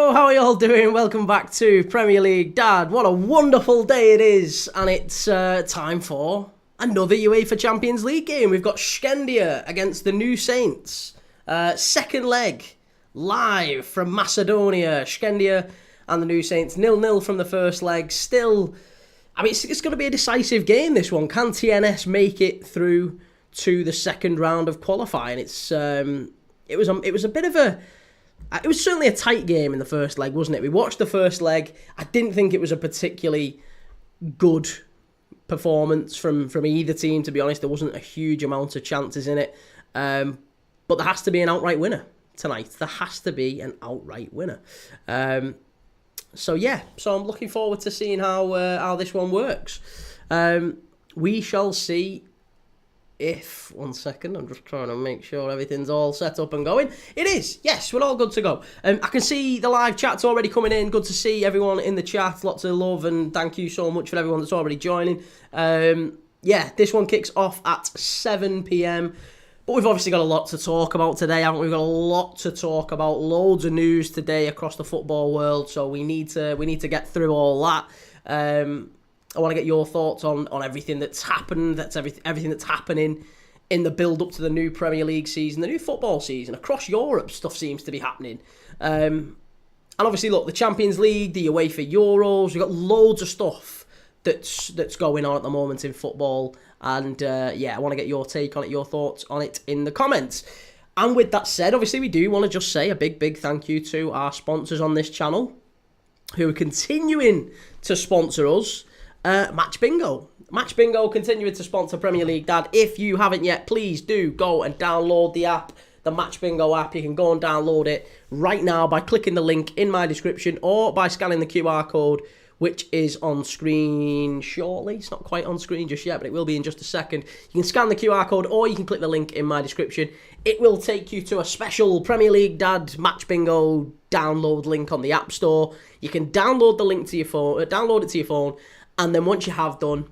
Hello, how are you all doing? Welcome back to Premier League Dad. What a wonderful day it is, and it's time for another UEFA Champions League game. We've got Shkendija against the New Saints. Second leg, live from Macedonia. Shkendija and the New Saints 0-0 from the first leg. Still, I mean, it's going to be a decisive game, this one. Can TNS make it through to the second round of qualifying? It was a bit of a... It was certainly a tight game in the first leg, wasn't it? We watched the first leg. I didn't think it was a particularly good performance from either team, to be honest. There wasn't a huge amount of chances in it. But there has to be an outright winner tonight. There has to be an outright winner. So I'm looking forward to seeing how this one works. We shall see if... One second, I'm just trying to make sure everything's all set up and going. It is, yes, we're all good to go. I can see the live chat's already coming in. Good to see everyone in the chat. Lots of love and thank you so much for everyone that's already joining. This one kicks off at 7 p.m. But we've obviously got a lot to talk about today, haven't we? We've got a lot to talk about. Loads of news today across the football world, so we need to get through all that. I want to get your thoughts on everything that's happened, everything that's happening in the build-up to the new Premier League season, the new football season. Across Europe, stuff seems to be happening. And obviously, look, the Champions League, the UEFA Euros, we've got loads of stuff that's going on at the moment in football. And I want to get your take on it, your thoughts on it in the comments. And with that said, obviously, we do want to just say a big thank you to our sponsors on this channel who are continuing to sponsor us. Match Bingo continuing to sponsor Premier League Dad. If you haven't yet, please do go and download the app, the Match Bingo app. You can go and download it right now by clicking the link in my description or by scanning the QR code, which is on screen shortly. It's not quite on screen just yet, but it will be in just a second. You can scan the QR code or you can click the link in my description. It will take you to a special Premier League Dad Match Bingo download link on the App Store. You can download the link to your phone, download it to your phone. And then once you have done,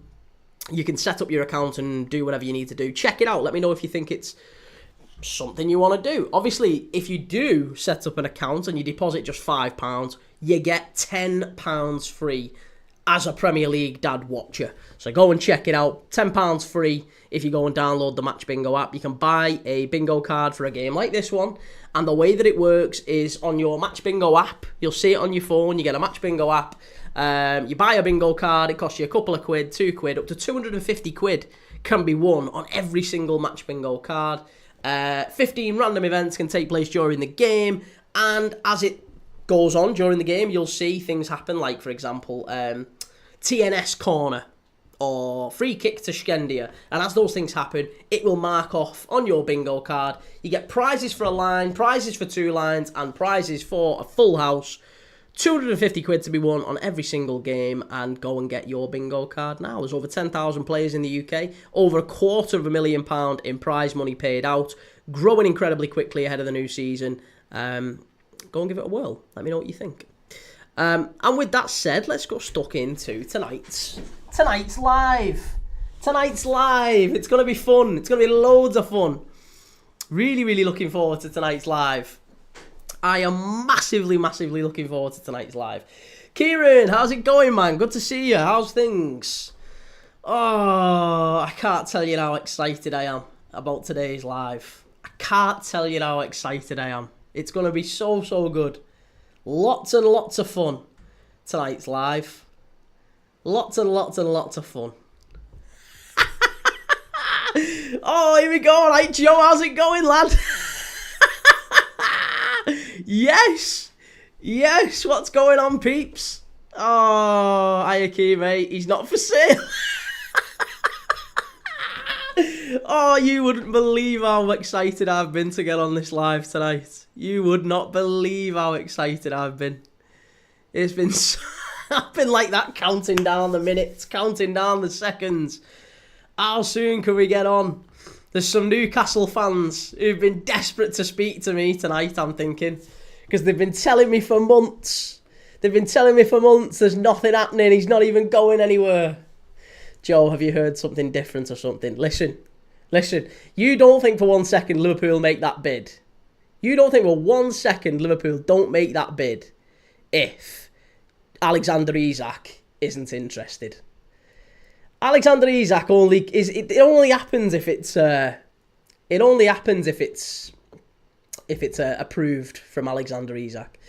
you can set up your account and do whatever you need to do. Check it out. Let me know if you think it's something you want to do. Obviously, if you do set up an account and you deposit just £5, you get £10 free as a Premier League Dad watcher. So go and check it out. £10 free if you go and download the Match Bingo app. You can buy a bingo card for a game like this one. And the way that it works is on your Match Bingo app. You'll see it on your phone. You get a Match Bingo app. You buy a bingo card, it costs you a couple of quid, £2, up to 250 quid can be won on every single Match Bingo card. 15 random events can take place during the game, and as it goes on during the game, you'll see things happen like, for example, TNS corner or free kick to Shkendija, and as those things happen, it will mark off on your bingo card. You get prizes for a line, prizes for 2 lines, and prizes for a full house. 250 quid to be won on every single game, and go and get your bingo card now. There's over 10,000 players in the UK, over £250,000 in prize money paid out, growing incredibly quickly ahead of the new season. Go and give it a whirl. Let me know what you think. And with that said, let's go stuck into tonight's live. Tonight's live. It's going to be fun. It's going to be loads of fun. Really looking forward to tonight's live. I am massively looking forward to tonight's live. Kieran, how's it going, man? Good to see you. How's things? Oh, I can't tell you how excited I am about today's live. I can't tell you how excited I am. It's going to be so good. Lots and lots of fun. Tonight's live. Lots and lots of fun. Oh, here we go. All right, Joe, how's it going, lad? Yes, what's going on, peeps? Oh, hiya, Kee, mate. He's not for sale. Oh, you wouldn't believe how excited I've been to get on this live tonight. You would not believe how excited I've been. It's been I've been like that, counting down the minutes, counting down the seconds. How soon can we get on? There's some Newcastle fans who've been desperate to speak to me tonight, I'm thinking. Because they've been telling me for months. There's nothing happening. He's not even going anywhere. Joe, have you heard something different or something? Listen. You don't think for 1 second Liverpool make that bid. You don't think for 1 second Liverpool don't make that bid. if Alexander Isak isn't interested. Alexander Isak it only happens if it's approved from Alexander Isak.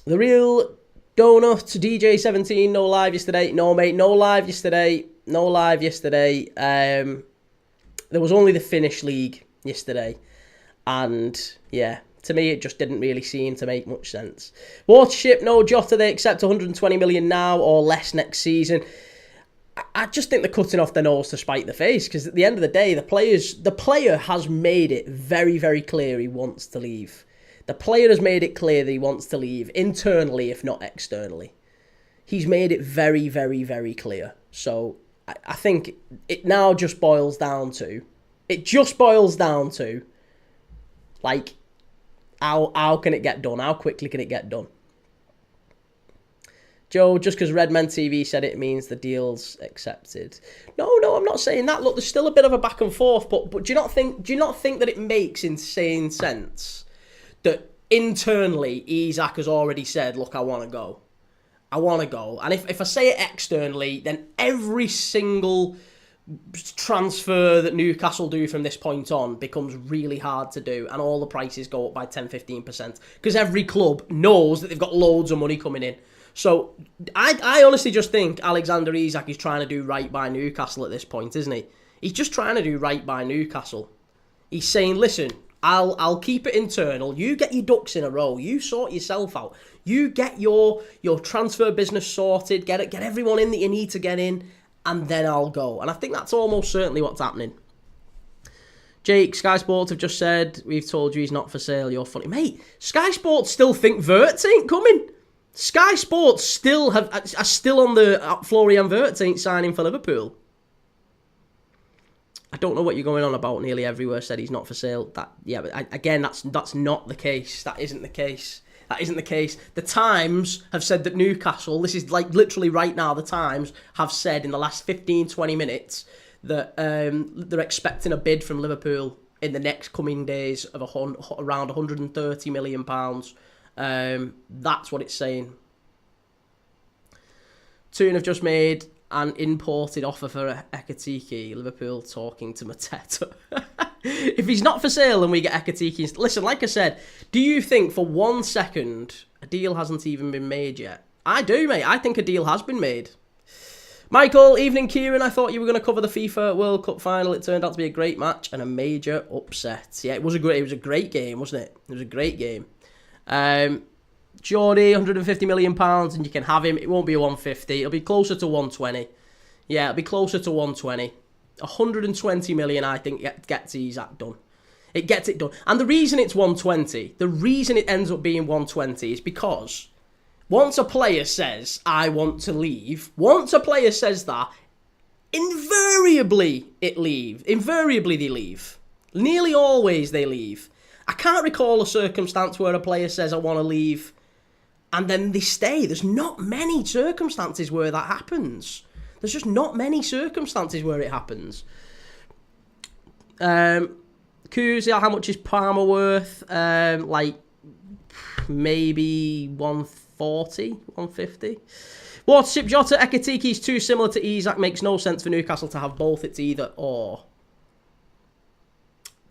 The real donut, DJ17, no live yesterday. No, mate, no live yesterday. No live yesterday. There was only the Finnish league yesterday. And, yeah, to me, it just didn't really seem to make much sense. Watership, no Jota. They accept 120 million now or less next season. I just think they're cutting off their nose to spite the face, because at the end of the day, the player has made it very, very clear he wants to leave. The player has made it clear that he wants to leave internally, if not externally. He's made it very, very, very clear. So I think it now just boils down to, like, how can it get done? How quickly can it get done? Joe, just because Redmen TV said it means the deal's accepted. No, I'm not saying that. Look, there's still a bit of a back and forth, but do you not think that it makes insane sense that internally Isak has already said, look, I want to go. And if I say it externally, then every single transfer that Newcastle do from this point on becomes really hard to do, and all the prices go up by 10-15%, because every club knows that they've got loads of money coming in. So I honestly just think Alexander Isak is trying to do right by Newcastle at this point, isn't he? He's just trying to do right by Newcastle. He's saying, listen, I'll keep it internal. You get your ducks in a row. You sort yourself out. You get your transfer business sorted. Get everyone in that you need to get in, and then I'll go. And I think that's almost certainly what's happening. Jake, Sky Sports have just said, we've told you he's not for sale. You're funny. Mate, Sky Sports still think Wirtz ain't coming. Sky Sports are still on the Florian Wirtz ain't signing for Liverpool. I don't know what you're going on about. Nearly everywhere said he's not for sale. But again, that's not the case. That isn't the case. The Times have said that Newcastle, this is like literally right now, the Times have said in the last 15-20 minutes that they're expecting a bid from Liverpool in the next coming days of around £130 million. That's what it's saying. Toon have just made an imported offer for Ekatike. Liverpool talking to Mateta. If he's not for sale and we get Ekatike... Listen, like I said, do you think for 1 second a deal hasn't even been made yet? I do, mate. I think a deal has been made. Michael, evening Kieran. I thought you were going to cover the FIFA World Cup final. It turned out to be a great match and a major upset. Yeah, it was a great game, wasn't it? It was a great game. Geordie, £150 million, and you can have him. It won't be a 150. It'll be closer to 120. Yeah, it'll be closer to 120. 120 million, I think, gets Isak done. It gets it done. And the reason it's 120, the reason it ends up being 120 is because once a player says, I want to leave, once a player says that, invariably they leave. Nearly always they leave. I can't recall a circumstance where a player says, I want to leave, and then they stay. There's not many circumstances where that happens. There's just not many circumstances where it happens. Kuzia, how much is Palmer worth? Like, maybe 140, 150. Watership Jota, Ekatike is too similar to Isak. Makes no sense for Newcastle to have both. It's either or.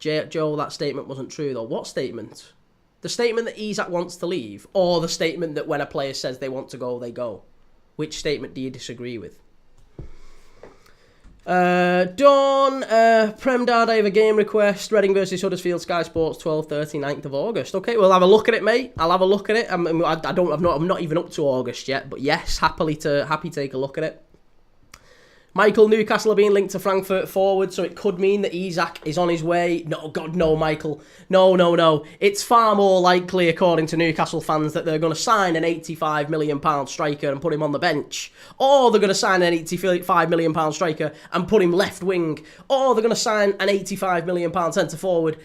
Joe, that statement wasn't true, though. What statement? The statement that Isak wants to leave, or the statement that when a player says they want to go, they go? Which statement do you disagree with? Dawn, Prem Dad, I have a game request. Reading versus Huddersfield, Sky Sports, 12:30, 9th of August. Okay, we'll have a look at it, mate. I'll have a look at it. I'm not even up to August yet, but yes, happy to take a look at it. Michael, Newcastle are being linked to Frankfurt forward, so it could mean that Isak is on his way. No, God, no, Michael. No. It's far more likely, according to Newcastle fans, that they're going to sign an £85 million striker and put him on the bench. Or they're going to sign an £85 million striker and put him left wing. Or they're going to sign an £85 million centre forward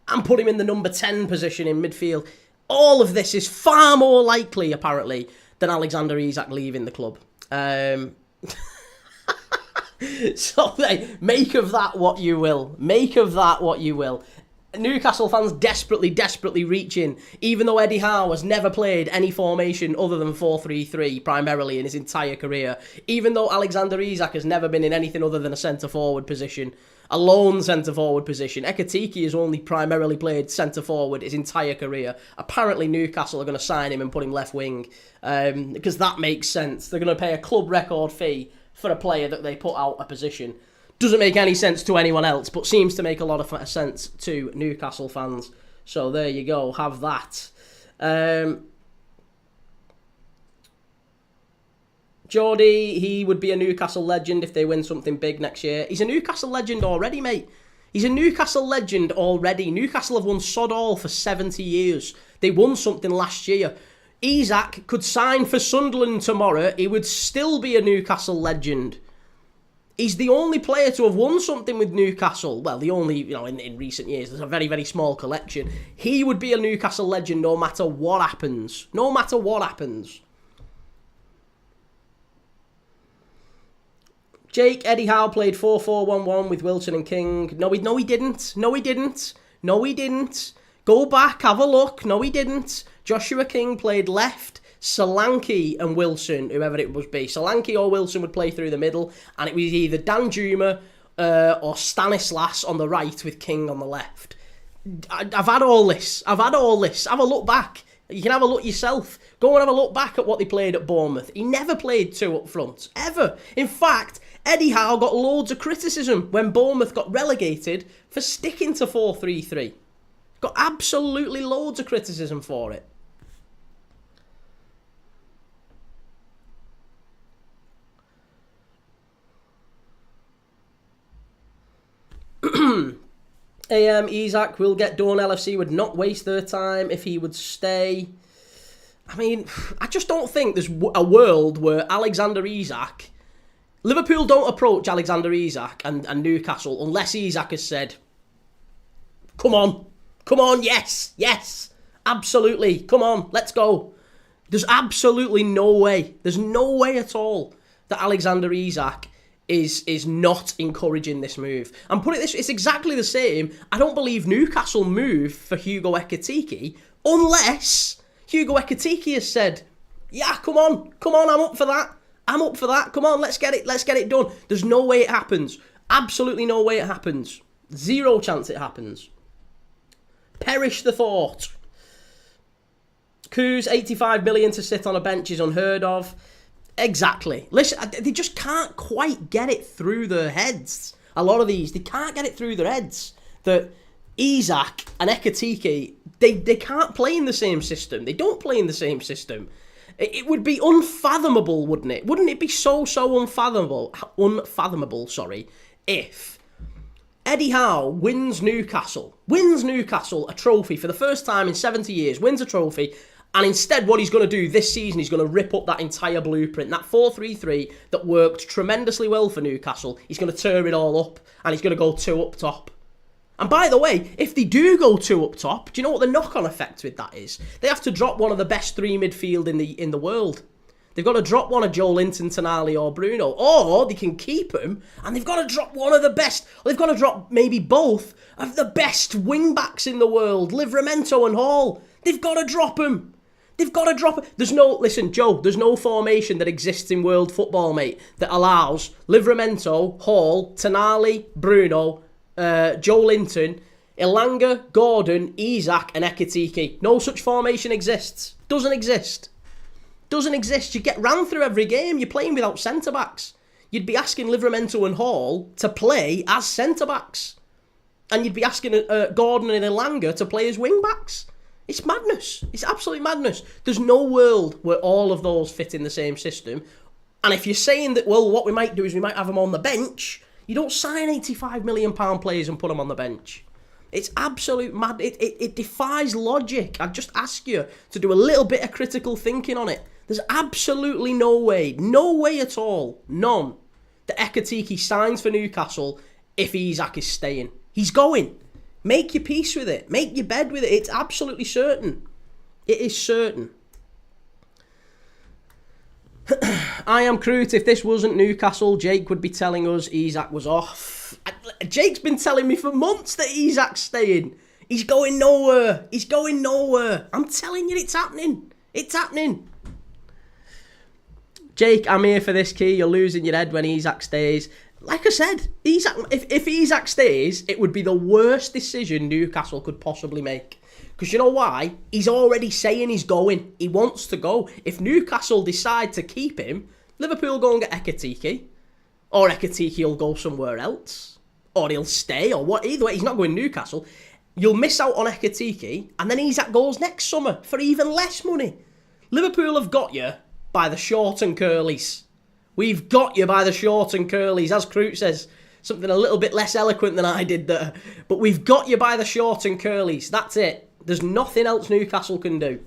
and put him in the number 10 position in midfield. All of this is far more likely, apparently, than Alexander Isak leaving the club. So make of that what you will. Make of that what you will. Newcastle fans desperately reaching, even though Eddie Howe has never played any formation other than 4-3-3 primarily in his entire career, even though Alexander Isak has never been in anything other than a centre-forward position, a lone centre-forward position. Ekitike has only primarily played centre-forward his entire career. Apparently Newcastle are going to sign him and put him left wing, because that makes sense. They're going to pay a club record fee for a player that they put out a position. Doesn't make any sense to anyone else, but seems to make a lot of sense to Newcastle fans. So there you go, have that. Geordie, he would be a Newcastle legend if they win something big next year. He's a Newcastle legend already, mate. He's a Newcastle legend already. Newcastle have won sod all for 70 years. They won something last year. Isak could sign for Sunderland tomorrow. He would still be a Newcastle legend. He's the only player to have won something with Newcastle. Well, the only, in recent years. There's a very, very small collection. He would be a Newcastle legend no matter what happens. No matter what happens. Jake, Eddie Howe played 4-4-1-1 with Wilson and King. No, he didn't. No, he didn't. Go back, have a look. No, he didn't. Joshua King played left. Solanke and Wilson, whoever it must be. Solanke or Wilson would play through the middle, and it was either Dan Juma or Stanislas on the right with King on the left. I've had all this. Have a look back. You can have a look yourself. Go and have a look back at what they played at Bournemouth. He never played two up front, ever. In fact, Eddie Howe got loads of criticism when Bournemouth got relegated for sticking to 4-3-3. Got absolutely loads of criticism for it. Isak will get done. LFC would not waste their time if he would stay. I mean, I just don't think there's a world where Alexander Isak... Liverpool don't approach Alexander Isak and Newcastle unless Isak has said, come on, yes, absolutely, come on, let's go. There's absolutely no way. There's no way at all that Alexander Isak is not encouraging this move. And put it this way, it's exactly the same. I don't believe Newcastle move for Hugo Ekitike unless Hugo Ekitike has said, yeah, come on, I'm up for that. Come on, let's get it done. There's no way it happens. Absolutely no way it happens. Zero chance it happens. Perish the thought. Kuz, 85 million to sit on a bench is unheard of. Exactly. Listen, they just can't quite get it through their heads. A lot of these, they can't get it through their heads that Isak and Ekitike, they can't play in the same system. They don't play in the same system. It would be unfathomable, wouldn't it? Wouldn't it be so unfathomable, if Eddie Howe wins Newcastle a trophy for the first time in 70 years, wins a trophy, and instead what he's going to do this season, he's going to rip up that entire blueprint, that 4-3-3 that worked tremendously well for Newcastle. He's going to tear it all up, and he's going to go two up top. And by the way, if they do go two up top, do you know what the knock-on effect with that is? They have to drop one of the best three midfield in the world. They've got to drop one of Joe Linton, Tonali or Bruno. Or they can keep him, and they've got to drop one of the best... Or they've got to drop maybe both of the best wing-backs in the world, Livramento and Hall. They've got to drop them. There's no... Listen, Joe, there's no formation that exists in world football, mate, that allows Livramento, Hall, Tonali, Bruno... Joe Linton, Elanga, Gordon, Isak and Ekitike. No such formation exists. Doesn't exist. You get ran through every game. You're playing without centre-backs. You'd be asking Livramento and Hall to play as centre-backs. And you'd be asking Gordon and Elanga to play as wing-backs. It's madness. It's absolute madness. There's no world where all of those fit in the same system. And if you're saying that, well, what we might do is we might have them on the bench... You don't sign £85 million players and put them on the bench. It's absolute mad. It defies logic. I'd just ask you to do a little bit of critical thinking on it. There's absolutely no way at all, none, that Ekitike signs for Newcastle if Isak is staying. He's going. Make your peace with it. Make your bed with it. It's absolutely certain. It is certain. I am Crute. If this wasn't Newcastle, Jake would be telling us Isak was off. Jake's been telling me for months that Isak's staying. He's going nowhere. He's going nowhere. I'm telling you, it's happening. It's happening. Jake, I'm here for this, Key. You're losing your head when Isak stays. Like I said, Isak, if Isak stays, it would be the worst decision Newcastle could possibly make. Because you know why? He's already saying he's going. He wants to go. If Newcastle decide to keep him, Liverpool go and get Ekitike. Or Ekitike will go somewhere else. Or he'll stay, or what. Either way, he's not going Newcastle. You'll miss out on Ekitike, and then Isak goes next summer for even less money. Liverpool have got you by the short and curlies. We've got you by the short and curlies, as Kroot says. Something a little bit less eloquent than I did there. But we've got you by the short and curlies. That's it. There's nothing else Newcastle can do.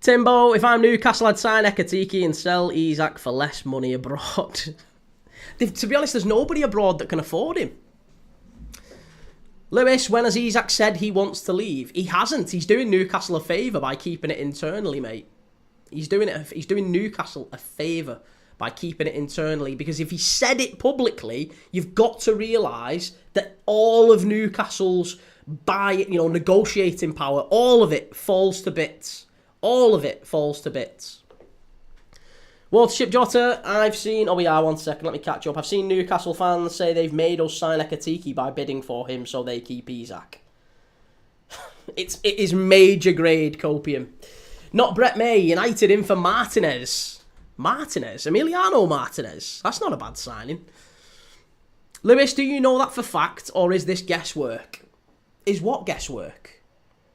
Timbo, if I'm Newcastle, I'd sign Ekitike and sell Isak for less money abroad. To be honest, there's nobody abroad that can afford him. Lewis, when has Isak said he wants to leave? He hasn't. He's doing Newcastle a favour by keeping it internally, mate. He's doing Newcastle a favour by keeping it internally, because if he said it publicly, you've got to realise that all of Newcastle's negotiating power, all of it falls to bits. All of it falls to bits. Watership Jota, I've seen... Oh, yeah, 1 second, let me catch up. I've seen Newcastle fans say they've made us sign Ekitike by bidding for him so they keep Isak. It is major grade copium. Not Brett May, United in for Martinez. Emiliano Martinez. That's not a bad signing. Lewis, do you know that for fact, or is this guesswork? Is what guesswork?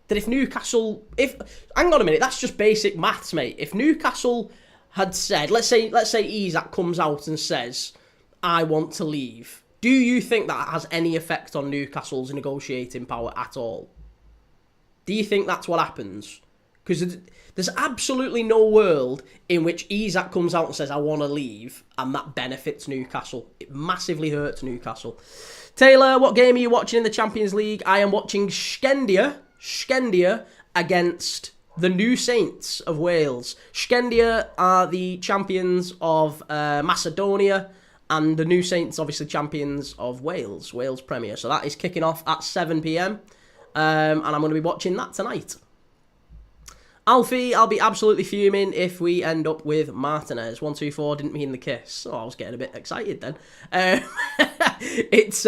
That if Newcastle... Hang on a minute, that's just basic maths, mate. If Newcastle had said... Let's say Isak comes out and says, I want to leave. Do you think that has any effect on Newcastle's negotiating power at all? Do you think that's what happens? Because there's absolutely no world in which Isak comes out and says, I want to leave, and that benefits Newcastle. It massively hurts Newcastle. Taylor, what game are you watching in the Champions League? I am watching Shkendija against the New Saints of Wales. Shkendija are the champions of Macedonia, and the New Saints, obviously, champions of Wales Premier. So that is kicking off at 7 p.m, and I'm going to be watching that tonight. Alfie, I'll be absolutely fuming if we end up with Martinez. 124 didn't mean the kiss. Oh, I was getting a bit excited then. It's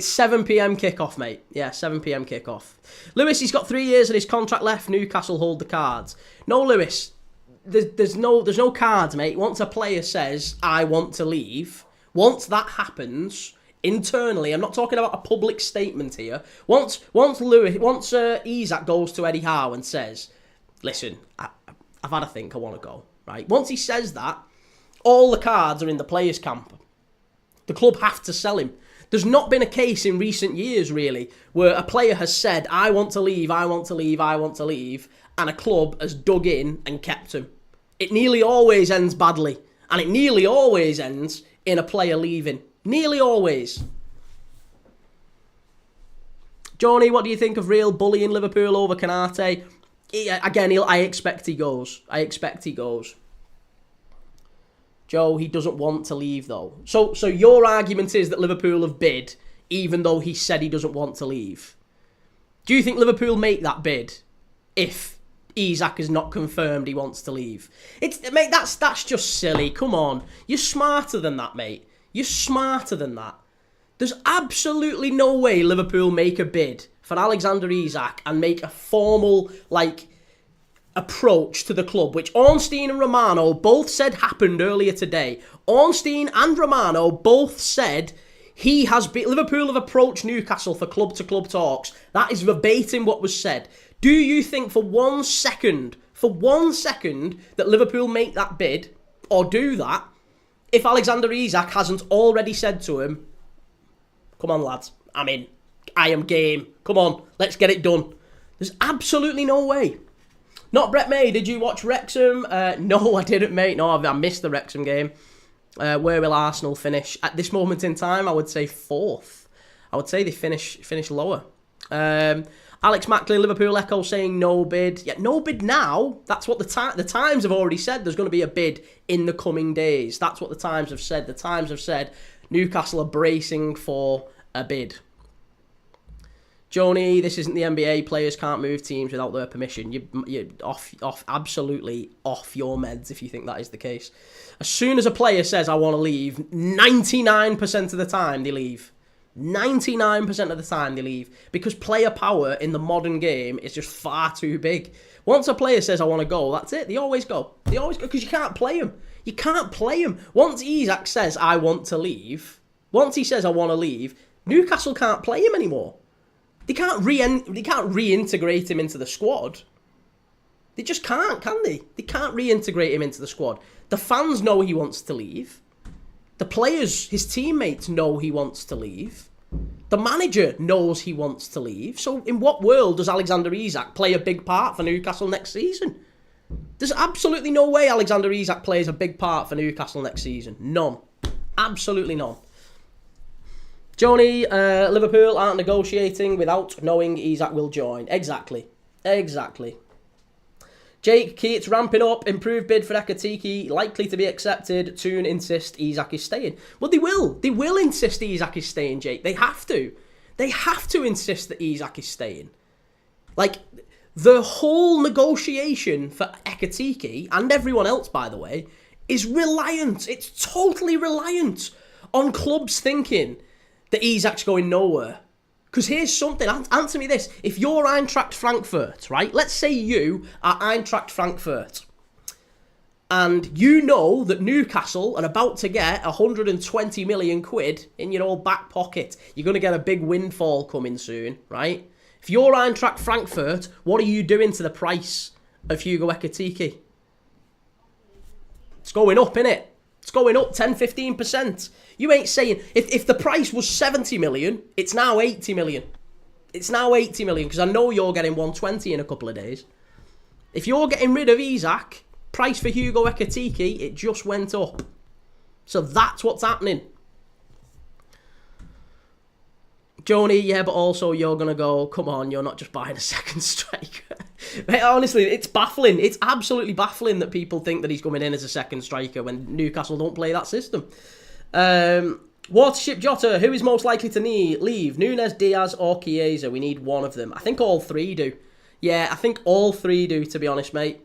7 p.m. kickoff, mate. Yeah, 7 p.m. kickoff. Lewis, he's got 3 years of his contract left. Newcastle hold the cards. No, Lewis, there's no cards, mate. Once a player says, I want to leave, once that happens... Internally, I'm not talking about a public statement here. Once Isak goes to Eddie Howe and says, listen, I've had a think, I want to go, right? Once he says that, all the cards are in the players' camp. The club have to sell him. There's not been a case in recent years, really, where a player has said, I want to leave, I want to leave, I want to leave, and a club has dug in and kept him. It nearly always ends badly, and it nearly always ends in a player leaving. Nearly always. Johnny, what do you think of Real bullying Liverpool over Canate? I expect he goes. Joe, he doesn't want to leave, though. So your argument is that Liverpool have bid, even though he said he doesn't want to leave. Do you think Liverpool make that bid if Isak has not confirmed he wants to leave? Mate, that's just silly. Come on. You're smarter than that, mate. You're smarter than that. There's absolutely no way Liverpool make a bid for Alexander Isak and make a formal, approach to the club, which Ornstein and Romano both said happened earlier today. Ornstein and Romano both said Liverpool have approached Newcastle for club-to-club talks. That is verbatim what was said. Do you think for one second that Liverpool make that bid, or do that, if Alexander Isak hasn't already said to him, come on, lads, I'm in. I am game. Come on, let's get it done. There's absolutely no way. Not Brett May, did you watch Wrexham? No, I didn't, mate. No, I missed the Wrexham game. Where will Arsenal finish? At this moment in time, I would say 4th. I would say they finish lower. Alex Mackley, Liverpool Echo saying no bid. Yeah, no bid now. That's what the Times have already said. There's going to be a bid in the coming days. That's what the Times have said. The Times have said Newcastle are bracing for a bid. Joni, this isn't the NBA. Players can't move teams without their permission. You're absolutely off your meds if you think that is the case. As soon as a player says, I want to leave, 99% of the time they leave. 99% of the time they leave. Because player power in the modern game is just far too big. Once a player says, I want to go, that's it. They always go. They always go because you can't play them. You can't play them. Once Isak says, I want to leave, once he says, I want to leave, Newcastle can't play him anymore. They can't reintegrate him into the squad. They just can't, can they? They can't reintegrate him into the squad. The fans know he wants to leave. The players, his teammates, know he wants to leave. The manager knows he wants to leave. So in what world does Alexander Isak play a big part for Newcastle next season? There's absolutely no way Alexander Isak plays a big part for Newcastle next season. None. Absolutely none. Joni, Liverpool aren't negotiating without knowing Isak will join. Exactly. Jake, Kee, it's ramping up. Improved bid for Ekatike. Likely to be accepted. Toon insist Isak is staying. Well, they will. They will insist Isak is staying, Jake. They have to. They have to insist that Isak is staying. Like, the whole negotiation for Ekatike, and everyone else, by the way, is reliant. It's totally reliant on clubs thinking that Isak's going nowhere. Because here's something, answer me this. If you're Eintracht Frankfurt, right? Let's say you are Eintracht Frankfurt. And you know that Newcastle are about to get 120 million quid in your old back pocket. You're going to get a big windfall coming soon, right? If you're Eintracht Frankfurt, what are you doing to the price of Hugo Ekatike? It's going up, innit? It's going up 10-15%. You ain't saying, if the price was 70 million, it's now 80 million. It's now 80 million, because I know you're getting 120 in a couple of days. If you're getting rid of Isak, price for Hugo Ekatike, it just went up. So that's what's happening. Joni, yeah, but also you're going to go, come on, you're not just buying a second striker. Mate, honestly, it's baffling. It's absolutely baffling that people think that he's coming in as a second striker when Newcastle don't play that system. Watership Jota, who is most likely to leave? Nunes, Diaz or Chiesa? We need one of them. I think all three do. Yeah, I think all three do, to be honest, mate.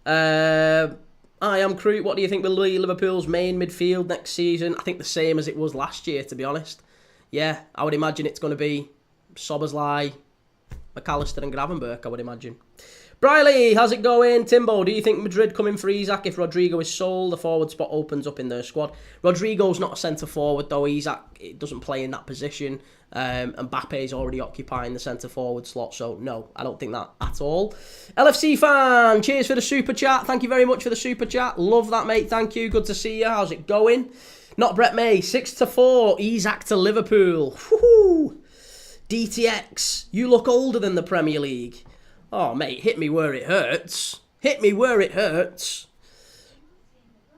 I am Crute. What do you think will be Liverpool's main midfield next season? I think the same as it was last year, to be honest. Yeah, I would imagine it's going to be Szoboszlai, McAllister and Gravenberch, I would imagine. Briley, how's it going? Timbo, do you think Madrid coming for Isak if Rodrigo is sold? The forward spot opens up in their squad. Rodrigo's not a centre-forward, though. Isak doesn't play in that position. Mbappe's already occupying the centre-forward slot, so no, I don't think that at all. LFC fan, cheers for the super chat. Thank you very much for the super chat. Love that, mate. Thank you. Good to see you. How's it going? Not Brett May. 6-4. Isak to Liverpool. Woohoo! DTX, you look older than the Premier League. Oh, mate, hit me where it hurts. Hit me where it hurts.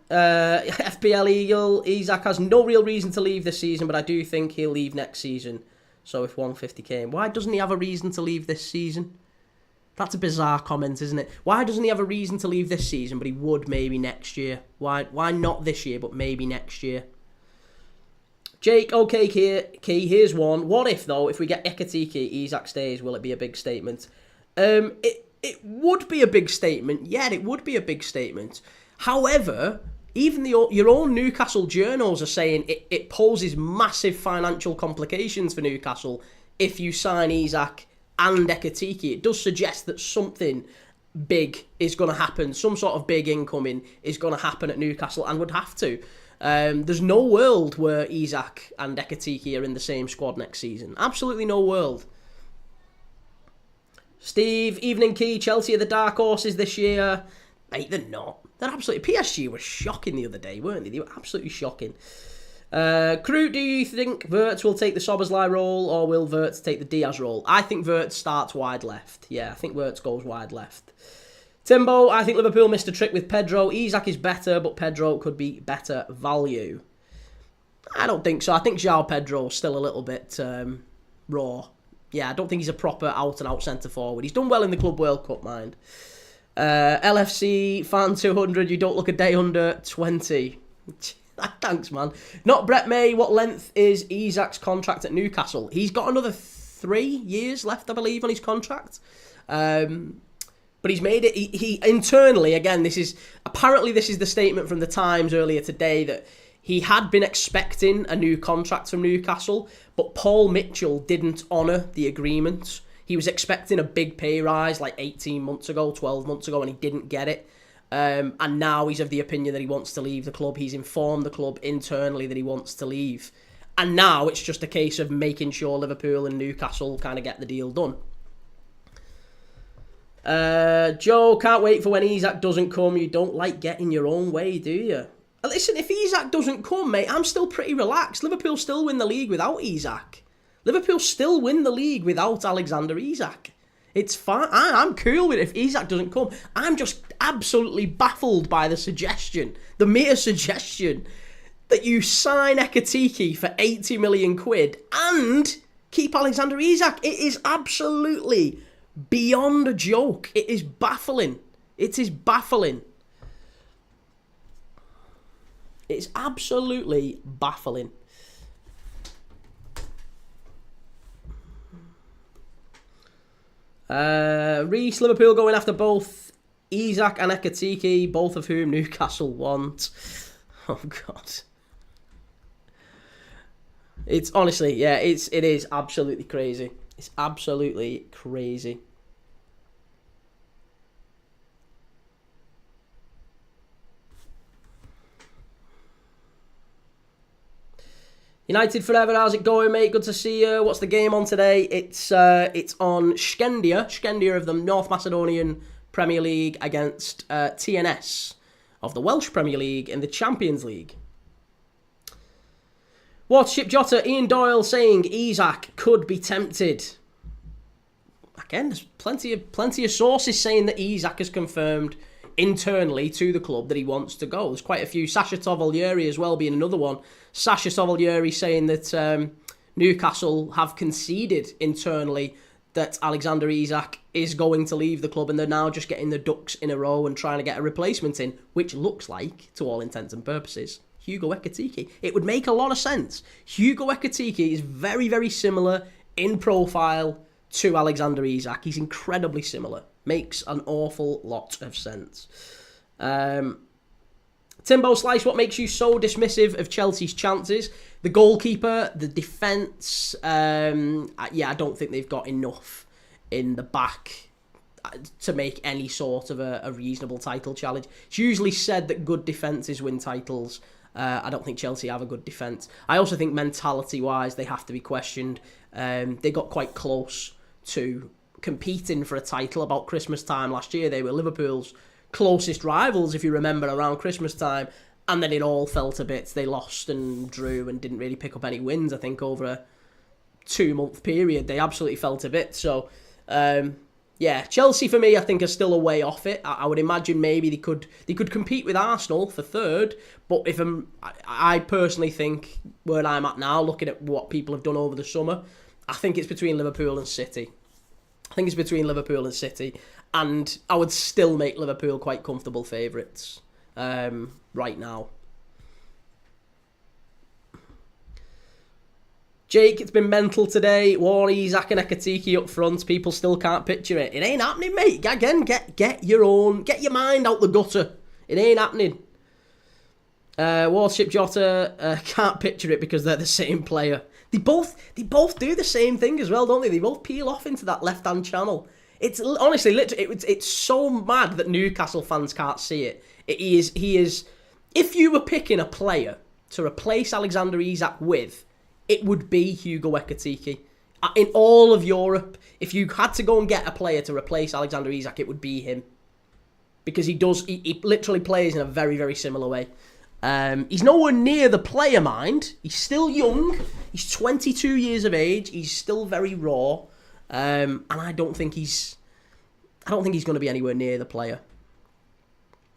FPL Eagle, Isak has no real reason to leave this season, but I do think he'll leave next season. So if 150 came, why doesn't he have a reason to leave this season? That's a bizarre comment, isn't it? Why doesn't he have a reason to leave this season, but he would maybe next year? Why not this year, but maybe next year? Jake, okay, Key, here's one. What if, though, if we get Ekatike, Isak stays, will it be a big statement? It would be a big statement. Yeah, it would be a big statement. However, even your own Newcastle journals are saying it poses massive financial complications for Newcastle if you sign Isak and Ekatike. It does suggest that something big is going to happen. Some sort of big incoming is going to happen at Newcastle and would have to. There's no world where Isak and Ekatike are in the same squad next season. Absolutely no world. Steve, evening Key, Chelsea are the dark horses this year. Mate, they're not. They're absolutely... PSG were shocking the other day, weren't they? They were absolutely shocking. Crew, do you think Wirtz will take the Szoboszlai role or will Wirtz take the Diaz role? I think Wirtz starts wide left. Yeah, I think Wirtz goes wide left. Timbo, I think Liverpool missed a trick with Pedro. Isak is better, but Pedro could be better value. I don't think so. I think João Pedro's still a little bit raw. Yeah, I don't think he's a proper out-and-out centre-forward. He's done well in the Club World Cup, mind. LFC, fan 200, you don't look a day under 20. Thanks, man. Not Brett May. What length is Isak's contract at Newcastle? He's got another 3 years left, I believe, on his contract. But he's made it. He internally, again, this is the statement from the Times earlier today that he had been expecting a new contract from Newcastle, but Paul Mitchell didn't honour the agreement. He was expecting a big pay rise like 18 months ago, 12 months ago, and he didn't get it. And now he's of the opinion that he wants to leave the club. He's informed the club internally that he wants to leave. And now it's just a case of making sure Liverpool and Newcastle kind of get the deal done. Joe, can't wait for when Isak doesn't come. You don't like getting your own way, do you? Listen, if Isak doesn't come, mate, I'm still pretty relaxed. Liverpool still win the league without Isak. Liverpool still win the league without Alexander Isak. It's fine. I'm cool with it if Isak doesn't come. I'm just absolutely baffled by the suggestion, the mere suggestion, that you sign Ekatike for 80 million quid and keep Alexander Isak. It is absolutely beyond a joke. It is baffling. It is baffling. It's absolutely baffling. Reece, Liverpool going after both Isak and Ekatike, both of whom Newcastle want. Oh God. It's honestly, yeah, it is absolutely crazy. It's absolutely crazy. United forever, how's it going, mate? Good to see you. What's the game on today? It's on Shkendija of the North Macedonian Premier League against TNS of the Welsh Premier League in the Champions League. Watership Jota, Ian Doyle saying Isak could be tempted. Again, there's plenty of sources saying that Isak has confirmed internally to the club that he wants to go. There's quite a few. Sasha Tovaglieri as well being another one. Sasha Tovaglieri saying that Newcastle have conceded internally that Alexander Isak is going to leave the club and they're now just getting the ducks in a row and trying to get a replacement in, which looks like, to all intents and purposes, Hugo Ekatike. It would make a lot of sense. Hugo Ekatike is very, very similar in profile to Alexander Isak. He's incredibly similar. Makes an awful lot of sense. Timbo Slice, what makes you so dismissive of Chelsea's chances? The goalkeeper, the defence. I don't think they've got enough in the back to make any sort of a reasonable title challenge. It's usually said that good defences win titles. I don't think Chelsea have a good defence. I also think mentality-wise, they have to be questioned. They got quite close to competing for a title about Christmas time last year. They were Liverpool's closest rivals, if you remember, around Christmas time, and then it all fell to bits. They lost and drew and didn't really pick up any wins, I think, over a 2-month period. They absolutely fell to bits. So, Chelsea for me, I think, are still a way off it. I would imagine maybe they could compete with Arsenal for third, but I personally think where I'm at now, looking at what people have done over the summer, I think it's between Liverpool and City. And I would still make Liverpool quite comfortable favourites right now. Jake, it's been mental today. Warren, Isak and Ekatike up front. People still can't picture it. It ain't happening, mate. Again, get your mind out the gutter. It ain't happening. Watership Jota, can't picture it because they're the same player. They both do the same thing as well, don't they? They both peel off into that left-hand channel. It's honestly, it's so mad that Newcastle fans can't see it. He is. If you were picking a player to replace Alexander Isak with, it would be Hugo Ekatike. In all of Europe, if you had to go and get a player to replace Alexander Isak, it would be him. Because he literally plays in a very, very similar way. He's nowhere near the player mind. He's still young. He's 22 years of age. He's still very raw. And I don't think he's going to be anywhere near the player.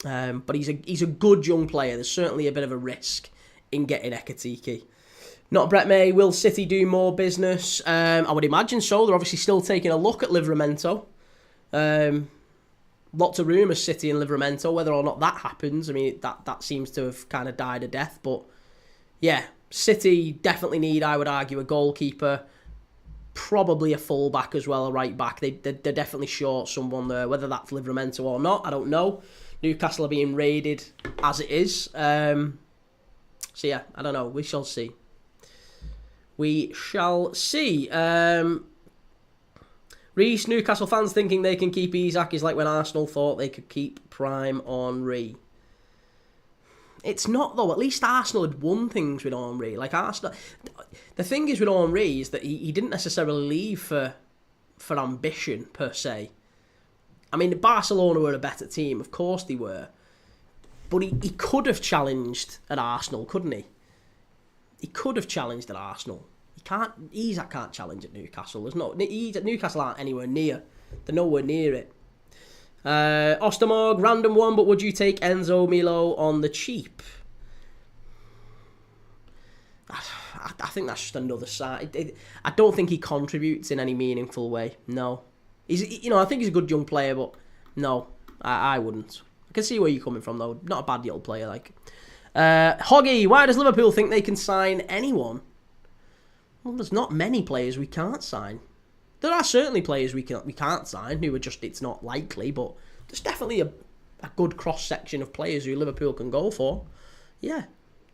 But he's a good young player. There's certainly a bit of a risk in getting Ekatike. Not Brett May. Will City do more business? I would imagine so. They're obviously still taking a look at Livramento. Lots of rumours, City and Livramento. Whether or not that happens, I mean, that seems to have kind of died a death. But yeah, City definitely need, I would argue, a goalkeeper. Probably a full-back as well, a right-back. They're definitely short someone there. Whether that's Livramento or not, I don't know. Newcastle are being raided as it is. So yeah, I don't know. We shall see. We shall see. Reece, Newcastle fans thinking they can keep Isak is like when Arsenal thought they could keep Prime Henry. It's not, though. At least Arsenal had won things with Henry. Like, Arsenal... The thing is with Henry is that he didn't necessarily leave for ambition, per se. I mean, Barcelona were a better team. Of course they were. But he could have challenged at Arsenal, couldn't he? He could have challenged at Arsenal. Isak can't challenge at Newcastle. Newcastle aren't anywhere near. They're nowhere near it. Ostermorg, random one, but would you take Enzo Milo on the cheap? I think that's just another side. I don't think he contributes in any meaningful way. No, I think he's a good young player, but no, I wouldn't. I can see where you're coming from though. Not a bad little player, like. Hoggy, why does Liverpool think they can sign anyone? Well, there's not many players we can't sign. There are certainly players we can't sign who are just, it's not likely, but there's definitely a good cross-section of players who Liverpool can go for. Yeah,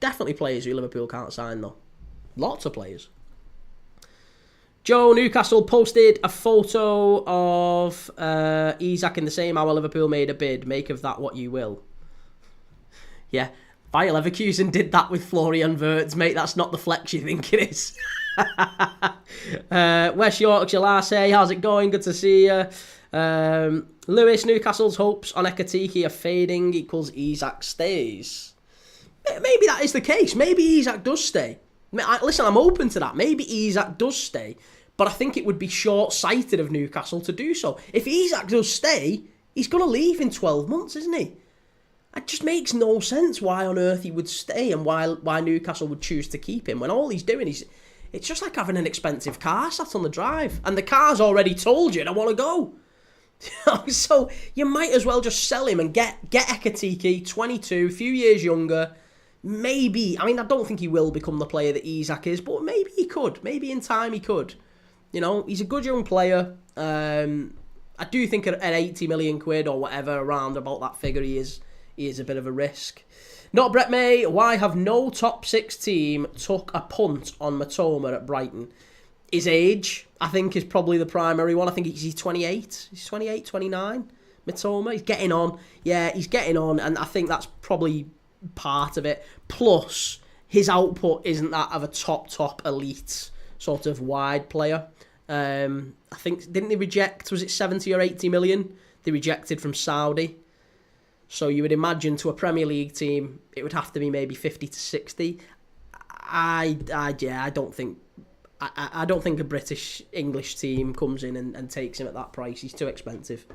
definitely players who Liverpool can't sign, though. Lots of players. Joe, Newcastle posted a photo of Isak in the same hour Liverpool made a bid. Make of that what you will. Yeah, Bayer Leverkusen did that with Florian Wirtz, mate. That's not the flex you think it is. West Yorkshire Lasse, how's it going? Good to see you. Lewis, Newcastle's hopes on Ekatike are fading equals Isak stays. Maybe that is the case. Maybe Isak does stay. Listen, I'm open to that. Maybe Isak does stay, but I think it would be short-sighted of Newcastle to do so. If Isak does stay, he's going to leave in 12 months, isn't he? It just makes no sense why on earth he would stay and why Newcastle would choose to keep him when all he's doing is... It's just like having an expensive car sat on the drive. And the car's already told you, I want to go. So you might as well just sell him and get Ekatike, 22, a few years younger. Maybe, I mean, I don't think he will become the player that Isak is, but maybe he could. Maybe in time he could. He's a good young player. I do think at 80 million quid or whatever, around about that figure, he is a bit of a risk. Not Brett May, why have no top 6 team took a punt on Matoma at Brighton? His age, I think, is probably the primary one. I think he's 28. He's 28, 29. Matoma, he's getting on. Yeah, he's getting on, and I think that's probably part of it. Plus, his output isn't that of a top elite sort of wide player. I think, didn't they reject, was it 70 or 80 million? They rejected from Saudi. So you would imagine to a Premier League team, it would have to be maybe 50 to 60. I don't think a British English team comes in and takes him at that price. He's too expensive.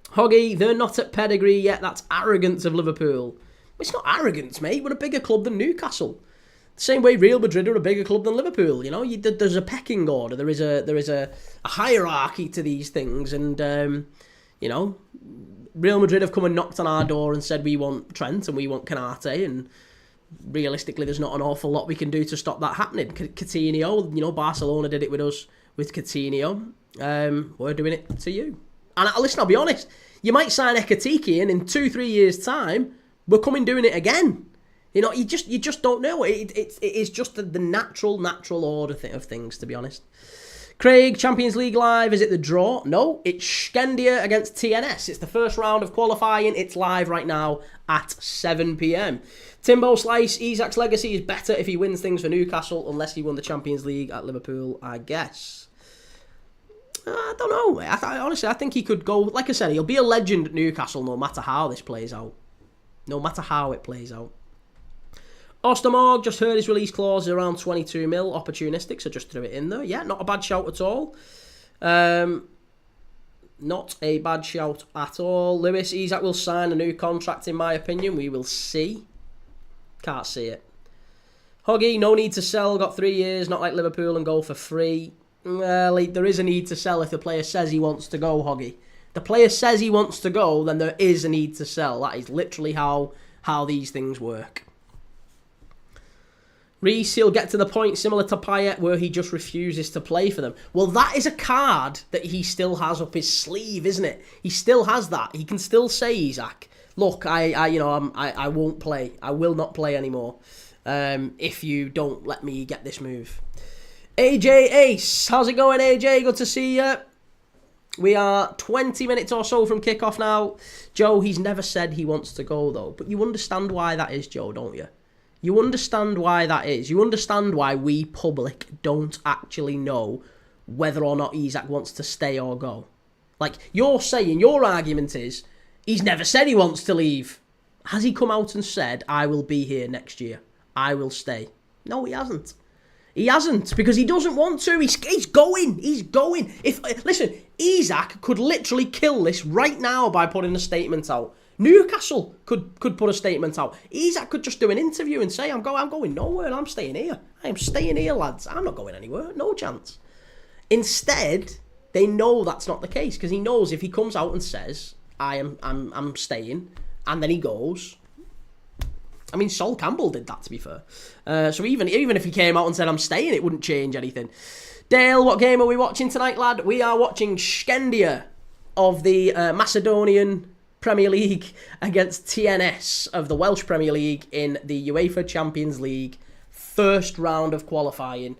Hoggy, they're not at pedigree yet. That's arrogance of Liverpool. It's not arrogance, mate. We're a bigger club than Newcastle. The same way Real Madrid are a bigger club than Liverpool. There's a pecking order. There is a hierarchy to these things, and Real Madrid have come and knocked on our door and said we want Trent and we want Canate, and realistically there's not an awful lot we can do to stop that happening. Coutinho, Barcelona did it with us with Coutinho. We're doing it to you. And listen, I'll be honest, you might sign Ekatike and in 2-3 years' time, we're coming doing it again. You just don't know. It is just the natural order of things, to be honest. Craig, Champions League live, is it the draw? No, it's Shkendija against TNS. It's the first round of qualifying. It's live right now at 7 p.m. Timbo Slice, Isak's legacy is better if he wins things for Newcastle, unless he won the Champions League at Liverpool, I guess. I don't know. Honestly, I think he could go, like I said, he'll be a legend at Newcastle no matter how this plays out. No matter how it plays out. Ostermorg, just heard his release clause is around 22 mil, opportunistic, so just threw it in there. Yeah, not a bad shout at all. Not a bad shout at all. Lewis, Isak will sign a new contract, in my opinion. We will see. Can't see it. Hoggy, no need to sell, got 3 years, not like Liverpool and go for free. Well, there is a need to sell if the player says he wants to go, Hoggy. The player says he wants to go, then there is a need to sell. That is literally how these things work. Reece, he'll get to the point similar to Payet where he just refuses to play for them. Well, that is a card that he still has up his sleeve, isn't it? He still has that. He can still say, Isak, look, I won't play. I will not play anymore if you don't let me get this move. AJ Ace, how's it going, AJ? Good to see you. We are 20 minutes or so from kickoff now. Joe, he's never said he wants to go, though. But you understand why that is, Joe, don't you? You understand why that is. You understand why we, public, don't actually know whether or not Isak wants to stay or go. Like, you're saying, your argument is, he's never said he wants to leave. Has he come out and said, I will be here next year? I will stay? No, he hasn't. He hasn't, because he doesn't want to. He's going. He's going. Listen, Isak could literally kill this right now by putting a statement out. Newcastle could put a statement out. Isak could just do an interview and say, I'm going nowhere. I'm staying here. I am staying here, lads. I'm not going anywhere. No chance. Instead, they know that's not the case, because he knows if he comes out and says, I'm staying, and then he goes. I mean, Sol Campbell did that, to be fair. So even if he came out and said, I'm staying, it wouldn't change anything. Dale, what game are we watching tonight, lad? We are watching Shkendija of the Macedonian Premier League against TNS of the Welsh Premier League in the UEFA Champions League. First round of qualifying.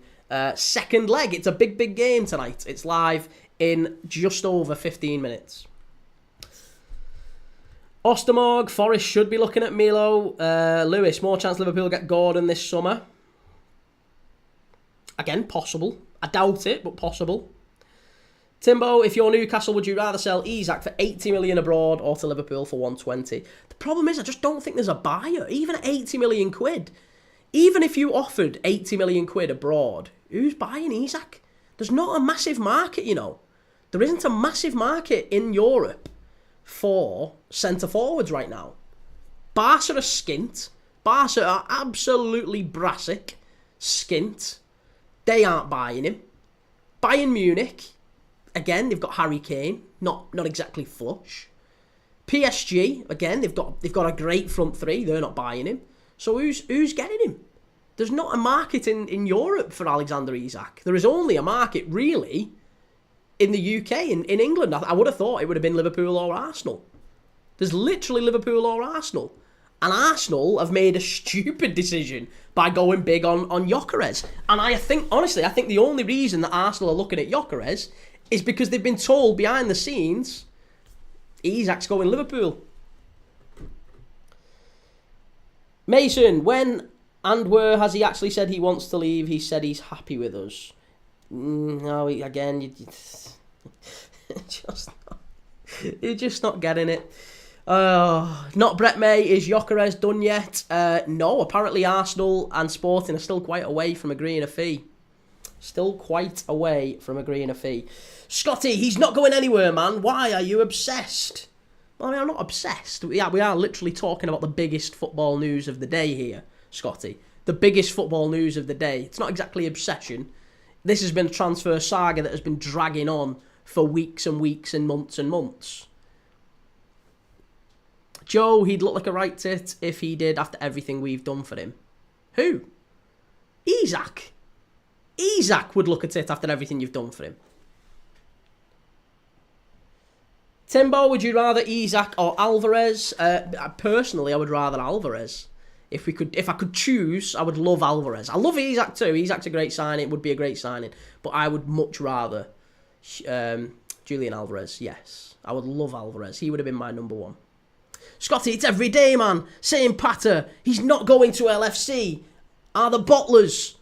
Second leg. It's a big game tonight. It's live in just over 15 minutes. Ostermorg, Forest should be looking at Milo. Lewis, more chance Liverpool get Gordon this summer. Again, possible. I doubt it, but possible. Timbo, if you're Newcastle, would you rather sell Isak for 80 million abroad or to Liverpool for 120? The problem is, I just don't think there's a buyer. Even at 80 million quid. Even if you offered 80 million quid abroad, who's buying Isak? There's not a massive market, you know. There isn't a massive market in Europe for centre-forwards right now. Barca are skint. Barca are absolutely brassic. Skint. They aren't buying him. Bayern Munich, again, they've got Harry Kane. Not exactly flush. PSG, again, they've got a great front three. They're not buying him. So who's getting him? There's not a market in Europe for Alexander Isak. There is only a market, really, in the UK, in England. I would have thought it would have been Liverpool or Arsenal. There's literally Liverpool or Arsenal. And Arsenal have made a stupid decision by going big on Gyökeres. And I think the only reason that Arsenal are looking at Gyökeres is because they've been told behind the scenes, Isak's going Liverpool. Mason, when and where has he actually said he wants to leave? He said he's happy with us. No, again, you're just not getting it. Not Brett May. Is Gyökeres done yet? No, apparently Arsenal and Sporting are still quite away from agreeing a fee. Scotty, he's not going anywhere, man. Why are you obsessed? Well, I mean, I'm not obsessed. We are literally talking about the biggest football news of the day here, Scotty. The biggest football news of the day. It's not exactly obsession. This has been a transfer saga that has been dragging on for weeks and weeks and months. Joe, he'd look like a right tit if he did after everything we've done for him. Who? Isak. Isak would look a tit after everything you've done for him. Timbo, would you rather Isak or Alvarez? Personally, I would rather Alvarez. If I could choose, I would love Alvarez. I love Isak too. Isak's a great signing. Would be a great signing. But I would much rather Julian Alvarez. Yes, I would love Alvarez. He would have been my number one. Scotty, it's every day, man. Same patter. He's not going to LFC. Are the bottlers?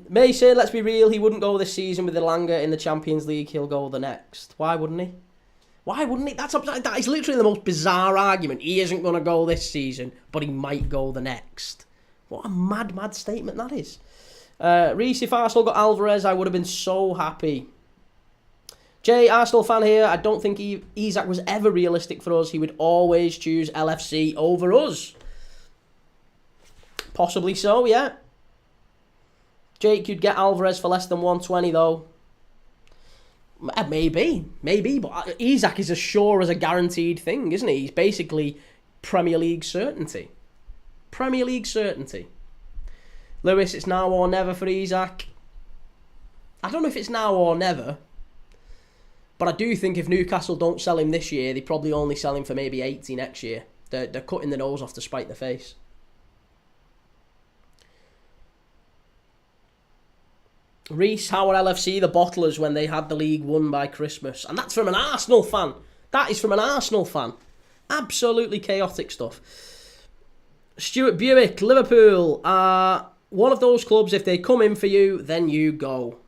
Mason, let's be real. He wouldn't go this season with Elanga in the Champions League. He'll go the next. Why wouldn't he? That is literally the most bizarre argument. He isn't going to go this season, but he might go the next. What a mad statement that is. Reece, if Arsenal got Alvarez, I would have been so happy. Jay, Arsenal fan here. I don't think Isak was ever realistic for us. He would always choose LFC over us. Possibly so, yeah. Jake, you'd get Alvarez for less than 120 though. Maybe, but Isak is as sure as a guaranteed thing, isn't he? He's basically Premier League certainty. Premier League certainty. Lewis, it's now or never for Isak. I don't know if it's now or never, but I do think if Newcastle don't sell him this year, they probably only sell him for maybe 80 next year. They're cutting the nose off to spite the face. Reese, how are LFC the bottlers when they had the league won by Christmas? And that's from an Arsenal fan. That is from an Arsenal fan. Absolutely chaotic stuff. Stuart Buick, Liverpool are one of those clubs, if they come in for you, then you go.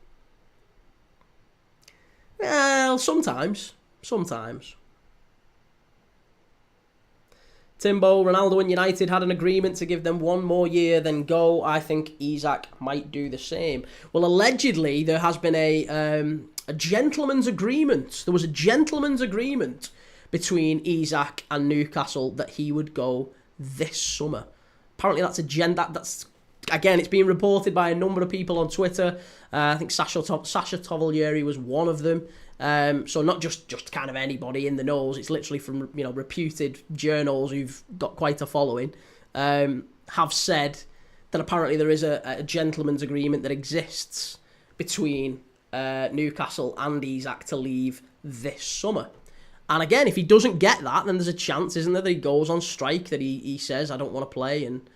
Well, sometimes. Timbo, Ronaldo and United had an agreement to give them one more year, then go. I think Isak might do the same. Well, allegedly, there has been a gentleman's agreement. There was a gentleman's agreement between Isak and Newcastle that he would go this summer. Apparently, that's again, it's being reported by a number of people on Twitter. I think Sasha Tovalieri was one of them. So not just kind of anybody in the knows. It's literally from reputed journals who've got quite a following. Have said that apparently there is a gentleman's agreement that exists between Newcastle and Isak to leave this summer. And again, if he doesn't get that, then there's a chance, isn't there, that he goes on strike, that he says, I don't want to play. And,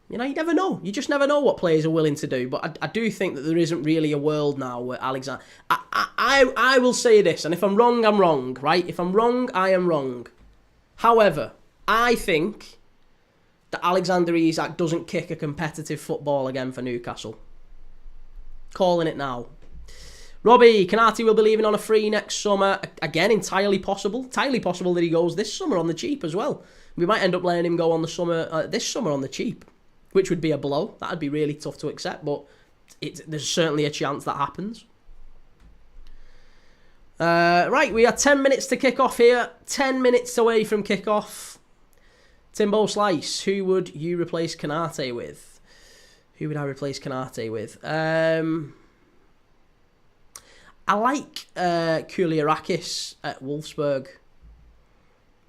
you never know. You just never know what players are willing to do. But I do think that there isn't really a world now where Alexander... I will say this, and if I'm wrong, I'm wrong, right? If I'm wrong, I am wrong. However, I think that Alexander Isak doesn't kick a competitive football again for Newcastle. Calling it now. Robbie, Kanati will be leaving on a free next summer. Again, entirely possible. Entirely possible that he goes this summer on the cheap as well. We might end up letting him go on the summer this summer on the cheap, which would be a blow. That would be really tough to accept, but there's certainly a chance that happens. Right, we are 10 minutes to kick off here. 10 minutes away from kick off. Timbo Slice, who would you replace Kanate with? Who would I replace Kanate with? I like Kouliarakis at Wolfsburg.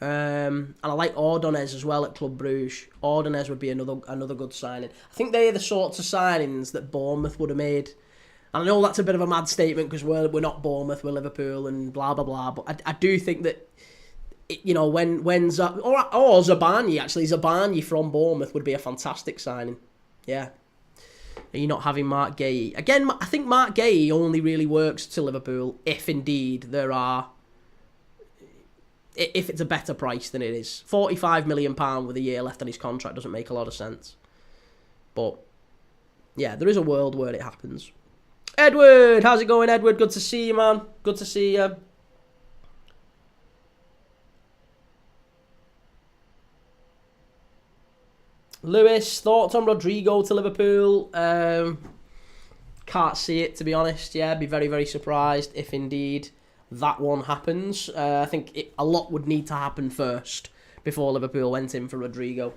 And I like Ordonez as well at Club Brugge. Ordonez would be another good signing. I think they're the sorts of signings that Bournemouth would have made. And I know that's a bit of a mad statement because we're not Bournemouth, we're Liverpool and blah, blah, blah. But I do think that, when Zabani, actually, Zabani from Bournemouth would be a fantastic signing. Yeah. Are you not having Mark Gay? Again, I think Mark Gay only really works to Liverpool if indeed if it's a better price than it is. £45 million with a year left on his contract doesn't make a lot of sense. But, yeah, there is a world where it happens. Edward, how's it going, Edward? Good to see you, man. Good to see you. Lewis, thoughts on Rodrigo to Liverpool? Can't see it, to be honest. Yeah, I'd be very, very surprised if indeed that one happens. I think a lot would need to happen first before Liverpool went in for Rodrigo.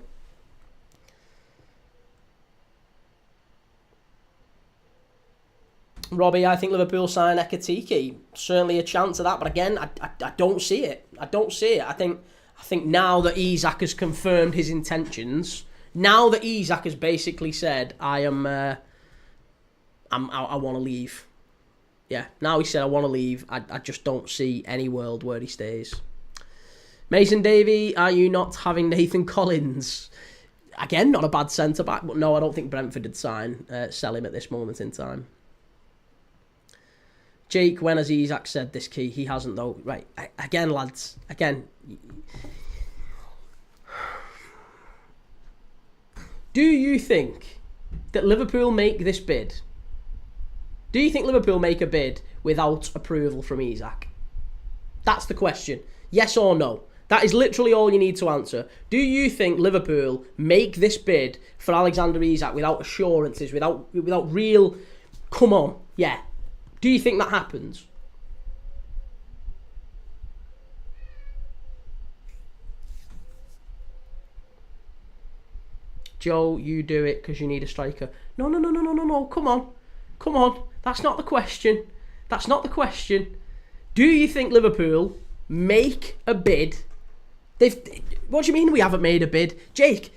Robbie, I think Liverpool sign Ekatike. Certainly a chance of that, but again, I don't see it. I think now that Isak has confirmed his intentions, now that Isak has basically said, I want to leave. Yeah, now he said, I want to leave. I just don't see any world where he stays. Mason Davey, are you not having Nathan Collins? Again, not a bad centre-back, but no, I don't think Brentford would sell him at this moment in time. Jake, when has Isak said this, Key? He hasn't, though. Right, again, lads. Again. Do you think that Liverpool make this bid? Do you think Liverpool make a bid without approval from Isak? That's the question. Yes or no? That is literally all you need to answer. Do you think Liverpool make this bid for Alexander Isak without assurances, without real... Come on, yeah. Do you think that happens? Joe, you do it because you need a striker. No. Come on. That's not the question. Do you think Liverpool make a bid? What do you mean we haven't made a bid? Jake,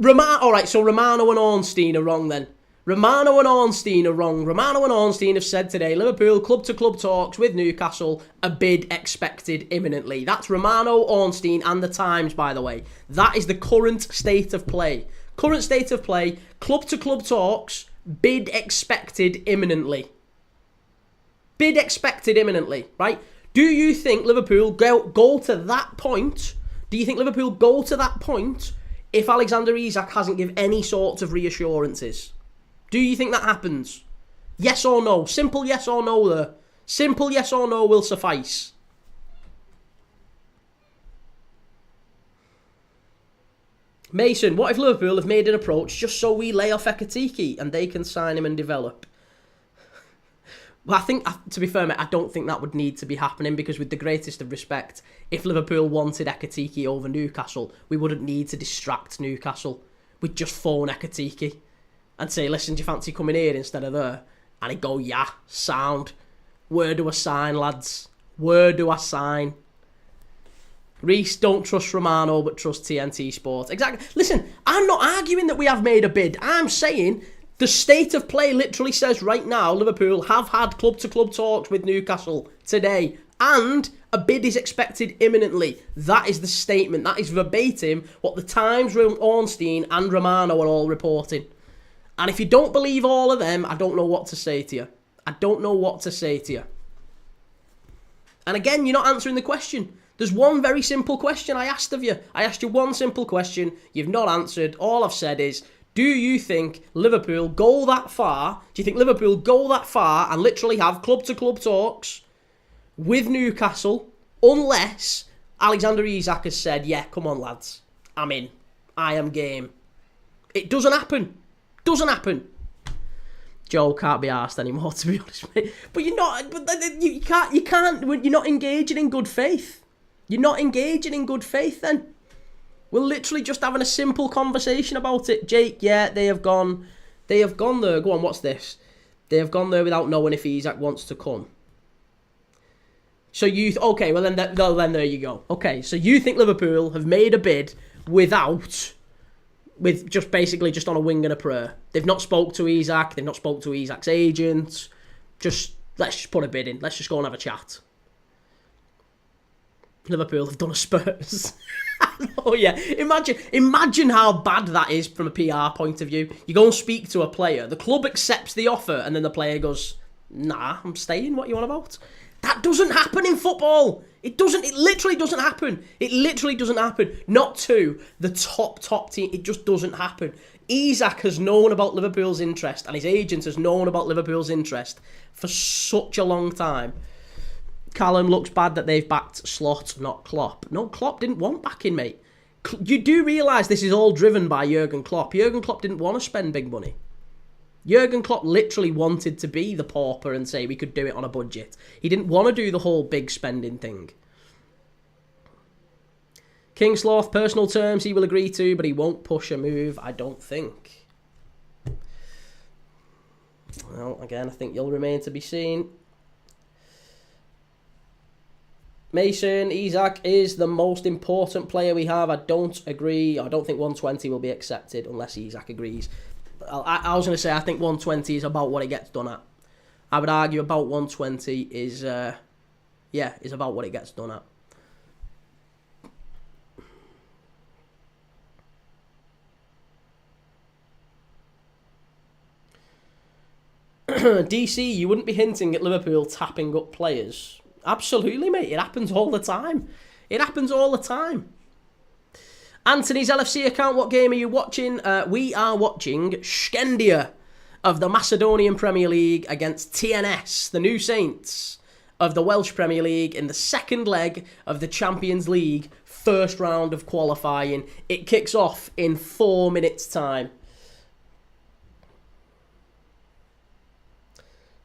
alright, so Romano and Ornstein are wrong then. Romano and Ornstein are wrong. Romano and Ornstein have said today, Liverpool club-to-club talks with Newcastle, a bid expected imminently. That's Romano, Ornstein and the Times, by the way. That is the current state of play. Current state of play, club-to-club talks, bid expected imminently. Bid expected imminently, right? Do you think Liverpool go to that point? Do you think Liverpool go to that point if Alexander Isak hasn't given any sorts of reassurances? Do you think that happens? Yes or no? Simple yes or no there. Simple yes or no will suffice. Mason, what if Liverpool have made an approach just so we lay off Ekatike and they can sign him and develop? Well, I think, to be fair, mate, I don't think that would need to be happening because with the greatest of respect, if Liverpool wanted Ekatike over Newcastle, we wouldn't need to distract Newcastle. We'd just phone Ekatike and say, listen, do you fancy coming here instead of there? And he'd go, yeah, sound. Where do I sign, lads? Where do I sign? Reece, don't trust Romano, but trust TNT Sports. Exactly. Listen, I'm not arguing that we have made a bid. I'm saying the state of play literally says right now, Liverpool have had club-to-club talks with Newcastle today, and a bid is expected imminently. That is the statement. That is verbatim what the Times, Ornstein and Romano are all reporting. And if you don't believe all of them, I don't know what to say to you. I don't know what to say to you. And again, you're not answering the question. There's one very simple question I asked of you. I asked you one simple question. You've not answered. All I've said is, do you think Liverpool go that far? Do you think Liverpool go that far and literally have club-to-club talks with Newcastle unless Alexander Isak has said, yeah, come on, lads. I'm in. I am game. It doesn't happen. Doesn't happen. Joe can't be arsed anymore, to be honest, mate. But you're not. But you can't. You're not engaging in good faith. You're not engaging in good faith. Then we're literally just having a simple conversation about it. Jake, yeah, they have gone. They have gone there. Go on. What's this? They have gone there without knowing if Isak wants to come. So you okay? Well then, there you go. Okay, so you think Liverpool have made a bid with just basically just on a wing and a prayer. They've not spoke to Isak. They've not spoke to Isak's agent. Let's just put a bid in. Let's just go and have a chat. Liverpool have done a Spurs. Oh yeah, imagine how bad that is from a PR point of view. You go and speak to a player. The club accepts the offer, and then the player goes, "Nah, I'm staying. What are you on about?" That doesn't happen in football. It doesn't. It literally doesn't happen. It literally doesn't happen. Not to the top team. It just doesn't happen. Isak has known about Liverpool's interest, and his agent has known about Liverpool's interest for such a long time. Callum, looks bad that they've backed Slot, not Klopp. No, Klopp didn't want backing, mate. You do realise this is all driven by Jurgen Klopp. Jurgen Klopp didn't want to spend big money. Jurgen Klopp literally wanted to be the pauper and say we could do it on a budget. He didn't want to do the whole big spending thing. King Sloth, personal terms he will agree to, but he won't push a move, I don't think. Well, again, I think you'll remain to be seen. Mason, Isak is the most important player we have. I don't agree. I don't think 120 will be accepted unless Isak agrees. I was going to say, I think 120 is about what it gets done at. I would argue about 120 is about what it gets done at. DC, you wouldn't be hinting at Liverpool tapping up players. Absolutely, mate. It happens all the time. It happens all the time. Anthony's LFC account, what game are you watching? We are watching Shkendija of the Macedonian Premier League against TNS, the new Saints of the Welsh Premier League, in the second leg of the Champions League first round of qualifying. It kicks off in 4 minutes' time.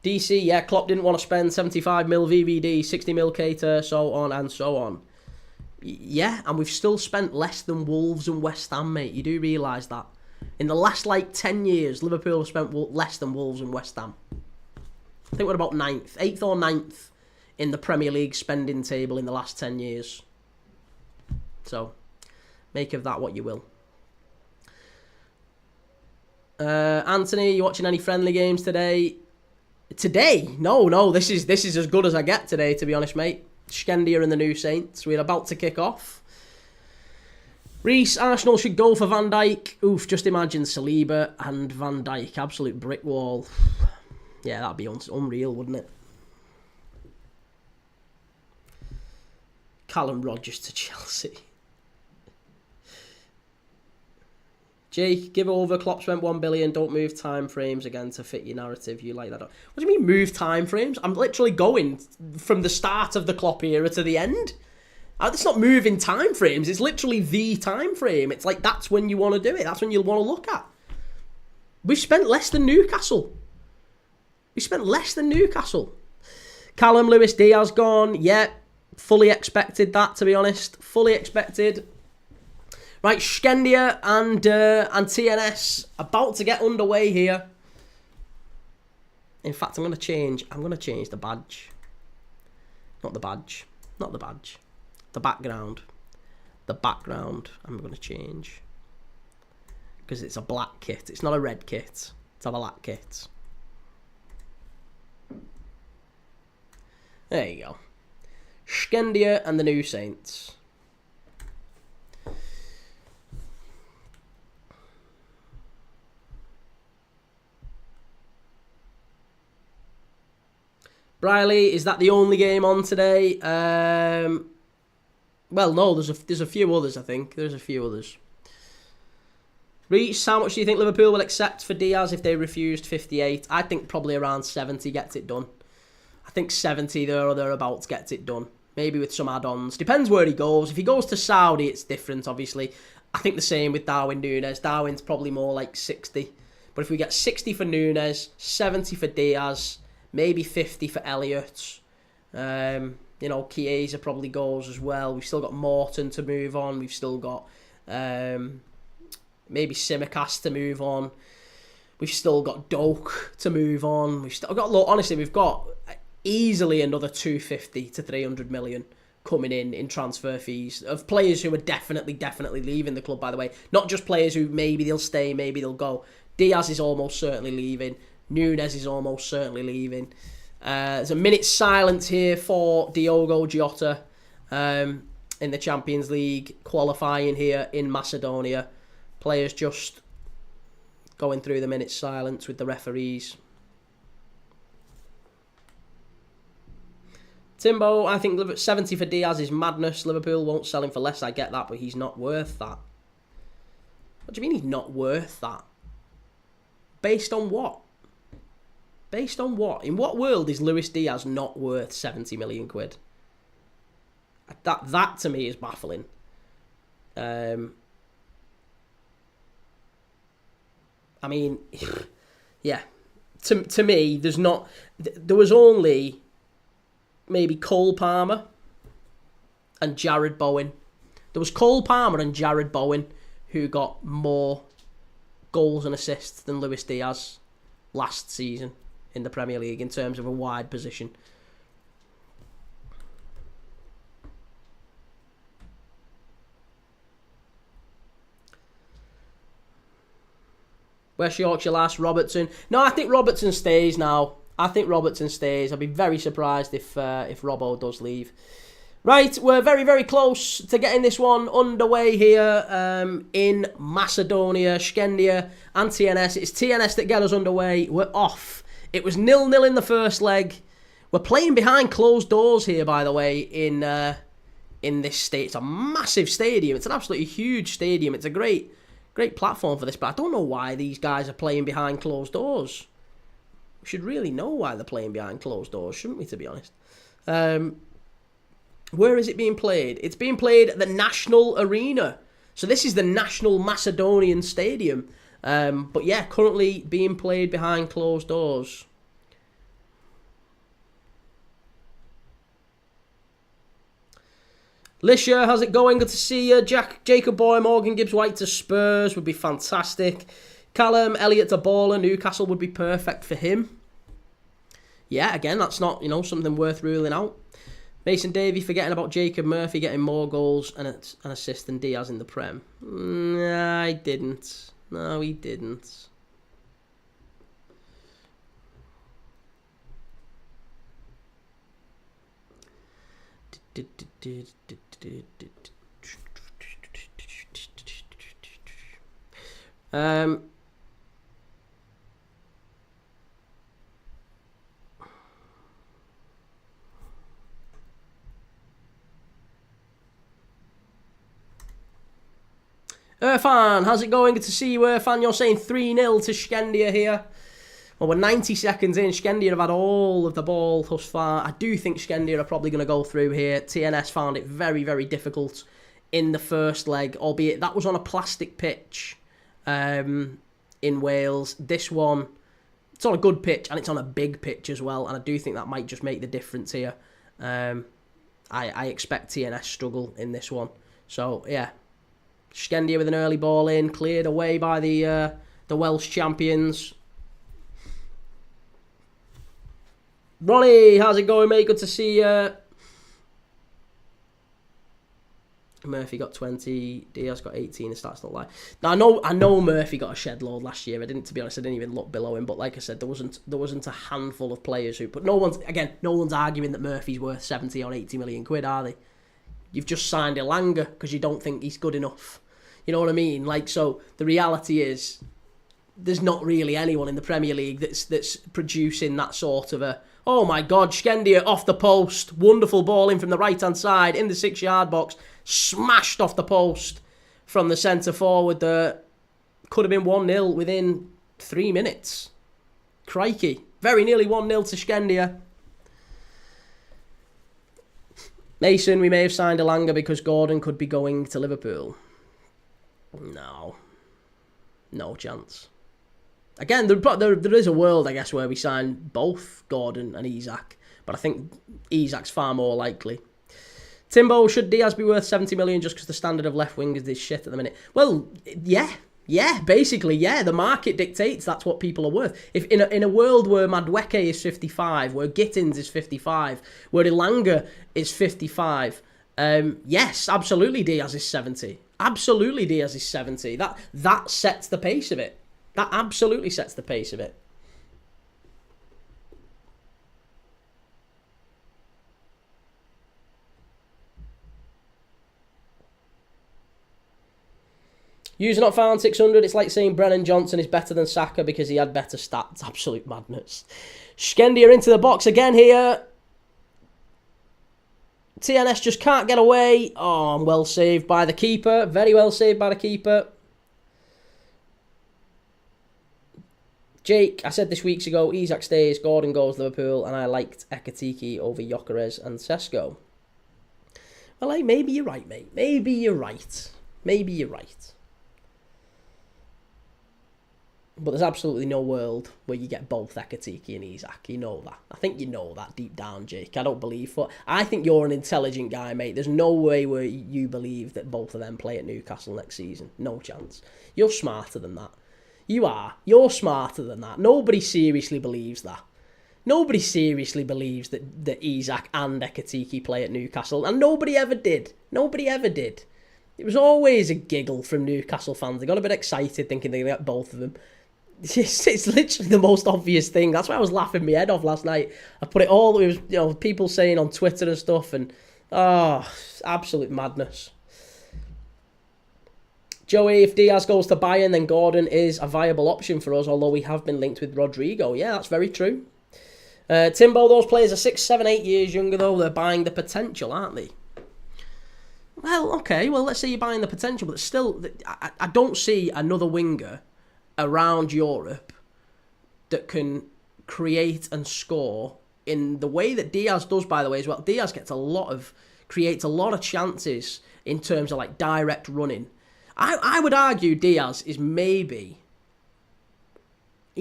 DC, yeah, Klopp didn't want to spend 75 mil VVD, 60 mil Cater, so on and so on. Yeah, and we've still spent less than Wolves and West Ham, mate. You do realise that. In the last, 10 years, Liverpool have spent less than Wolves and West Ham. I think we're about 8th or 9th in the Premier League spending table in the last 10 years. So, make of that what you will. Anthony, you watching any friendly games today? Today? No, this is as good as I get today, to be honest, mate. Shkendija and the New Saints. We're about to kick off. Reese, Arsenal should go for Van Dijk. Oof, just imagine Saliba and Van Dijk. Absolute brick wall. Yeah, that'd be unreal, wouldn't it? Callum Rodgers to Chelsea. Jake, give over. Klopp spent 1 billion. Don't move time frames again to fit your narrative. You like that? What do you mean move time frames? I'm literally going from the start of the Klopp era to the end. It's not moving time frames. It's literally the time frame. It's like that's when you want to do it. That's when you'll want to look at. We've spent less than Newcastle. Callum Lewis Diaz gone. Yeah, fully expected that, to be honest. Fully expected. Right, Shkendija and TNS about to get underway here. In fact, I'm going to change the badge. Not the badge. The background. I'm going to change. Because it's a black kit. It's not a red kit. It's a black kit. There you go. Shkendija and the New Saints. Briley, is that the only game on today? Well, no, there's a few others, I think. There's a few others. Reece, how much do you think Liverpool will accept for Diaz if they refused 58? I think probably around 70 gets it done. I think 70 there or thereabouts gets it done. Maybe with some add-ons. Depends where he goes. If he goes to Saudi, it's different, obviously. I think the same with Darwin Núñez. Darwin's probably more like 60. But if we get 60 for Núñez, 70 for Diaz, maybe 50 for Elliott. Chiesa probably goes as well. We've still got Morton to move on. We've still got maybe Simicast to move on. We've still got Doak to move on. We've got easily another 250 to 300 million coming in transfer fees of players who are definitely leaving the club, by the way. Not just players who maybe they'll stay, maybe they'll go. Diaz is almost certainly leaving. Núñez is almost certainly leaving. There's a minute's silence here for Diogo Jota in the Champions League, qualifying here in Macedonia. Players just going through the minute's silence with the referees. Timbo, I think 70 for Diaz is madness. Liverpool won't sell him for less, I get that, but he's not worth that. What do you mean he's not worth that? Based on what? Based on what? In what world is Luis Diaz not worth 70 million quid? That to me is baffling. I mean, yeah. To me, there was only maybe Cole Palmer and Jared Bowen. There was Cole Palmer and Jared Bowen who got more goals and assists than Luis Diaz last season in the Premier League in terms of a wide position. West Yorkshire last, Robertson. No, I think Robertson stays now. I'll be very surprised if Robbo does leave. Right, we're very, very close to getting this one underway here in Macedonia. Shkendija and TNS. It's TNS that get us underway. We're off. It was 0-0 in the first leg. We're playing behind closed doors here, by the way, in this state. It's a massive stadium. It's an absolutely huge stadium. It's a great platform for this, but I don't know why these guys are playing behind closed doors. We should really know why they're playing behind closed doors, shouldn't we, to be honest? Where is it being played? It's being played at the National Arena. So this is the National Macedonian Stadium. But yeah, currently being played behind closed doors. Lisha, how's it going? Good to see you. Jacob Boy, Morgan Gibbs-White to Spurs would be fantastic. Callum Elliott to Baller, Newcastle would be perfect for him. Yeah, again, that's not, something worth ruling out. Mason Davey forgetting about Jacob Murphy getting more goals and an assist than Diaz in the Prem. Nah, I didn't. No, he didn't. Irfan, how's it going? Good to see you, Irfan. You're saying 3-0 to Shkendija here. Well, we're 90 seconds in. Shkendija have had all of the ball thus far. I do think Shkendija are probably going to go through here. TNS found it very, very difficult in the first leg, albeit that was on a plastic pitch in Wales. This one, it's on a good pitch and it's on a big pitch as well, and I do think that might just make the difference here. I expect TNS struggle in this one. So, yeah. Shkendija with an early ball in, cleared away by the Welsh champions. Ronnie, how's it going, mate? Good to see you. Murphy got 20, Diaz got 18, the stats don't lie. Now, I know Murphy got a shed load last year. To be honest, I didn't even look below him, but like I said, there wasn't a handful of players who, but no one's arguing that Murphy's worth 70 or 80 million quid, are they? You've just signed Elanga because you don't think he's good enough. You know what I mean? Like, so the reality is there's not really anyone in the Premier League that's producing that sort of a, oh my God, Shkendija off the post, wonderful ball in from the right-hand side, in the 6-yard box, smashed off the post from the centre forward that could have been 1-0 within 3 minutes. Crikey. Very nearly 1-0 to Shkendija. Mason, we may have signed Elanga because Gordon could be going to Liverpool. No chance. Again, there is a world, I guess, where we sign both Gordon and Isak, but I think Isak's far more likely. Timbo, should Diaz be worth 70 million just because the standard of left wing is this shit at the minute? Well, yeah, basically, yeah. The market dictates that's what people are worth. If in a world where Madueke is 55, where Gittins is 55, where Elanga is 55, yes, absolutely Diaz is 70. Absolutely Diaz is 70. That sets the pace of it. That absolutely sets the pace of it. User not found 600. It's like saying Brennan Johnson is better than Saka because he had better stats. Absolute madness. Shkendija into the box again here. TNS just can't get away. Oh, well saved by the keeper. Very well saved by the keeper. Jake, I said this weeks ago, Isak stays, Gordon goes Liverpool, and I liked Ekatike over Gyökeres and Sesko. Well, hey, maybe you're right, mate. Maybe you're right. Maybe you're right. But there's absolutely no world where you get both Ekatike and Isak. You know that. I think you know that deep down, Jake. I don't believe it. I think you're an intelligent guy, mate. There's no way where you believe that both of them play at Newcastle next season. No chance. You're smarter than that. You are. You're smarter than that. Nobody seriously believes that. Nobody seriously believes that Isak and Ekatike play at Newcastle. And nobody ever did. Nobody ever did. It was always a giggle from Newcastle fans. They got a bit excited thinking they got both of them. It's literally the most obvious thing. That's why I was laughing my head off last night. I put it all, it was, people saying on Twitter and stuff, and absolute madness. Joey, if Diaz goes to Bayern, then Gordon is a viable option for us, although we have been linked with Rodrigo. Yeah, that's very true. Timbo, those players are 6, 7, 8 years younger, though. They're buying the potential, aren't they? Well, okay, well, let's say you're buying the potential, but still, I don't see another winger around Europe that can create and score in the way that Diaz does, by the way, as well. Diaz creates a lot of chances in terms of like direct running. I would argue Diaz is he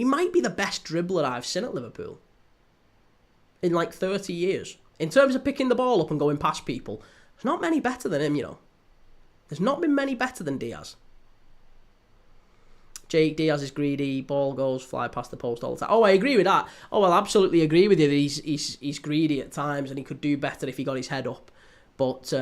might be the best dribbler I've seen at Liverpool in like 30 years. In terms of picking the ball up and going past people, there's not many better than him, you know. There's not been many better than Diaz. Jake, Diaz is greedy. Ball goes fly past the post all the time. Oh, I agree with that. Oh, I'll absolutely agree with you that he's greedy at times and he could do better if he got his head up. But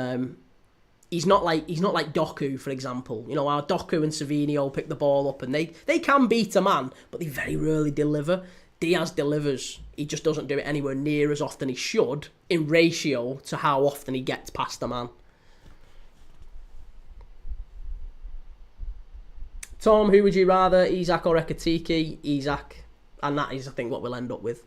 he's not like Doku, for example. You know, our Doku and Savinio pick the ball up and they can beat a man, but they very rarely deliver. Diaz delivers. He just doesn't do it anywhere near as often he should in ratio to how often he gets past a man. Tom, who would you rather, Isak or Ekatike? Isak. And that is, I think, what we'll end up with.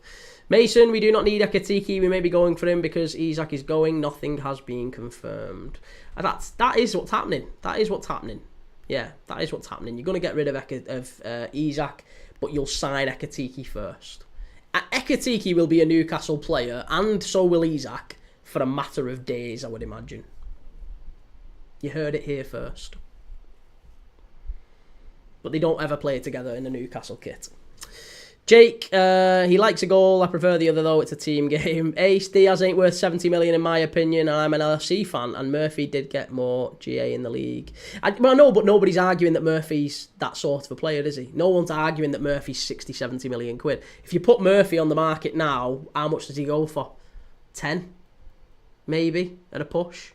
Mason, we do not need Ekatike. We may be going for him because Isak is going. Nothing has been confirmed. And that is what's happening. That is what's happening. Yeah, that is what's happening. You're going to get rid of Isak, but you'll sign Ekatike first. Ekatike will be a Newcastle player, and so will Isak, for a matter of days, I would imagine. You heard it here first. But they don't ever play together in the Newcastle kit. Jake, he likes a goal. I prefer the other, though. It's a team game. Ace, Diaz ain't worth 70 million in my opinion. I'm an LFC fan, and Murphy did get more GA in the league. Well, no, but nobody's arguing that Murphy's that sort of a player, is he? No one's arguing that Murphy's 60, 70 million quid. If you put Murphy on the market now, how much does he go for? 10? Maybe, at a push.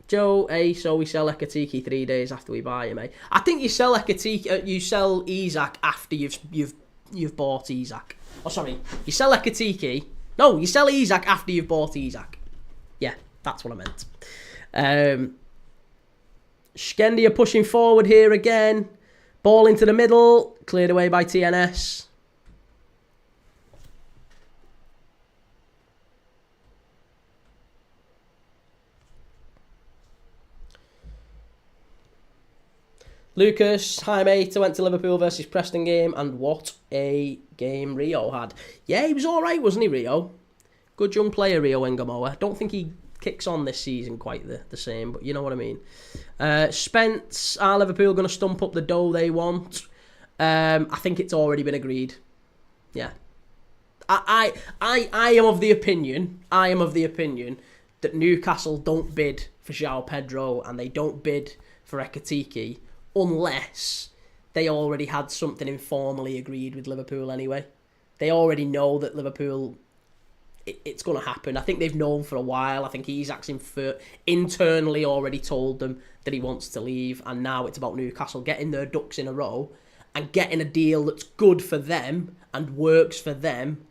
Joe, so we sell Ekatike 3 days after we buy him, eh? I think you sell Ekatike, you sell Isak after you've bought Isak. Oh, sorry, you sell Ekatike. No, you sell Isak after you've bought Isak. Yeah, that's what I meant. Shkendija pushing forward here again. Ball into the middle, cleared away by TNS. Lucas, hi mate, I went to Liverpool versus Preston game, and what a game Rio had. Yeah, he was alright, wasn't he, Rio? Good young player, Rio Engamoa. Don't think he kicks on this season quite the same, but you know what I mean. Spence, are Liverpool going to stump up the dough they want? I think it's already been agreed. Yeah. I am of the opinion that Newcastle don't bid for João Pedro and they don't bid for Ekatike unless they already had something informally agreed with Liverpool anyway. They already know that Liverpool, it's going to happen. I think they've known for a while. I think Isak's internally already told them that he wants to leave, and now it's about Newcastle getting their ducks in a row and getting a deal that's good for them and works for them,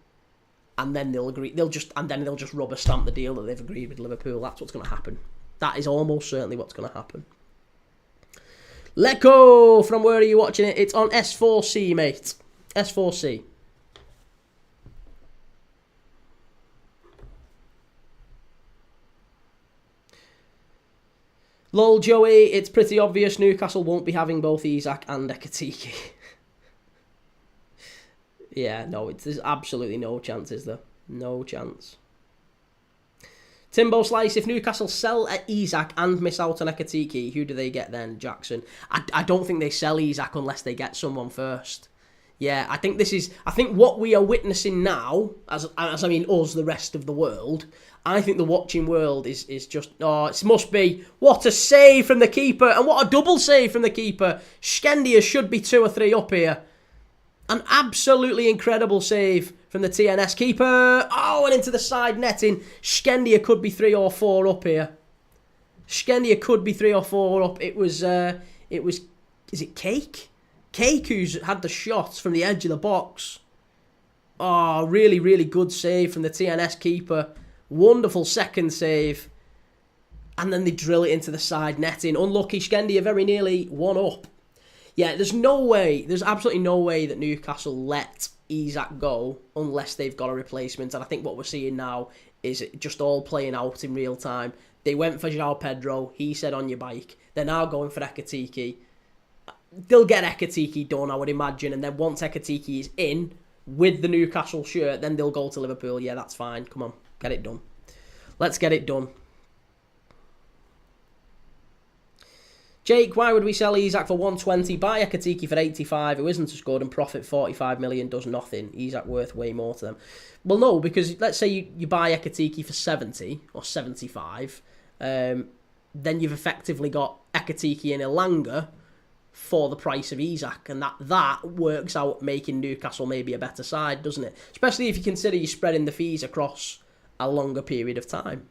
and then they'll agree. They'll just rubber stamp the deal that they've agreed with Liverpool. That's what's going to happen. That is almost certainly what's going to happen. Let go! From where are you watching it? It's on S4C, mate. S4C. Lol, Joey, it's pretty obvious Newcastle won't be having both Isak and Ekatike. Yeah, no, there's absolutely no chance, is there? No chance. Timbo Slice, if Newcastle sell Isak and miss out on Ekatike, who do they get then? Jackson. I don't think they sell Isak unless they get someone first. Yeah, I think what we are witnessing now, as I mean us, the rest of the world, I think the watching world is just, it must be, what a save from the keeper, and what a double save from the keeper. Shkendija should be 2 or 3 up here. An absolutely incredible save from the TNS keeper. Oh, and into the side netting. Shkendija could be 3 or 4 up here. Shkendija could be 3 or 4 up. It was, is it Cake? Cake who's had the shot from the edge of the box. Oh, really, really good save from the TNS keeper. Wonderful second save. And then they drill it into the side netting. Unlucky, Shkendija very nearly 1 up. Yeah, there's absolutely no way that Newcastle let Isak go unless they've got a replacement. And I think what we're seeing now is it just all playing out in real time. They went for João Pedro. He said on your bike. They're now going for Ekatike. They'll get Ekatike done, I would imagine. And then once Ekatike is in with the Newcastle shirt, then they'll go to Liverpool. Yeah, that's fine. Come on, get it done. Let's get it done. Jake, why would we sell Isak for 120, buy Ekatike for 85, who isn't as good, and profit 45 million, does nothing? Isak worth way more to them. Well, no, because let's say you buy Ekatike for 70 or 75, then you've effectively got Ekitike and Ilanga for the price of Isak, and that works out making Newcastle maybe a better side, doesn't it? Especially if you consider you're spreading the fees across a longer period of time.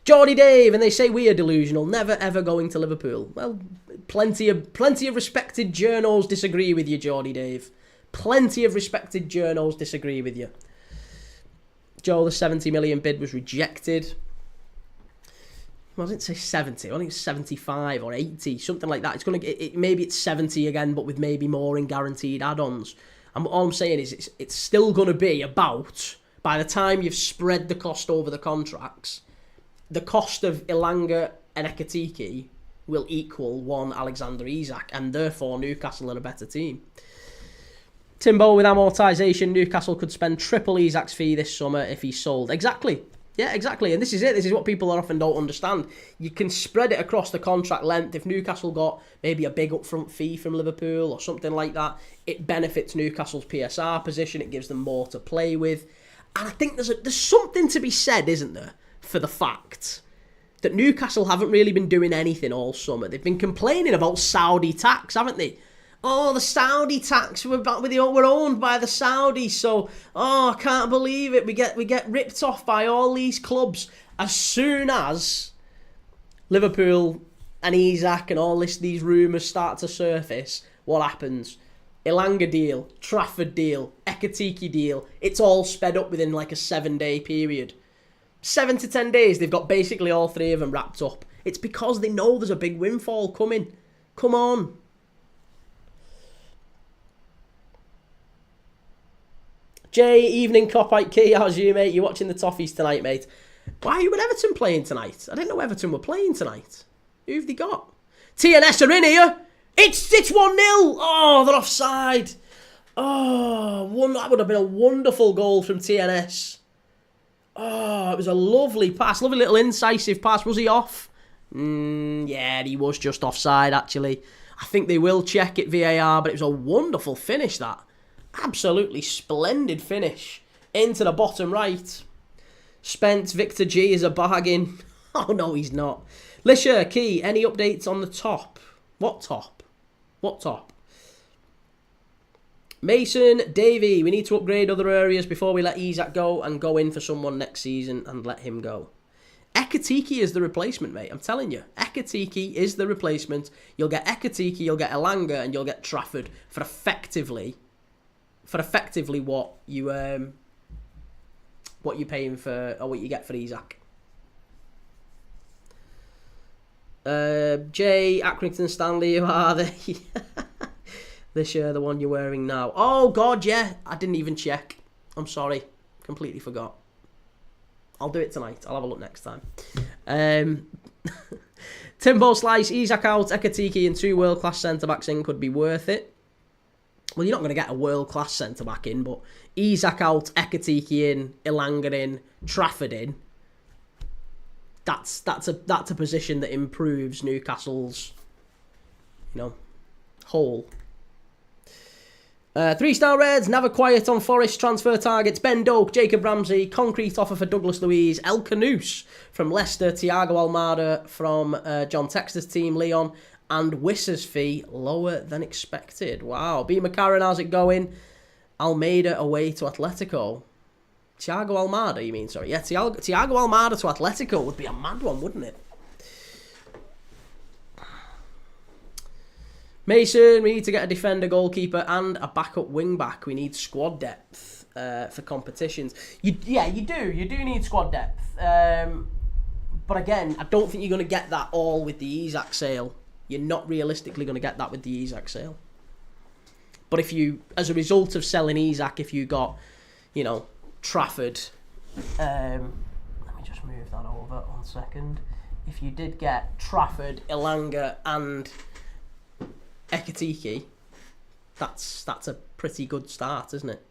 Geordie Dave, and they say we are delusional, never ever going to Liverpool. Well, plenty of respected journos disagree with you, Geordie Dave. Plenty of respected journos disagree with you. Joe, the 70 million bid was rejected. Well, I didn't say 70. I think it's 75 or 80, something like that. Maybe it's 70 again, but with maybe more in guaranteed add-ons. And all I'm saying is it's still going to be about, by the time you've spread the cost over the contracts, the cost of Ilanga and Ekitike will equal one Alexander Isak, and therefore Newcastle are a better team. Timbo, with amortisation, Newcastle could spend triple Isak's fee this summer if he's sold. Exactly. Yeah, exactly. And this is it. This is what people often don't understand. You can spread it across the contract length. If Newcastle got maybe a big upfront fee from Liverpool or something like that, it benefits Newcastle's PSR position. It gives them more to play with. And I think there's something to be said, isn't there, for the fact that Newcastle haven't really been doing anything all summer. They've been complaining about Saudi tax, haven't they? Oh, the Saudi tax, we're owned by the Saudis, so, I can't believe it. We get ripped off by all these clubs. As soon as Liverpool and Isak and all these rumours start to surface, what happens? Ilanga deal, Trafford deal, Ekitike deal, it's all sped up within like a 7-day period. 7 to 10 days, they've got basically all three of them wrapped up. It's because they know there's a big windfall coming. Come on. Jay, evening cop-out Key, how's you, mate? You watching the Toffees tonight, mate? Why are you with Everton playing tonight? I didn't know Everton were playing tonight. Who've they got? TNS are in here. It's 1-0. Oh, they're offside. Oh, that would have been a wonderful goal from TNS. Oh, it was a lovely pass. Lovely little incisive pass. Was he off? Yeah, he was just offside, actually. I think they will check it VAR, but it was a wonderful finish, that. Absolutely splendid finish into the bottom right. Spence, Victor G is a bargain. Oh, no, he's not. Lisha, Key, any updates on the top? What top? What top? Mason, Davey, we need to upgrade other areas before we let Isak go and go in for someone next season and let him go. Ekitike is the replacement, mate. I'm telling you. Ekitike is the replacement. You'll get Ekitike, you'll get Ilanga, and you'll get Trafford for effectively what you're paying for, or what you get for Isak. Jay, Accrington Stanley, who are they? This year, the one you're wearing now. Oh, God, yeah. I didn't even check. I'm sorry. Completely forgot. I'll do it tonight. I'll have a look next time. Timbo Slice, Isak out, Ekitike and 2 world-class centre-backs in could be worth it. Well, you're not going to get a world-class centre-back in, but Isak out, Ekitike in, Ilanga in, Trafford in. That's a position that improves Newcastle's, whole. 3-star Reds, never quiet on Forest transfer targets. Ben Doak, Jacob Ramsey, concrete offer for Douglas Luiz, El Canouse from Leicester, Thiago Almada from John Texter's team, Leon, and Wisser's fee lower than expected. Wow. B. McCarran, how's it going? Almeida away to Atletico. Thiago Almada, you mean? Sorry. Yeah, Thiago Almada to Atletico would be a mad one, wouldn't it? Mason, we need to get a defender, goalkeeper, and a backup wing-back. We need squad depth for competitions. You do. You do need squad depth. But again, I don't think you're going to get that all with the Isak sale. You're not realistically going to get that with the Isak sale. But if you, as a result of selling Isak, if you got, Trafford, let me just move that over 1 second. If you did get Trafford, Ilanga, and Ekitike, that's a pretty good start, isn't it?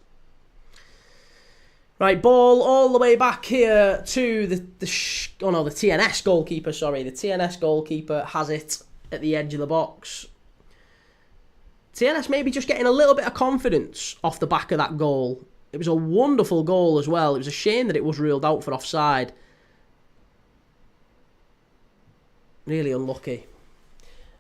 Right, ball all the way back here to the TNS goalkeeper, sorry. The TNS goalkeeper has it at the edge of the box. TNS maybe just getting a little bit of confidence off the back of that goal. It was a wonderful goal as well. It was a shame that it was ruled out for offside. Really unlucky.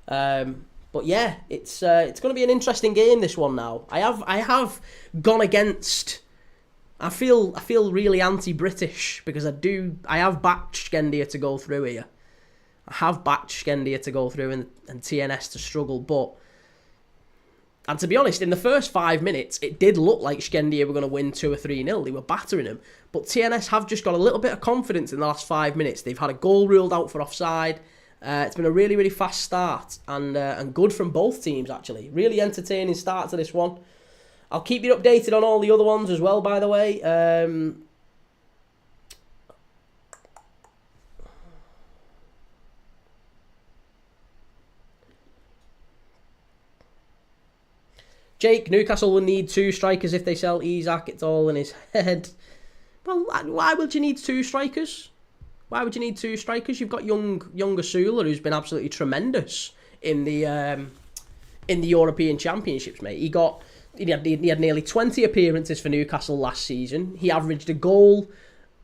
But yeah, it's going to be an interesting game, this one. Now I have gone against. I feel really anti-British because I have backed Shkendija to go through here. I have backed Shkendija to go through and TNS to struggle, and to be honest, in the first 5 minutes, it did look like Shkendija were going to win 2 or 3-0. They were battering them, but TNS have just got a little bit of confidence in the last 5 minutes. They've had a goal ruled out for offside. It's been a really, really fast start and good from both teams, actually. Really entertaining start to this one. I'll keep you updated on all the other ones as well, by the way. Jake, Newcastle will need 2 strikers if they sell Isak. It's all in his head. Well, why would you need 2 strikers? Why would you need 2 strikers? You've got younger Sula, who's been absolutely tremendous in the European Championships, mate. He had nearly 20 appearances for Newcastle last season. He averaged a goal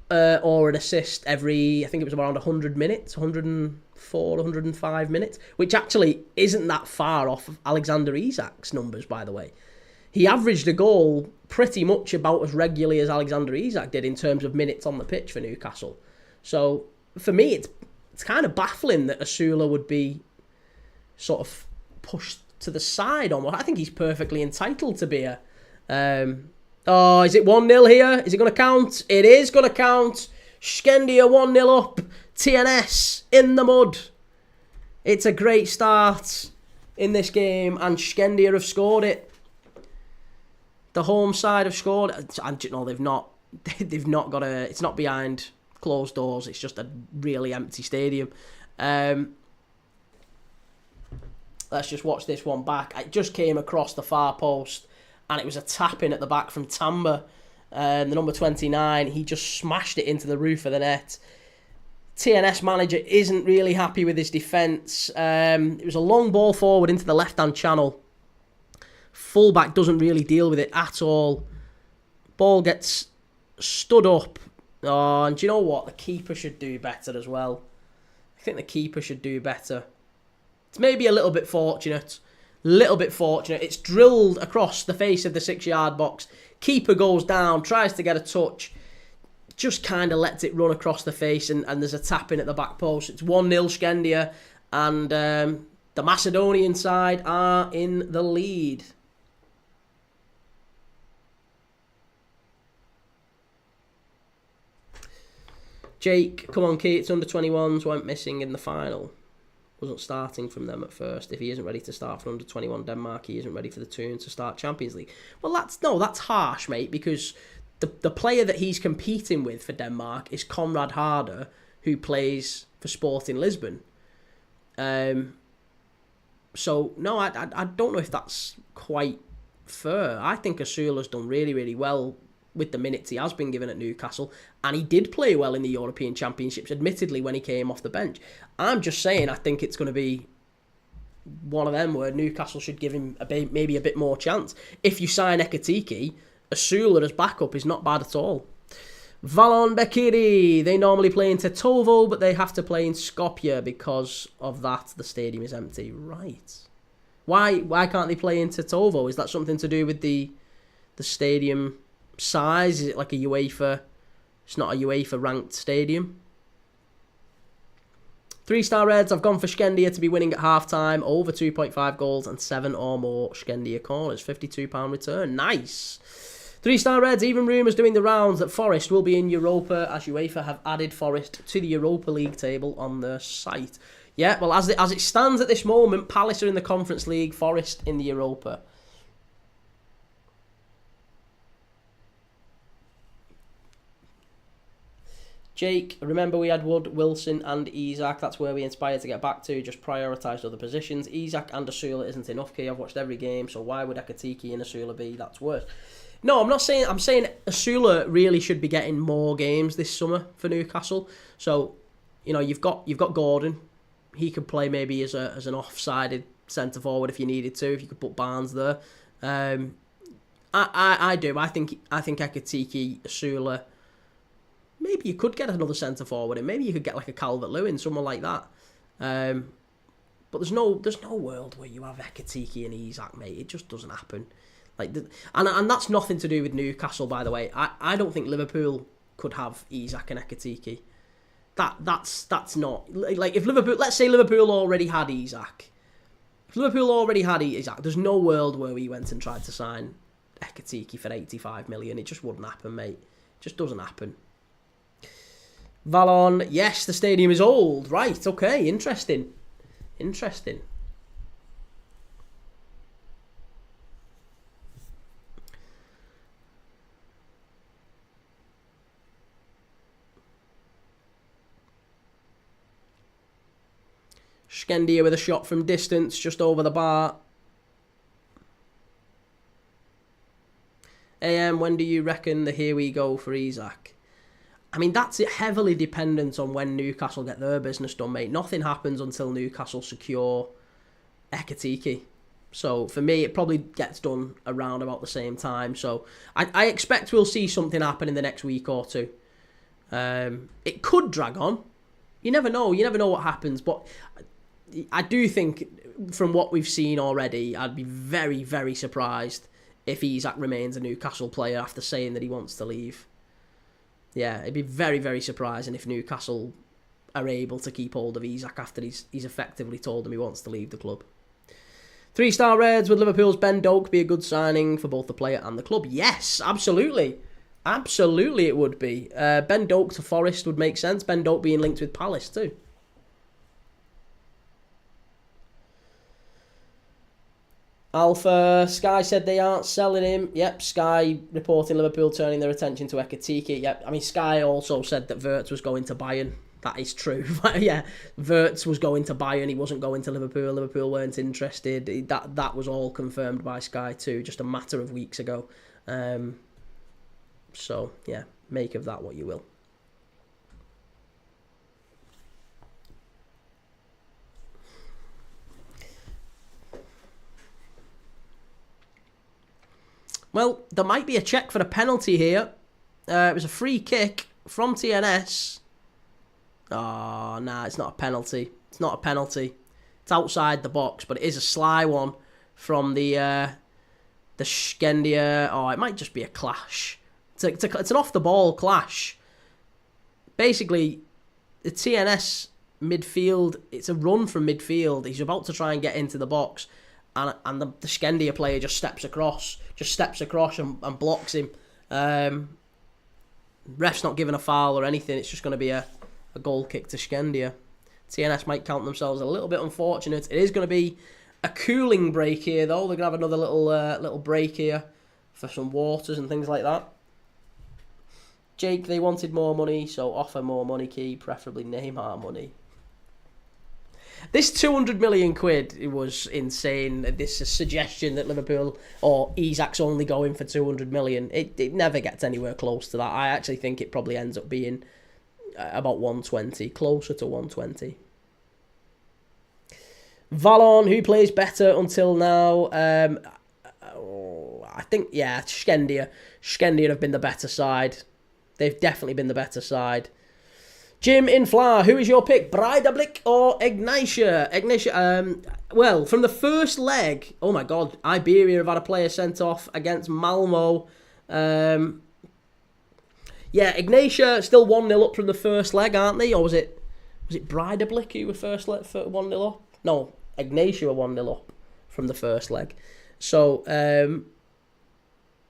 or an assist every, I think it was around 100 minutes, 104, 105 minutes, which actually isn't that far off of Alexander Isak's numbers, by the way. He averaged a goal pretty much about as regularly as Alexander Isak did in terms of minutes on the pitch for Newcastle. So, for me, it's kind of baffling that Asula would be sort of pushed to the side on what I think he's perfectly entitled to be a... is it 1-0 here? Is it going to count? It is going to count. Shkendija 1-0 up. TNS in the mud. It's a great start in this game, and Shkendija have scored it. The home side have scored. And no, they've not. They've not got a... It's not behind closed doors. It's just a really empty stadium. Let's just watch this one back. It just came across the far post, and it was a tap-in at the back from Tamba. The number 29, he just smashed it into the roof of the net. TNS manager isn't really happy with his defence. It was a long ball forward into the left-hand channel. Fullback doesn't really deal with it at all. Ball gets stood up. Oh, and do you know what? The keeper should do better as well. I think the keeper should do better. It's maybe a little bit fortunate. It's drilled across the face of the 6-yard box. Keeper goes down, tries to get a touch. Just kind of lets it run across the face, and there's a tap in at the back post. It's 1-0 Shkendija, and the Macedonian side are in the lead. Jake, come on, Kee, it's under 21s, went missing in the final. Wasn't starting from them at first. If he isn't ready to start for under 21 Denmark, he isn't ready for the Toon to start Champions League. Well, that's harsh, mate, because the player that he's competing with for Denmark is Conrad Harder, who plays for Sporting Lisbon. So, no, I don't know if that's quite fair. I think Asula's done really, really well with the minutes he has been given at Newcastle, and he did play well in the European Championships, admittedly, when he came off the bench. I'm just saying I think it's going to be one of them where Newcastle should give him maybe a bit more chance. If you sign Ekatike, Asula as backup is not bad at all. Valon Bekiri, they normally play in Tetovo, but they have to play in Skopje because of that. The stadium is empty. Right. Why can't they play in Tetovo? Is that something to do with the stadium size? Is it like a UEFA? It's not a UEFA ranked stadium. 3-star Reds, I've gone for Shkendija to be winning at half-time, over 2.5 goals and 7 or more Shkendija corners. £52 return. Nice. 3-star Reds, even rumours doing the rounds that Forest will be in Europa, as UEFA have added Forest to the Europa League table on their site. Yeah, well, as it stands at this moment, Palace are in the Conference League, Forest in the Europa. Jake, remember we had Wood, Wilson and Isak. That's where we inspired to get back to. Just prioritised other positions. Isak and Asula isn't enough, Kee. I've watched every game, so why would Ekatike and Asula be? That's worse. No, I'm not saying... I'm saying Asula really should be getting more games this summer for Newcastle. So, you know, you've got Gordon. He could play maybe as an off-sided centre-forward if you needed to, if you could put Barnes there. I do. I think Ekatike, Asula... Maybe you could get another centre-forward in. Maybe you could get like a Calvert-Lewin, someone like that. But there's no world where you have Ekitike and Isak, mate. It just doesn't happen. And that's nothing to do with Newcastle, by the way. I don't think Liverpool could have Isak and Ekitike. That's not like if Liverpool. Let's say Liverpool already had Isak. If Liverpool already had Isak, there's no world where we went and tried to sign Ekitike for 85 million. It just wouldn't happen, mate. It just doesn't happen. Valon, yes, the stadium is old. Right, okay, interesting. Interesting. Shkendija with a shot from distance, just over the bar. AM, when do you reckon the here we go for Isak? I mean, that's heavily dependent on when Newcastle get their business done, mate. Nothing happens until Newcastle secure Ekitike. So, for me, it probably gets done around about the same time. So, I expect we'll see something happen in the next week or two. It could drag on. You never know. You never know what happens. But I do think, from what we've seen already, I'd be very, very surprised if Isak remains a Newcastle player after saying that he wants to leave. Yeah, it'd be very, very surprising if Newcastle are able to keep hold of Isak after he's effectively told them he wants to leave the club. 3-star Reds, would Liverpool's Ben Doak be a good signing for both the player and the club? Yes, absolutely. Absolutely it would be. Ben Doak to Forest would make sense. Ben Doak being linked with Palace too. Alpha, Sky said they aren't selling him. Yep, Sky reporting Liverpool turning their attention to Ekitike. Yep, I mean, Sky also said that Wirtz was going to Bayern. That is true. Yeah, Wirtz was going to Bayern. He wasn't going to Liverpool. Liverpool weren't interested. That was all confirmed by Sky too, just a matter of weeks ago. So, yeah, make of that what you will. Well, there might be a check for a penalty here. It was a free kick from TNS. Oh, nah, it's not a penalty. It's not a penalty. It's outside the box, but it is a sly one from the Shkendija. Oh, it might just be a clash. It's an off-the-ball clash. Basically, the TNS midfield, it's a run from midfield. He's about to try and get into the box. And the Shkendija player just steps across and blocks him. Ref's not giving a foul or anything. It's just going to be a goal kick to Shkendija. TNS might count themselves a little bit unfortunate. It is going to be a cooling break here, though. They're going to have another little break here for some waters and things like that. Jake, they wanted more money, so offer more money, Key, preferably Neymar money. This 200 million quid, it was insane. This suggestion that Liverpool or Isak's only going for 200 million, it never gets anywhere close to that. I actually think it probably ends up being about 120, closer to 120. Valon, who plays better until now? I think, yeah, Shkendija. Shkendija have been the better side. They've definitely been the better side. Jim in Fla, who is your pick? Breidablik or Ignatia? Well, from the first leg, oh my God, Iberia have had a player sent off against Malmo. Yeah, Ignatia still 1-0 up from the first leg, aren't they? Or was it Breidablik who were first leg for 1-0 up? No, Ignatia were 1-0 up from the first leg. So,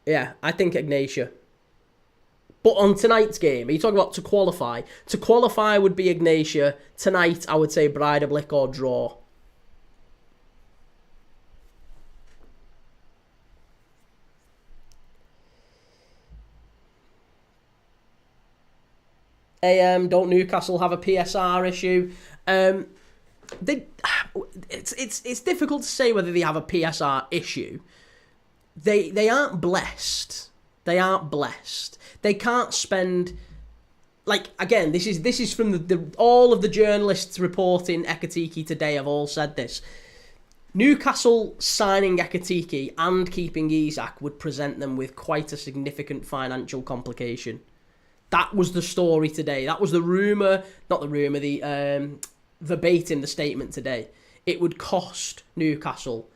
yeah, I think Ignatia. But on tonight's game, are you talking about to qualify? To qualify would be Ignatia. Tonight, I would say Breidablik or draw. Don't Newcastle have a PSR issue? It's difficult to say whether they have a PSR issue. They aren't blessed. They aren't blessed. They can't spend, like, again, this is from all of the journalists reporting Ekitike today have all said this. Newcastle signing Ekitike and keeping Isak would present them with quite a significant financial complication. That was the story today. That was the rumour, not the rumour, verbatim the statement today. It would cost Newcastle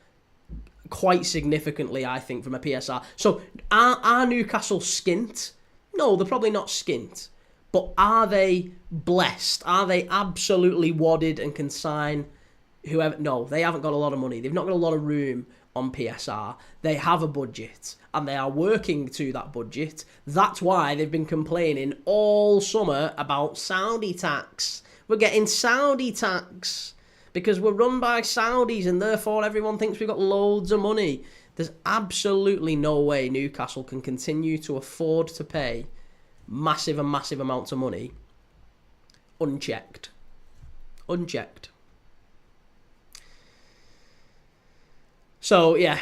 quite significantly, I think, from a PSR. So are Newcastle skint? No, they're probably not skint. But are they blessed? Are they absolutely wadded and can sign whoever? No, they haven't got a lot of money. They've not got a lot of room on PSR. They have a budget and they are working to that budget. That's why they've been complaining all summer about Saudi tax. We're getting Saudi tax because we're run by Saudis and therefore everyone thinks we've got loads of money. There's absolutely no way Newcastle can continue to afford to pay massive and massive amounts of money unchecked. So, yeah,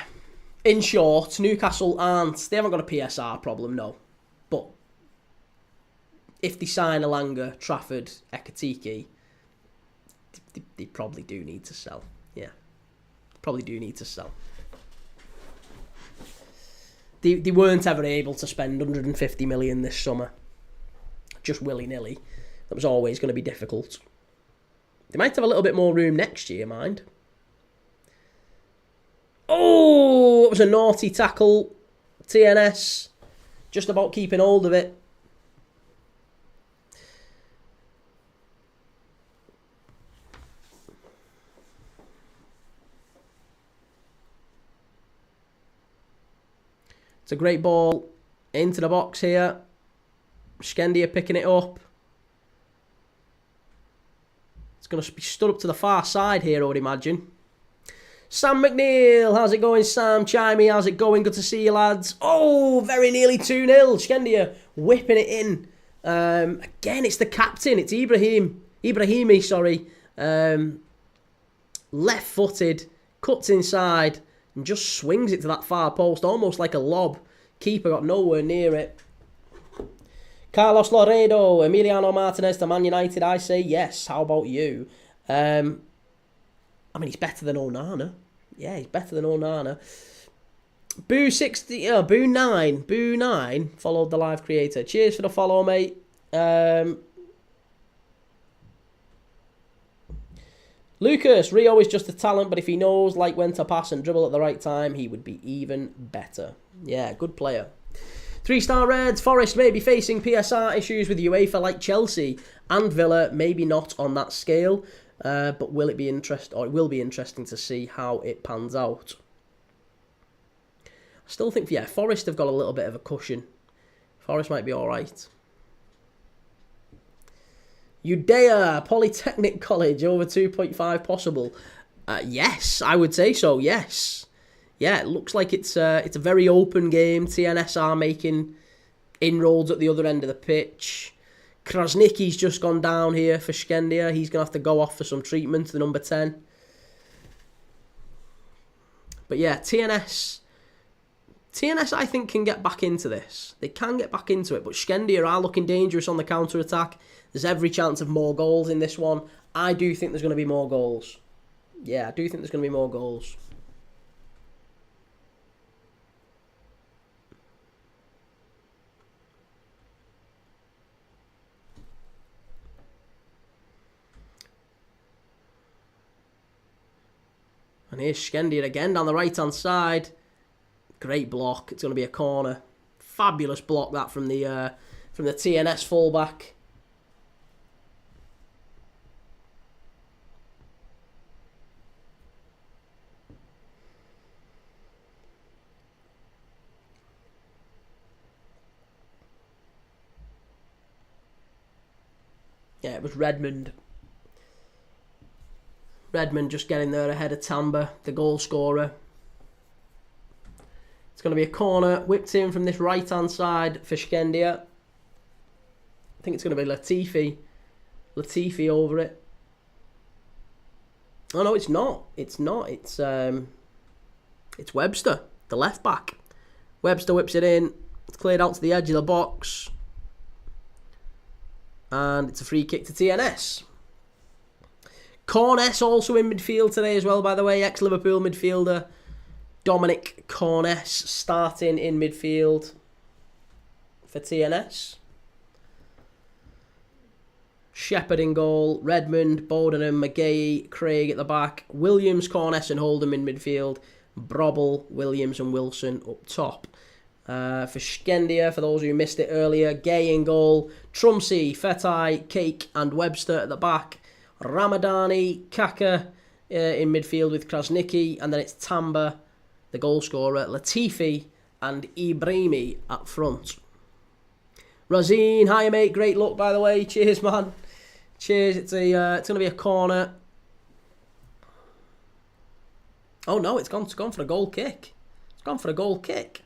in short, Newcastle they haven't got a PSR problem, no. But if they sign Elanga, Trafford, Ekatike, they probably do need to sell. Yeah, probably do need to sell. They weren't ever able to spend 150 million this summer, just willy-nilly. That was always going to be difficult. They might have a little bit more room next year, mind. Oh, it was a naughty tackle. TNS, just about keeping hold of it. It's a great ball into the box here. Shkendija picking it up. It's going to be stood up to the far side here, I would imagine. Sam McNeil, how's it going, Sam? Chimey, how's it going? Good to see you, lads. Oh, very nearly 2-0. Shkendija whipping it in. Again, it's the captain. It's Ibrahimi, sorry. Left-footed, cuts inside, and just swings it to that far post, almost like a lob. Keeper got nowhere near it. Carlos Loredo, Emiliano Martinez to Man United, I say yes. How about you? I mean, he's better than Onana. Yeah, he's better than Onana. Boo 9 followed the live creator. Cheers for the follow, mate. Lucas, Rio is just a talent, but if he knows like when to pass and dribble at the right time, he would be even better. Yeah, good player. 3-star Reds, Forest may be facing PSR issues with UEFA like Chelsea and Villa, maybe not on that scale, but it will be interesting to see how it pans out. I still think, yeah, Forest have got a little bit of a cushion. Forest might be alright. Udea, Polytechnic College, over 2.5 possible. Yes, I would say so, yes. Yeah, it looks like it's a very open game. TNS are making inroads at the other end of the pitch. Krasnicki's just gone down here for Shkendija. He's going to have to go off for some treatment, the number 10. But yeah, TNS I think can get back into this. They can get back into it, but Shkendija are looking dangerous on the counter-attack. There's every chance of more goals in this one. I do think there's going to be more goals. Yeah, I do think there's going to be more goals. And here's Shkendija again down the right-hand side. Great block. It's going to be a corner. Fabulous block that from the TNS fullback. Yeah, it was Redmond. Redmond just getting there ahead of Tamba, the goal scorer. It's going to be a corner, whipped in from this right-hand side for Shkendija. I think it's going to be Latifi. Latifi over it. Oh, no, it's not. It's not. It's Webster, the left back. Webster whips it in. It's cleared out to the edge of the box. And it's a free kick to TNS. Corness also in midfield today as well, by the way. Ex-Liverpool midfielder Dominic Corness starting in midfield for TNS. Shepherd in goal, Redmond, Bodenham, McGahey, Craig at the back, Williams, Corness and Holdham in midfield, Brobble, Williams and Wilson up top. For Shkendija, for those who missed it earlier, Gay in goal, Trumsey, Fetai, Cake and Webster at the back, Ramadani, Kaka in midfield with Krasnicki, and then it's Tamba, the goal scorer, Latifi and Ibrahimi up front. Razine, hi mate, great luck by the way, cheers man, cheers. It's going to be a corner. Oh no, it's gone for a goal kick. It's gone for a goal kick.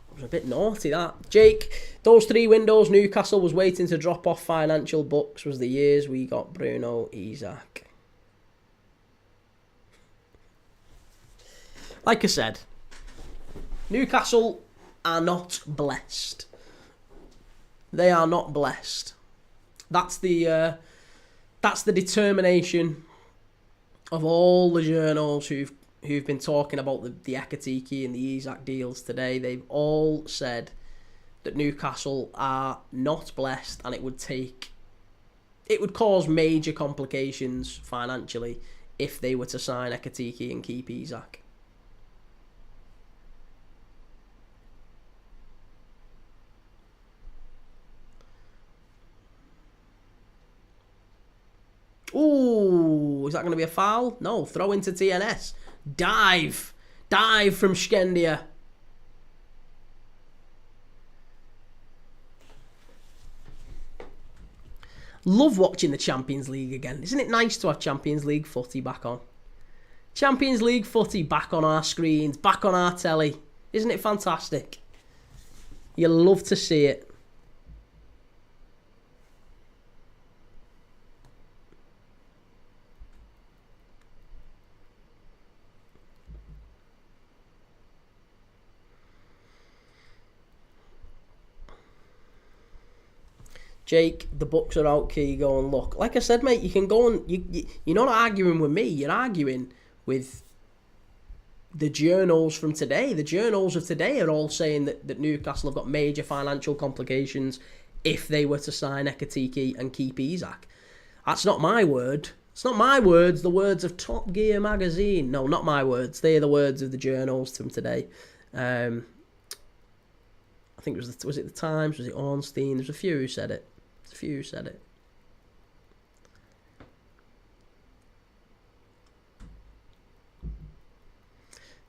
It was a bit naughty that. Jake, those 3 windows Newcastle was waiting to drop off financial books was the years we got Bruno Isak. Like I said, Newcastle are not blessed. They are not blessed. That's the determination of all the journals who've been talking about the Ekatike and the Isak deals today. They've all said that Newcastle are not blessed, and it would cause major complications financially if they were to sign Ekatike and keep Isak. Ooh, is that going to be a foul? No, throw into TNS. Dive from Shkendija. Love watching the Champions League again. Isn't it nice to have Champions League footy back on? Champions League footy back on our screens, back on our telly. Isn't it fantastic? You love to see it. Jake, the books are out, Kee, go and look. Like I said, mate, you can go and... You're not arguing with me, you're arguing with the journals from today. The journals of today are all saying that Newcastle have got major financial complications if they were to sign Ekatike and keep Isak. That's not my word. It's not my words, the words of Top Gear magazine. No, not my words. They're the words of the journals from today. I think it was it the Times? Was it Ornstein? There's a few who said it.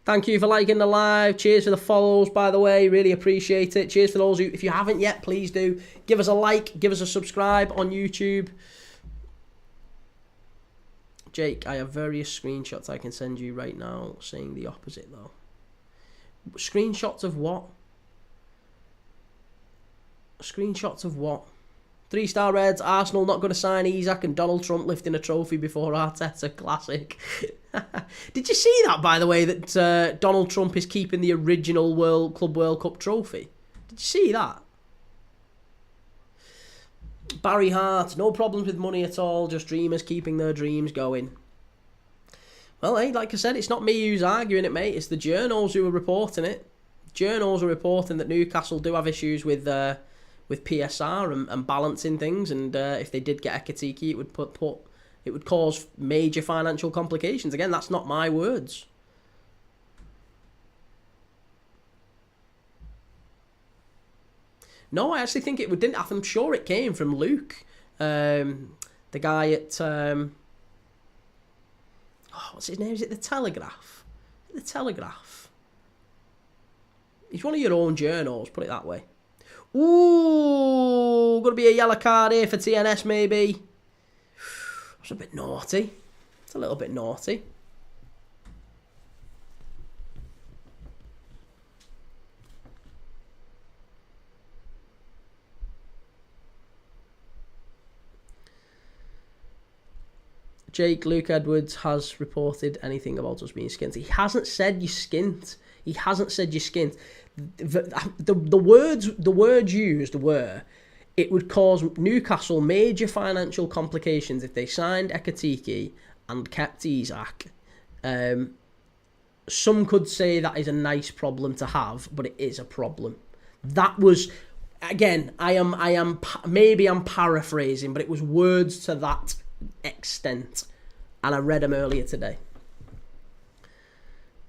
Thank you for liking the live. Cheers for the follows, by the way. Really appreciate it. Cheers for those who, if you haven't yet, please do. Give us a like. Give us a subscribe on YouTube. Jake, I have various screenshots I can send you right now saying the opposite, though. Screenshots of what? Screenshots of what? 3-star Reds, Arsenal not going to sign Isak, and Donald Trump lifting a trophy before Arteta. Classic. Did you see that, by the way, that Donald Trump is keeping the original Club World Cup trophy? Did you see that? Barry Hart, no problems with money at all, just dreamers keeping their dreams going. Well, hey, like I said, it's not me who's arguing it, mate. It's the journals who are reporting it. Journals are reporting that Newcastle do have issues with PSR and balancing things, and if they did get Ekatike, it would cause major financial complications. Again, that's not my words. No, I actually think it didn't. I'm sure it came from Luke, the guy at what's his name? Is it the Telegraph? The Telegraph. He's one of your own journals. Put it that way. Ooh, gonna be a yellow card here for TNS maybe. That's a bit naughty. It's a little bit naughty. Jake, Luke Edwards has reported anything about us being skint. He hasn't said you skint. He hasn't said you skint. The words used were, it would cause Newcastle major financial complications if they signed Ekatike and kept Isak. some could say that is a nice problem to have, but it is a problem. That was, again, maybe I'm paraphrasing, but it was words to that extent. And I read them earlier today.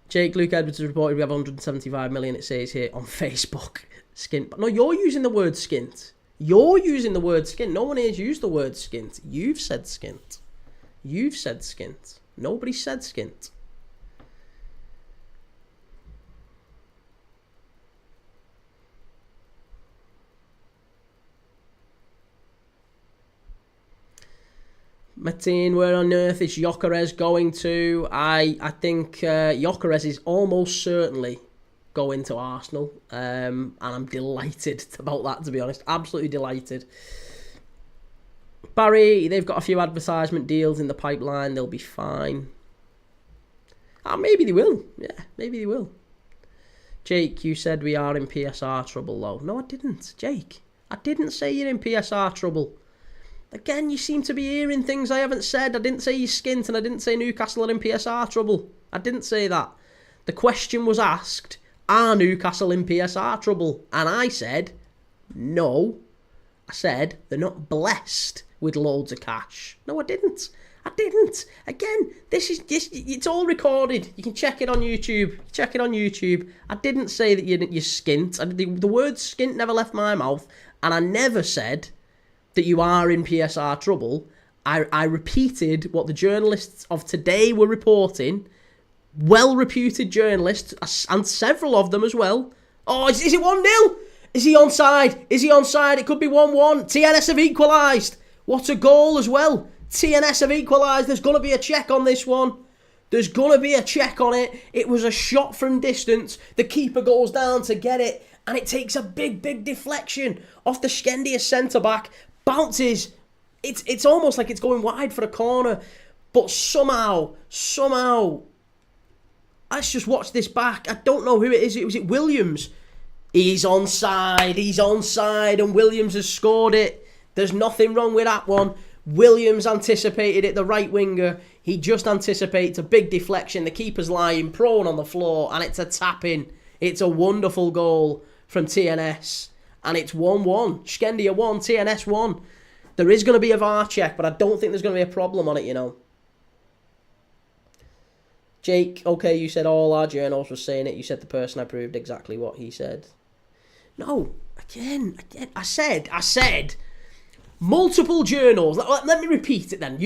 Jake, Luke Edwards has reported we have 175 million, it says here, on Facebook. Skint. No, you're using the word skint. You're using the word skint. No one here's used the word skint. You've said skint. You've said skint. Nobody said skint. Martin, where on earth is Gyökeres going to? I think Gyökeres is almost certainly going to Arsenal. And I'm delighted about that, to be honest. Absolutely delighted. Barry, they've got a few advertisement deals in the pipeline. They'll be fine. Maybe they will. Yeah, maybe they will. Jake, you said we are in PSR trouble, though. No, I didn't. Jake, I didn't say you're in PSR trouble. Again, you seem to be hearing things I haven't said. I didn't say you're skint, and I didn't say Newcastle are in PSR trouble. I didn't say that. The question was asked, are Newcastle in PSR trouble? And I said, no. I said, they're not blessed with loads of cash. No, I didn't. I didn't. Again, it's all recorded. You can check it on YouTube. Check it on YouTube. I didn't say that you're skint. The word skint never left my mouth. And I never said that you are in PSR trouble. I repeated what the journalists of today were reporting. Well-reputed journalists, and several of them as well. Oh, is it 1-0? Is he onside? Is he onside? It could be 1-1. TNS have equalised. What a goal as well. TNS have equalised. There's going to be a check on this one. There's going to be a check on it. It was a shot from distance. The keeper goes down to get it, and it takes a big, big deflection off the Shkendija centre-back. Bounces. It's almost like it's going wide for a corner. But somehow, let's just watch this back. I don't know who it is. Was it Williams? He's onside, and Williams has scored it. There's nothing wrong with that one. Williams anticipated it, the right winger. He just anticipates a big deflection. The keeper's lying prone on the floor, and it's a tap-in. It's a wonderful goal from TNS. And it's 1-1. Shkendija 1, TNS 1. There is going to be a VAR check, but I don't think there's going to be a problem on it, you know. Jake, okay, you said all our journals were saying it. You said the person approved exactly what he said. No, again, I said, multiple journals. Let me repeat it then.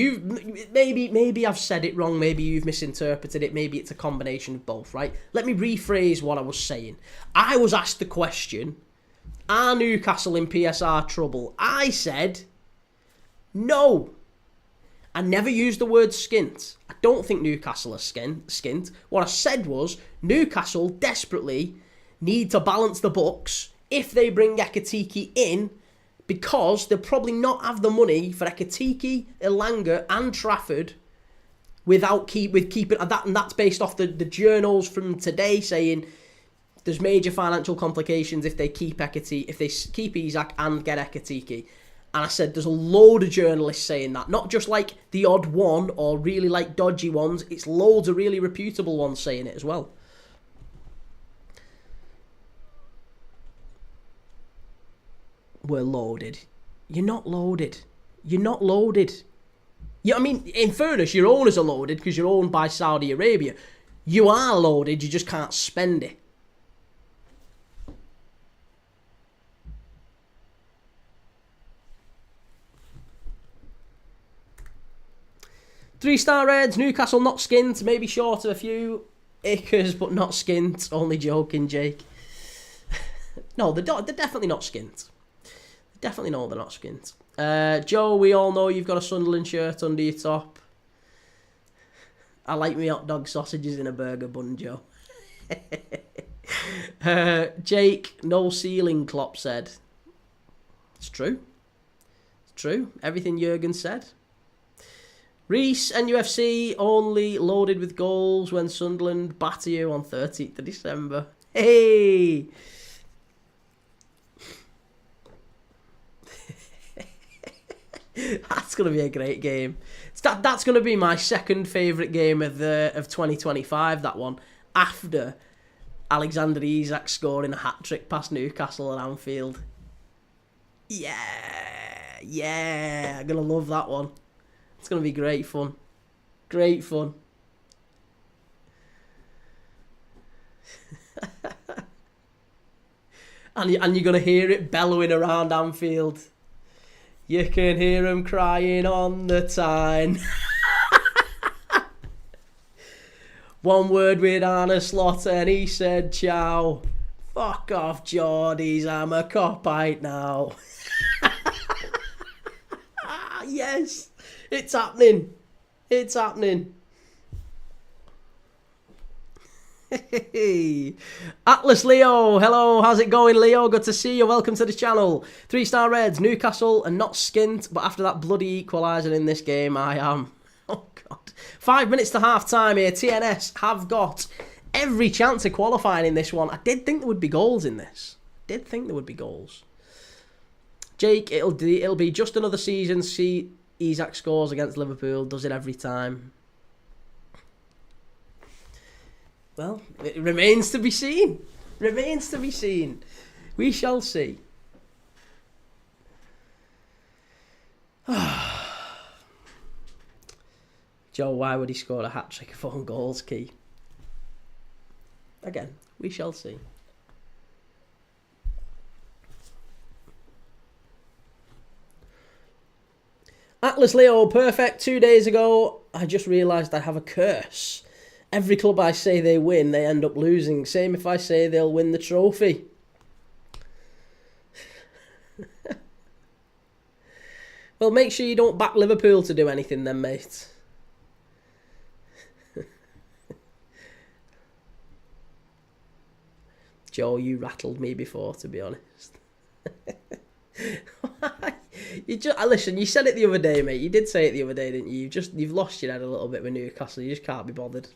Maybe I've said it wrong. Maybe you've misinterpreted it. Maybe it's a combination of both, right? Let me rephrase what I was saying. I was asked the question, are Newcastle in PSR trouble? I said, no. I never used the word skint. I don't think Newcastle are skint. What I said was, Newcastle desperately need to balance the books if they bring Ekitike in, because they'll probably not have the money for Ekitike, Elanga and Trafford with keeping that, and that's based off the journals from today saying there's major financial complications if they keep Isak and get Ekitike. And I said there's a load of journalists saying that, not just like the odd one or really like dodgy ones. It's loads of really reputable ones saying it as well. We're loaded. You're not loaded. You're not loaded. Yeah, I mean, in fairness, your owners are loaded because you're owned by Saudi Arabia. You are loaded, you just can't spend it. Three-star Reds, Newcastle not skint, maybe short of a few acres, but not skint. Only joking, Jake. No, they're definitely not skint. Definitely know they're not skint. Joe, we all know you've got a Sunderland shirt under your top. I like me hot dog sausages in a burger bun, Joe. Jake, no ceiling, Klopp said. It's true. It's true. Everything Jurgen said. Reese and UFC only loaded with goals when Sunderland batter you on 13th of December. Hey! That's going to be a great game. That's going to be my second favourite game of 2025, that one. after Alexander Isak scoring a hat-trick past Newcastle at Anfield. Yeah, I'm going to love that one. It's going to be great fun. Great fun. and you're going to hear it bellowing around Anfield. You can hear him crying on the tyne. One word with Arne Slot and he said ciao. Fuck off, Geordies, I'm a copite now. Yes, it's happening. It's happening. Atlas Leo, hello, how's it going, Leo? Good to see you, welcome to the channel. 3-star Reds, Newcastle and not skint, but after that bloody equaliser in this game, I am. Oh, God. 5 minutes to half-time here. TNS have got every chance of qualifying in this one. I did think there would be goals in this. Jake, it'll be just another season. See, Isak scores against Liverpool, does it every time. Well, it remains to be seen. We shall see. Joe, why would he score a hat-trick of own goals, Kee? Again, we shall see. Atlas Leo, perfect. 2 days ago, I just realised I have a curse. Every club I say they win, they end up losing. Same if I say they'll win the trophy. Well, make sure you don't back Liverpool to do anything then, mate. Joe, you rattled me before, to be honest. Listen, you said it the other day, mate. You did say it the other day, didn't you? You've lost your head a little bit with Newcastle. You just can't be bothered.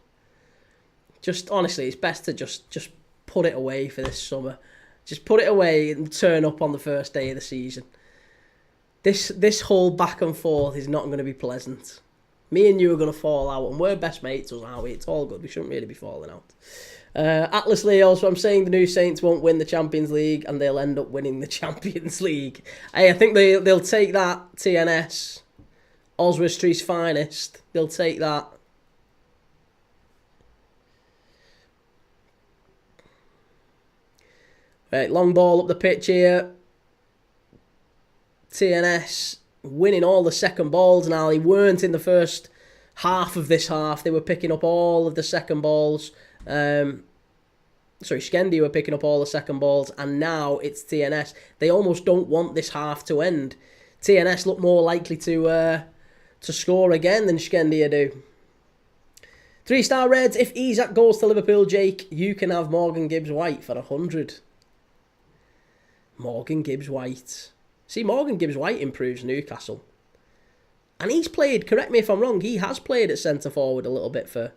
Just honestly, it's best to just put it away for this summer. Just put it away and turn up on the first day of the season. This whole back and forth is not going to be pleasant. Me and you are going to fall out, and we're best mates, aren't we? It's all good. We shouldn't really be falling out. Atlas Leo, so I'm saying the new Saints won't win the Champions League and they'll end up winning the Champions League. Hey, I think they'll take that, TNS. Oswestry's finest. They'll take that. Right, long ball up the pitch here. TNS winning all the second balls now. They weren't in the first half of this half. They were picking up all of the second balls. Shkendija were picking up all the second balls, and now it's TNS. They almost don't want this half to end. TNS look more likely to score again than Shkendija do. 3-star Reds, if Isak goes to Liverpool, Jake, you can have Morgan Gibbs-White for 100. Morgan Gibbs-White. See, Morgan Gibbs-White improves Newcastle. And he's played, correct me if I'm wrong, he has played at centre-forward a little bit for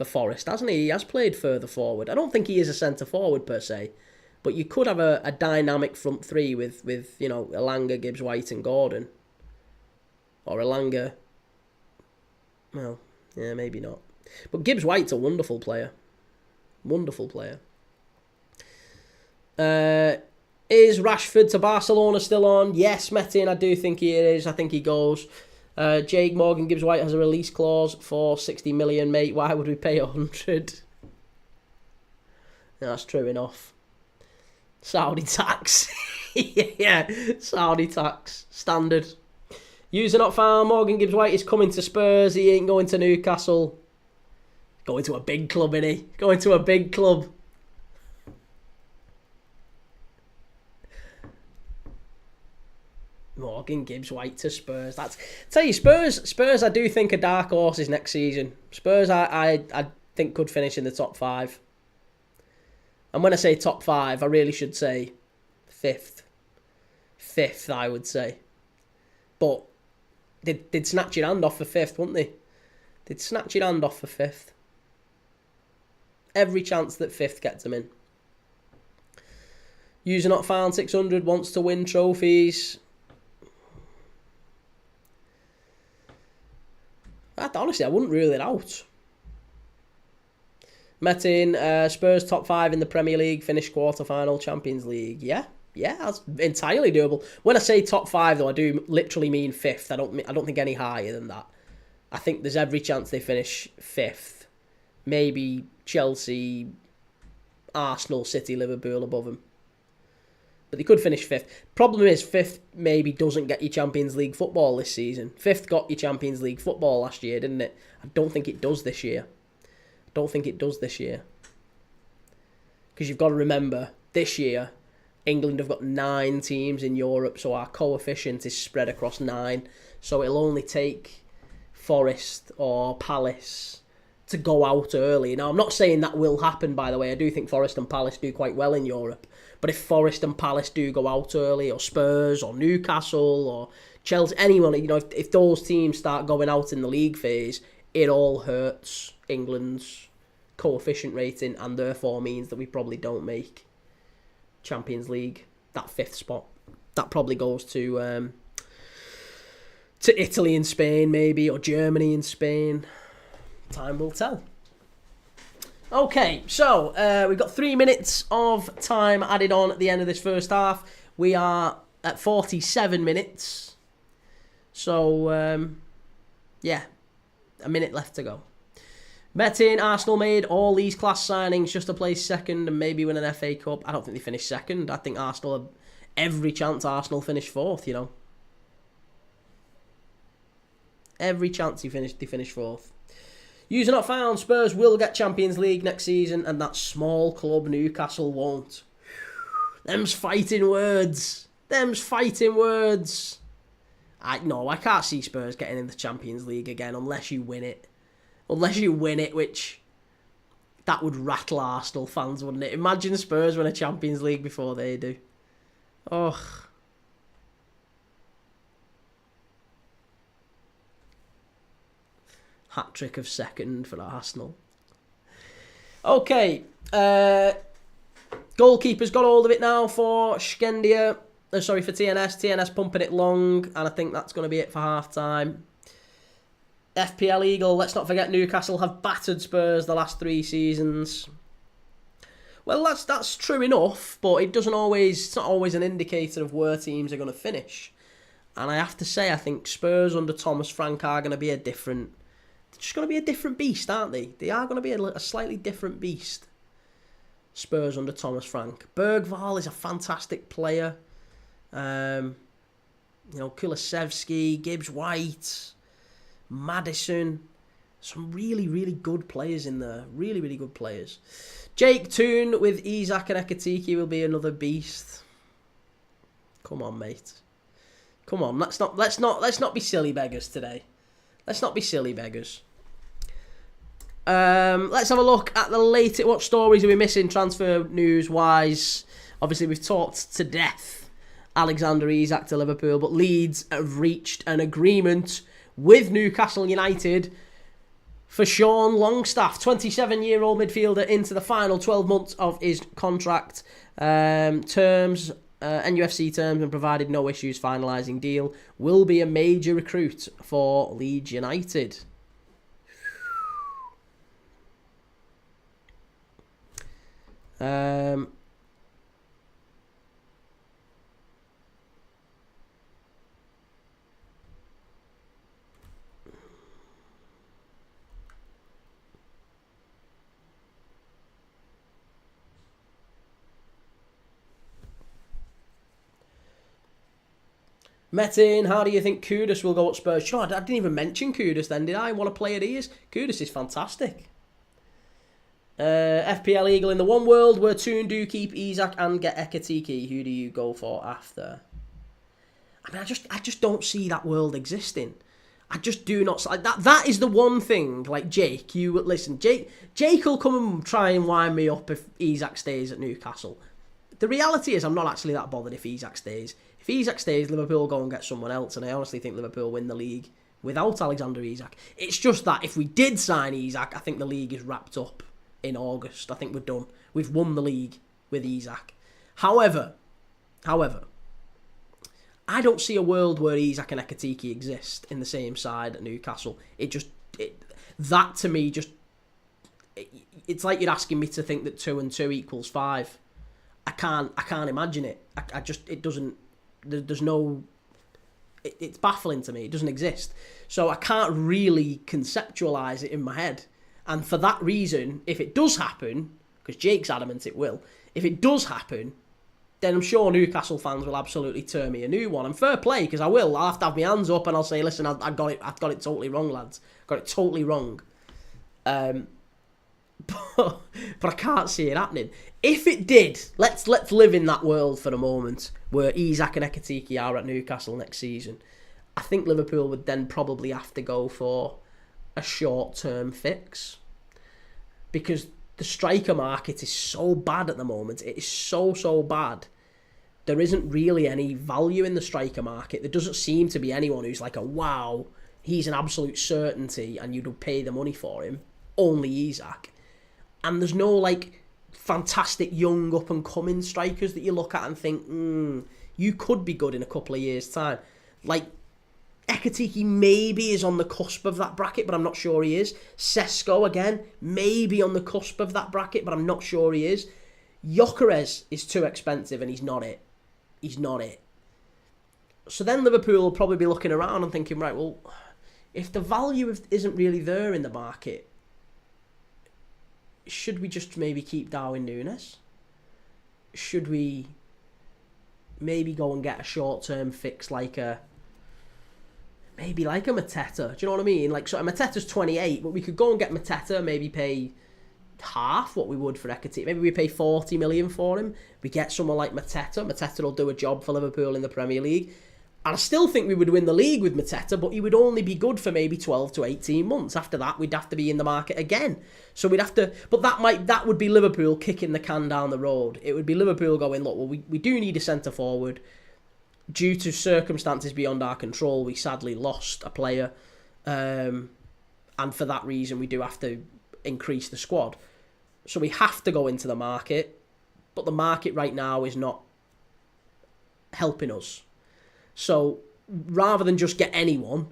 Forest, hasn't he? He has played further forward. I don't think he is a centre-forward per se, but you could have a dynamic front three with you know, Elanga, Gibbs-White and Gordon. Or Elanga. Well, yeah, maybe not. But Gibbs-White's a wonderful player. Wonderful player. Is Rashford to Barcelona still on? Yes, Metin, I do think he is. I think he goes. Jake, Morgan Gibbs-White has a release clause for 60 million, mate. Why would we pay 100? That's true enough. Saudi tax. Yeah, Saudi tax. Standard. User not found. Morgan Gibbs-White is coming to Spurs. He ain't going to Newcastle. Going to a big club, innit? He? Going to a big club. Morgan Gibbs-White to Spurs. Tell you, Spurs I do think are dark horses next season. Spurs I think could finish in the top 5. And when I say top 5, I really should say 5th. 5th, I would say. But they'd snatch your hand off for 5th, wouldn't they? They'd snatch your hand off for 5th. Every chance that 5th gets them in. User not found 600 wants to win trophies. Honestly, I wouldn't rule it out. Metin, Spurs top 5 in the Premier League, finish quarter-final Champions League. Yeah, that's entirely doable. When I say top 5, though, I do literally mean 5th. I don't think any higher than that. I think there's every chance they finish 5th. Maybe Chelsea, Arsenal, City, Liverpool above them. But they could finish 5th. Problem is, 5th maybe doesn't get you Champions League football this season. 5th got you Champions League football last year, didn't it? I don't think it does this year. Because you've got to remember, this year, England have got 9 teams in Europe, so our coefficient is spread across 9. So it'll only take Forest or Palace to go out early. Now, I'm not saying that will happen, by the way. I do think Forest and Palace do quite well in Europe. But if Forest and Palace do go out early, or Spurs, or Newcastle, or Chelsea, anyone, if those teams start going out in the league phase, it all hurts England's coefficient rating, and therefore means that we probably don't make Champions League, that 5th spot. That probably goes to Italy and Spain, maybe, or Germany and Spain. Time will tell. Okay, so we've got 3 minutes of time added on at the end of this first half. We are at 47 minutes. So, yeah, a minute left to go. Metin, Arsenal made all these class signings just to place second and maybe win an FA Cup. I don't think they finished second. I think Arsenal have every chance Arsenal finish 4th, Every chance they finish 4th. User not found. Spurs will get Champions League next season, and that small club Newcastle won't. Them's fighting words. I can't see Spurs getting in the Champions League again unless you win it. Which that would rattle Arsenal fans, wouldn't it? Imagine Spurs win a Champions League before they do. Ugh. Hat-trick of second for Arsenal. Okay. Goalkeeper's got hold of it now for Shkendija. For TNS. TNS pumping it long, and I think that's going to be it for half-time. FPL Eagle, let's not forget Newcastle have battered Spurs the last 3 seasons. Well, that's true enough, but it's not always an indicator of where teams are going to finish. And I have to say, I think Spurs under Thomas Frank are going to be a different beast, aren't they? They are going to be a slightly different beast. Spurs under Thomas Frank. Bergvall is a fantastic player. Kulusevski, Gibbs-White, Maddison. Some really, really good players in there. Really, really good players. Jake Toon with Isak and Ekatike will be another beast. Come on, mate. Come on, let's not be silly beggars today. Let's not be silly beggars. Let's have a look at the latest. What stories are we missing transfer news wise? Obviously, we've talked to death Alexander Isak to Liverpool, but Leeds have reached an agreement with Newcastle United for Sean Longstaff, 27-year-old midfielder, into the final 12 months of his contract. NUFC terms, and provided no issues finalising deal, will be a major recruit for Leeds United. Metin, how do you think Kudus will go at Spurs? Sure, I didn't even mention Kudus then, did I? What a player he is. Kudus is fantastic. FPL Eagle, in the one world where Toon do keep Isak and get Ekatike, who do you go for after? I mean, I just don't see that world existing. I just do not. That is the one thing. Like Jake, Jake will come and try and wind me up if Isak stays at Newcastle. The reality is, I'm not actually that bothered if Isak stays. If Isak stays, Liverpool will go and get someone else, and I honestly think Liverpool win the league without Alexander Isak. It's just that if we did sign Isak, I think the league is wrapped up in August. I think we're done. We've won the league with Isak. However, I don't see a world where Isak and Ekatike exist in the same side at Newcastle. That to me just it's like you're asking me to think that 2 and 2 equals 5. I can't imagine it. It doesn't. There's no. It's baffling to me. It doesn't exist. So I can't really conceptualise it in my head. And for that reason, if it does happen, because Jake's adamant it will, if it does happen, then I'm sure Newcastle fans will absolutely turn me a new one. And fair play, because I will. I'll have to have my hands up and I'll say, listen, I got it totally wrong, lads. Got it totally wrong. But I can't see it happening. If it did, let's live in that world for a moment where Isak and Ekitike are at Newcastle next season. I think Liverpool would then probably have to go for a short-term fix, because the striker market is so bad at the moment. It is so bad. There isn't really any value in the striker market. There doesn't seem to be anyone who's like wow, he's an absolute certainty and you'd pay the money for him. Only Isak. And there's no like fantastic young up and coming strikers that you look at and think, you could be good in a couple of years' time. Like Ekitike maybe is on the cusp of that bracket, but I'm not sure he is. Sesko again, maybe on the cusp of that bracket, but I'm not sure he is. Gyökeres is too expensive and he's not it. He's not it. So then Liverpool will probably be looking around and thinking, right, well, if the value isn't really there in the market, should we just maybe keep Darwin Núñez? Should we maybe go and get a short-term fix like a Mateta? Do you know what I mean? Like, so Mateta's 28, but we could go and get Mateta, maybe pay half what we would for Ekitike. Maybe we pay 40 million for him. We get someone like Mateta. Mateta will do a job for Liverpool in the Premier League. And I still think we would win the league with Mateta, but he would only be good for maybe 12 to 18 months. After that, we'd have to be in the market again. So we'd have to... But that would be Liverpool kicking the can down the road. It would be Liverpool going, look, well, we do need a centre-forward. Due to circumstances beyond our control, we sadly lost a player. And for that reason, we do have to increase the squad. So we have to go into the market. But the market right now is not helping us. So rather than just get anyone,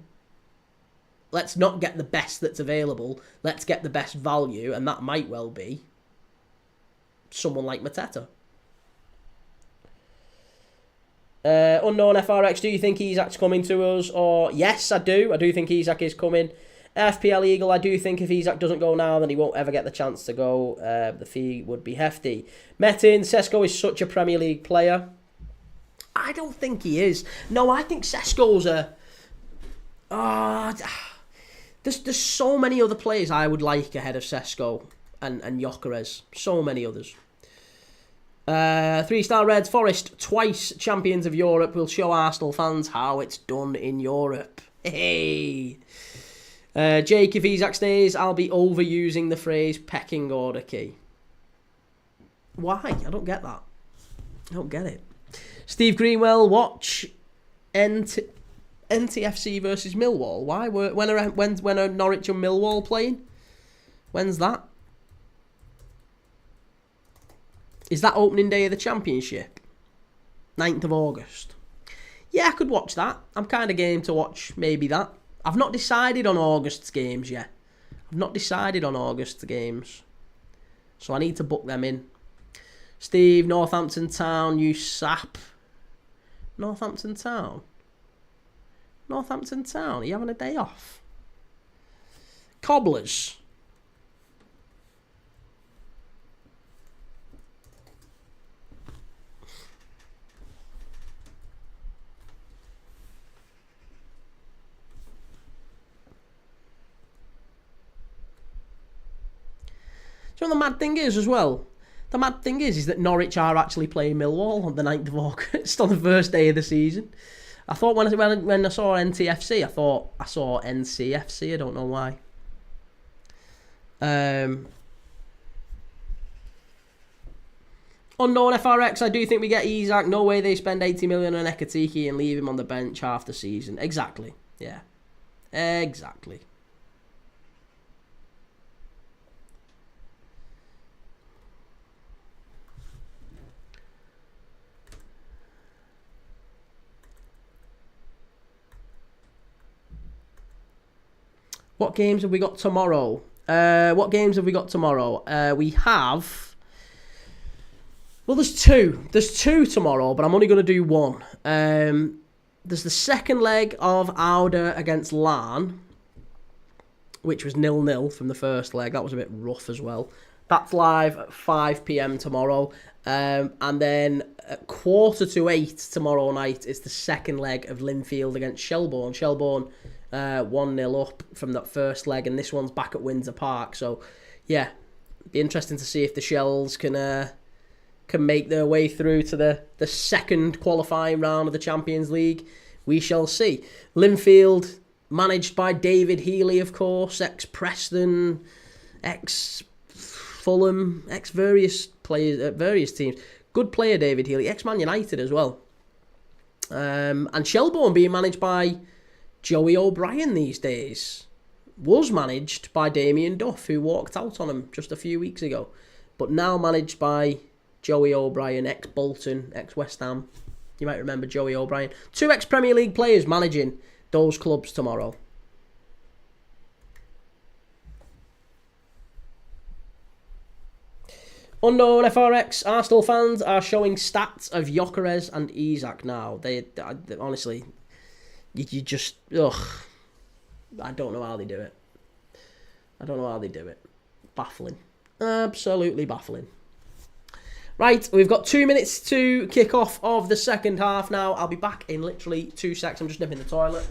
let's not get the best that's available. Let's get the best value, and that might well be someone like Mateta. Unknown FRX, do you think Isak's coming to us? Or yes, I do. I do think Isak is coming. FPL Eagle, I do think if Isak doesn't go now, then he won't ever get the chance to go. The fee would be hefty. Metin, Sesko is such a Premier League player. I don't think he is. No, I think Sesko's there's so many other players I would like ahead of Sesko and Gyökeres. So many others. 3-star Reds, Forest, twice champions of Europe, will show Arsenal fans how it's done in Europe. Hey! Jake, if Isak stays, I'll be overusing the phrase pecking order key. Why? I don't get that. I don't get it. Steve Greenwell, watch NTFC versus Millwall. Why? When are Norwich and Millwall playing? When's that? Is that opening day of the Championship? 9th of August. Yeah, I could watch that. I'm kind of game to watch maybe that. I've not decided on August's games yet. So I need to book them in. Steve, Northampton Town, you sap. Northampton Town? Are you having a day off? Cobblers. So the mad thing is as well, the mad thing is that Norwich are actually playing Millwall on the 9th of August on the first day of the season. I thought when I saw NTFC, I thought I saw NCFC. I don't know why. Unknown FRX, I do think we get Isak. No way they spend 80 million on Ekitike and leave him on the bench half the season. Exactly. Yeah. Exactly. What games have we got tomorrow? What games have we got tomorrow? We have... Well, there's two. There's two tomorrow, but I'm only going to do one. There's the second leg of Auda against Larn, which was 0-0 from the first leg. That was a bit rough as well. That's live at 5 p.m. tomorrow. And then at 7:45 tomorrow night is the second leg of Linfield against Shelbourne. Shelbourne 1-0 up from that first leg, and this one's back at Windsor Park. So, yeah, be interesting to see if the Shells can make their way through to the second qualifying round of the Champions League. We shall see. Linfield, managed by David Healy, of course, ex-Preston, ex-Fulham, ex-various players at various teams. Good player, David Healy, ex-Man United as well. And Shelbourne being managed by Joey O'Brien these days. Was managed by Damien Duff, who walked out on him just a few weeks ago. But now managed by Joey O'Brien, ex-Bolton, ex-West Ham. You might remember Joey O'Brien. Two ex-Premier League players managing those clubs tomorrow. Unknown FRX, Arsenal fans are showing stats of Gyökeres and Isak now. They honestly, you just, I don't know how they do it. Baffling. Absolutely baffling. Right, we've got 2 minutes to kick off of the second half now. I'll be back in literally 2 seconds. I'm just nipping the toilet.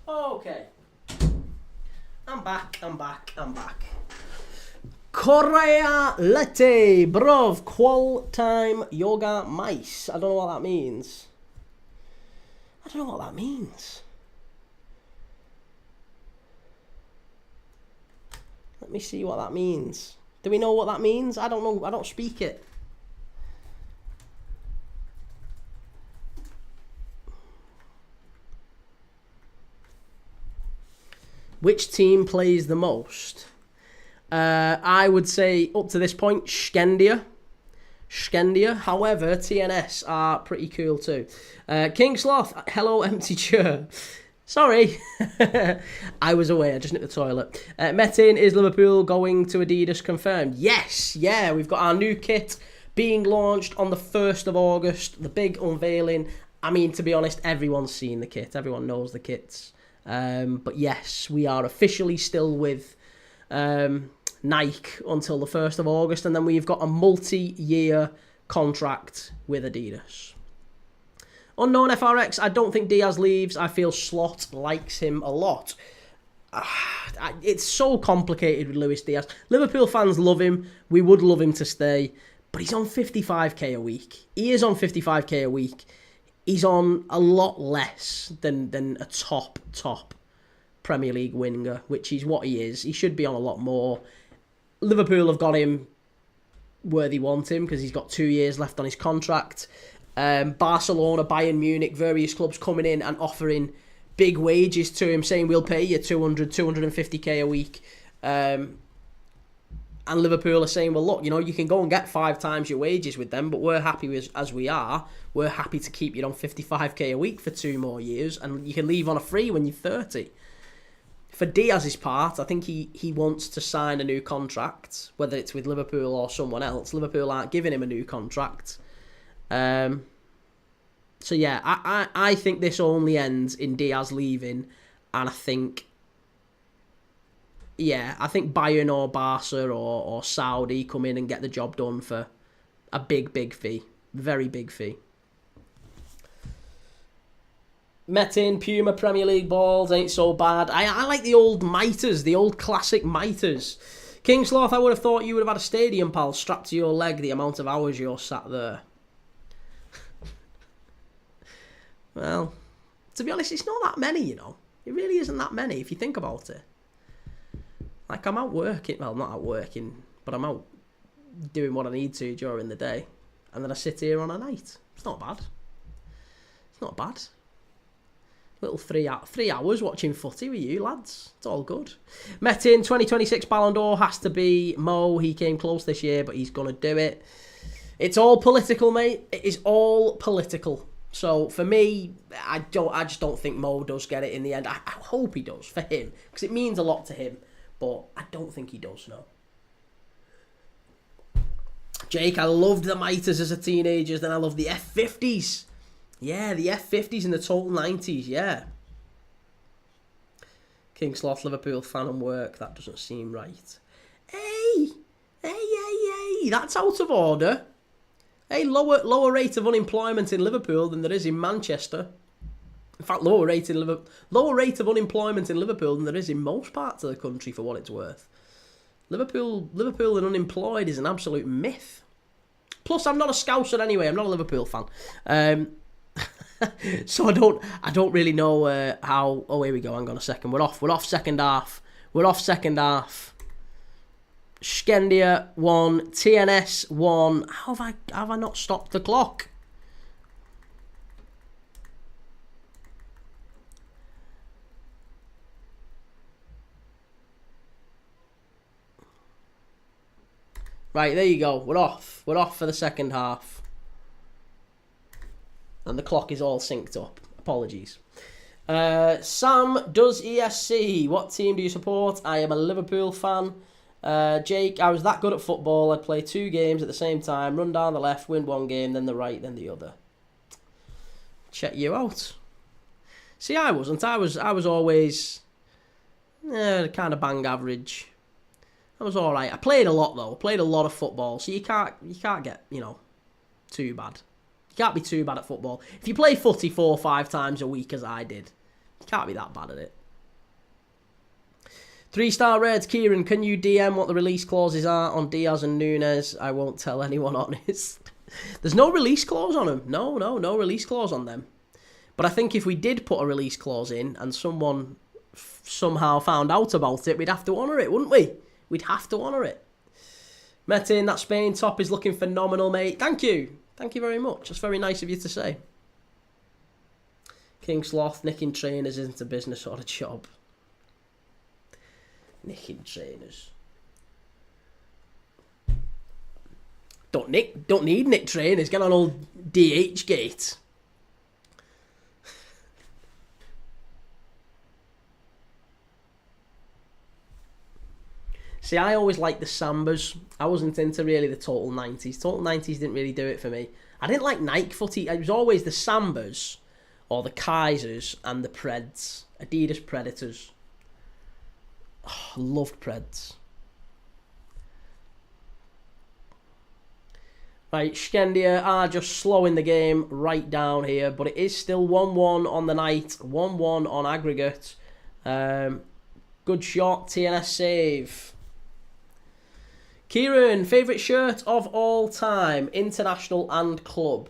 Okay. I'm back. Korea Lete Brov Qual Time Yoga Mice. I don't know what that means. Let me see what that means. Do we know what that means? I don't know. I don't speak it. Which team plays the most? I would say up to this point, Shkendija. However, TNS are pretty cool too. King Sloth, hello empty chair. Sorry. I was away, I just nipped the toilet. Metin, is Liverpool going to Adidas confirmed? Yes, yeah, we've got our new kit being launched on the 1st of August. The big unveiling. I mean, to be honest, everyone's seen the kit. Everyone knows the kits. But yes, we are officially still with Nike until the 1st of August, and then we've got a multi-year contract with Adidas. Unknown FRX, I don't think Diaz leaves. I feel Slot likes him a lot. It's so complicated with Luis Diaz. Liverpool fans love him. We would love him to stay, but he's on 55k a week. He is on 55k a week. He's on a lot less than a top Premier League winger, which is what he is. He should be on a lot more. Liverpool have got him where they want him because he's got 2 years left on his contract. Barcelona, Bayern Munich, various clubs coming in and offering big wages to him, saying we'll pay you 200, 250k a week. And Liverpool are saying, well, look, you know, you can go and get 5 times your wages with them, but we're happy as we are. We're happy to keep you on 55k a week for 2 more years, and you can leave on a free when you're 30. For Diaz's part, I think he wants to sign a new contract, whether it's with Liverpool or someone else. Liverpool aren't giving him a new contract. So yeah, I think this only ends in Diaz leaving, and I think Bayern or Barca or Saudi come in and get the job done for a big fee. Very big fee. Metin, Puma, Premier League balls, ain't so bad. I like the old miters, the old classic miters. King Sloth, I would have thought you would have had a stadium, pal, strapped to your leg the amount of hours you're sat there. Well, to be honest, it's not that many, you know. It really isn't that many if you think about it. Like, I'm out working, well, not out working, but I'm out doing what I need to during the day. And then I sit here on a night. It's not bad. It's not bad. Little 3 hours watching footy with you, lads. It's all good. Metin, 2026 Ballon d'Or has to be Mo. He came close this year, but he's going to do it. It's all political, mate. It is all political. So, for me, I just don't think Mo does get it in the end. I hope he does, for him, because it means a lot to him. But I don't think he does, no. Jake, I loved the miters as a teenager, then I loved the F50s. Yeah, the F50s and the total 90s, yeah. King Sloth, Liverpool fan and work, that doesn't seem right. Hey, that's out of order. Hey, lower rate of unemployment in Liverpool than there is in Manchester. In fact, lower rate of unemployment in Liverpool than there is in most parts of the country, for what it's worth. Liverpool and unemployed is an absolute myth. Plus, I'm not a Scouser anyway. I'm not a Liverpool fan. So I don't really know how. Oh, here we go. Hang on a second. We're off second half. Shkendija 1, TNS 1. How have I not stopped the clock? Right, there you go. We're off for the second half. And the clock is all synced up. Apologies. Sam does ESC. What team do you support? I am a Liverpool fan. Jake, I was that good at football. I'd play 2 games at the same time. Run down the left, win 1 game, then the right, then the other. Check you out. See, I wasn't. I was always kind of bang average. I was all right. I played a lot though. Played a lot of football, so you can't get, you know, too bad. You can't be too bad at football. If you play footy 4 or 5 times a week, as I did, you can't be that bad at it. 3-star Reds, Kieran, can you DM what the release clauses are on Diaz and Nunes? I won't tell anyone honest. There's no release clause on them. No release clause on them. But I think if we did put a release clause in and someone somehow found out about it, we'd have to honour it, wouldn't we? We'd have to honour it. Metin, that Spain top is looking phenomenal, mate. Thank you. Thank you very much. That's very nice of you to say. King Sloth, nicking trainers isn't a business or a job. Nicking trainers. Don't need nick trainers. Get on old DH gate. See, I always liked the Sambas. I wasn't into really the total 90s. Total 90s didn't really do it for me. I didn't like Nike footy. It was always the Sambas or the Kaisers and the Preds. Adidas Predators. Oh, I loved Preds. Right, Shkendija are just slowing the game right down here, but it is still 1-1 on the night, 1-1 on aggregate. Good shot, TNS save. Kieran, favourite shirt of all time, international and club.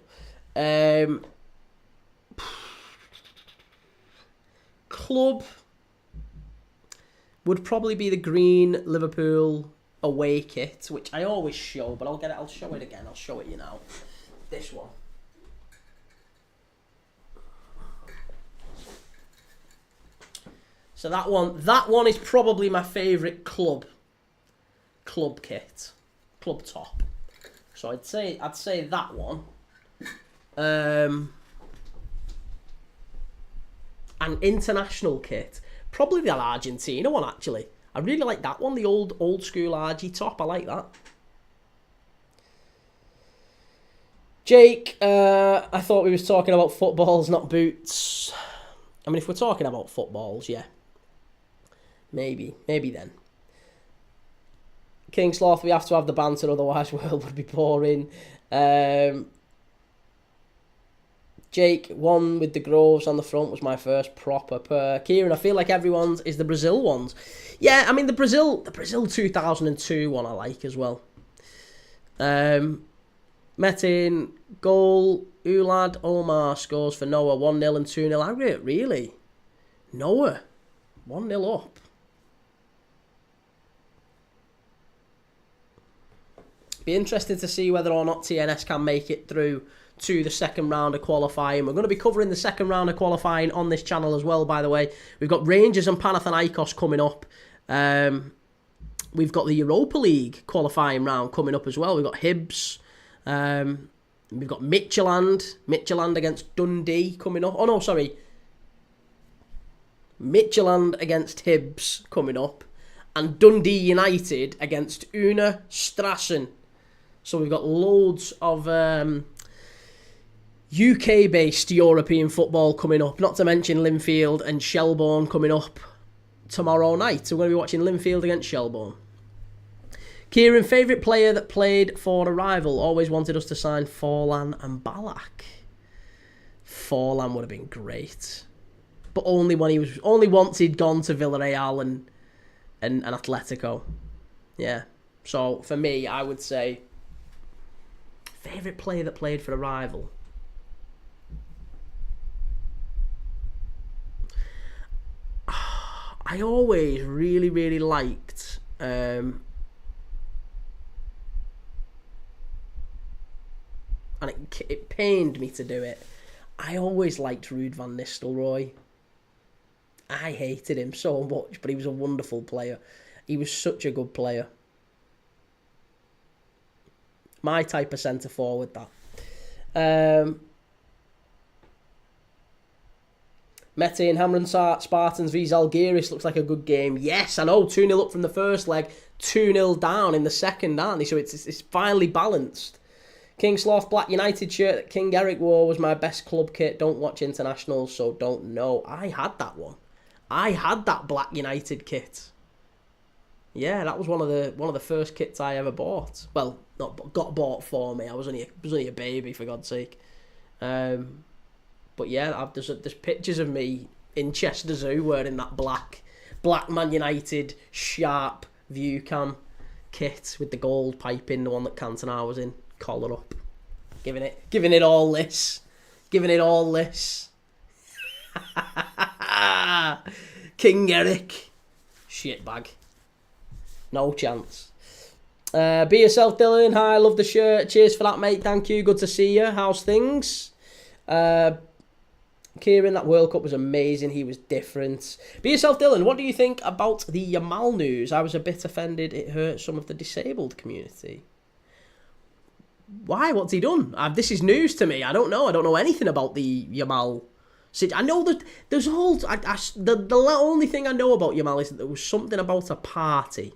Club would probably be the green Liverpool away kit, which I always show, but I'll show it again. I'll show it you now. This one. So that one is probably my favourite club club kit, club top. So I'd say that one. An international kit, probably the Argentina one actually. I really like that one, the old school RG top. I like that. Jake, I thought we was talking about footballs, not boots. I mean, if we're talking about footballs, yeah. Maybe then. King Sloth, we have to have the banter, otherwise world would be boring. Jake, one with the Groves on the front was my first proper pair. Kieran, I feel like everyone's is the Brazil ones. Yeah, I mean the Brazil 2002 one I like as well. Metin, goal, Ulad, Omar scores for Noah, 1-0 and 2-0 aggregate, really? Noah, 1-0 up. Be interesting to see whether or not TNS can make it through to the second round of qualifying. We're going to be covering the second round of qualifying on this channel as well, by the way. We've got Rangers and Panathinaikos coming up. We've got the Europa League qualifying round coming up as well. We've got Hibs. We've got Midtjylland against Dundee coming up. Oh no, sorry. Midtjylland against Hibs coming up. And Dundee United against Una Strassen. So we've got loads of UK-based European football coming up. Not to mention Linfield and Shelbourne coming up tomorrow night. So we're going to be watching Linfield against Shelbourne. Kieran, favourite player that played for a rival. Always wanted us to sign Forlan and Ballack. Forlan would have been great. But only once he'd gone to Villarreal and Atletico. Yeah. So for me, I would say favourite player that played for a rival. I always really, really liked and it pained me to do it. I always liked Ruud van Nistelrooy. I hated him so much, but he was a wonderful player. He was such a good player. My type of centre forward, that. Metin, Hamron Spartans v Zalgiris looks like a good game. Yes, I know. 2-0 up from the first leg, 2-0 down in the second, aren't they? So it's finally balanced. King Sloth Black United shirt that King Eric wore was my best club kit. Don't watch internationals, so don't know. I had that one. I had that Black United kit. Yeah, that was one of the first kits I ever bought. Well, not got bought for me. I was only a baby, for God's sake. But yeah, there's pictures of me in Chester Zoo wearing that black Man United sharp view cam kit with the gold piping, the one that Cantona was in, collar up, giving it all this. King Eric, shitbag, no chance. Be yourself, Dylan. Hi, love the shirt. Cheers for that, mate. Thank you. Good to see you. How's things? Kieran, that World Cup was amazing. He was different. Be yourself, Dylan. What do you think about the Yamal news? I was a bit offended. It hurt some of the disabled community. Why? What's he done? This is news to me. I don't know. I don't know anything about the Yamal. I know that there's a whole... the only thing I know about Yamal is that there was something about a party.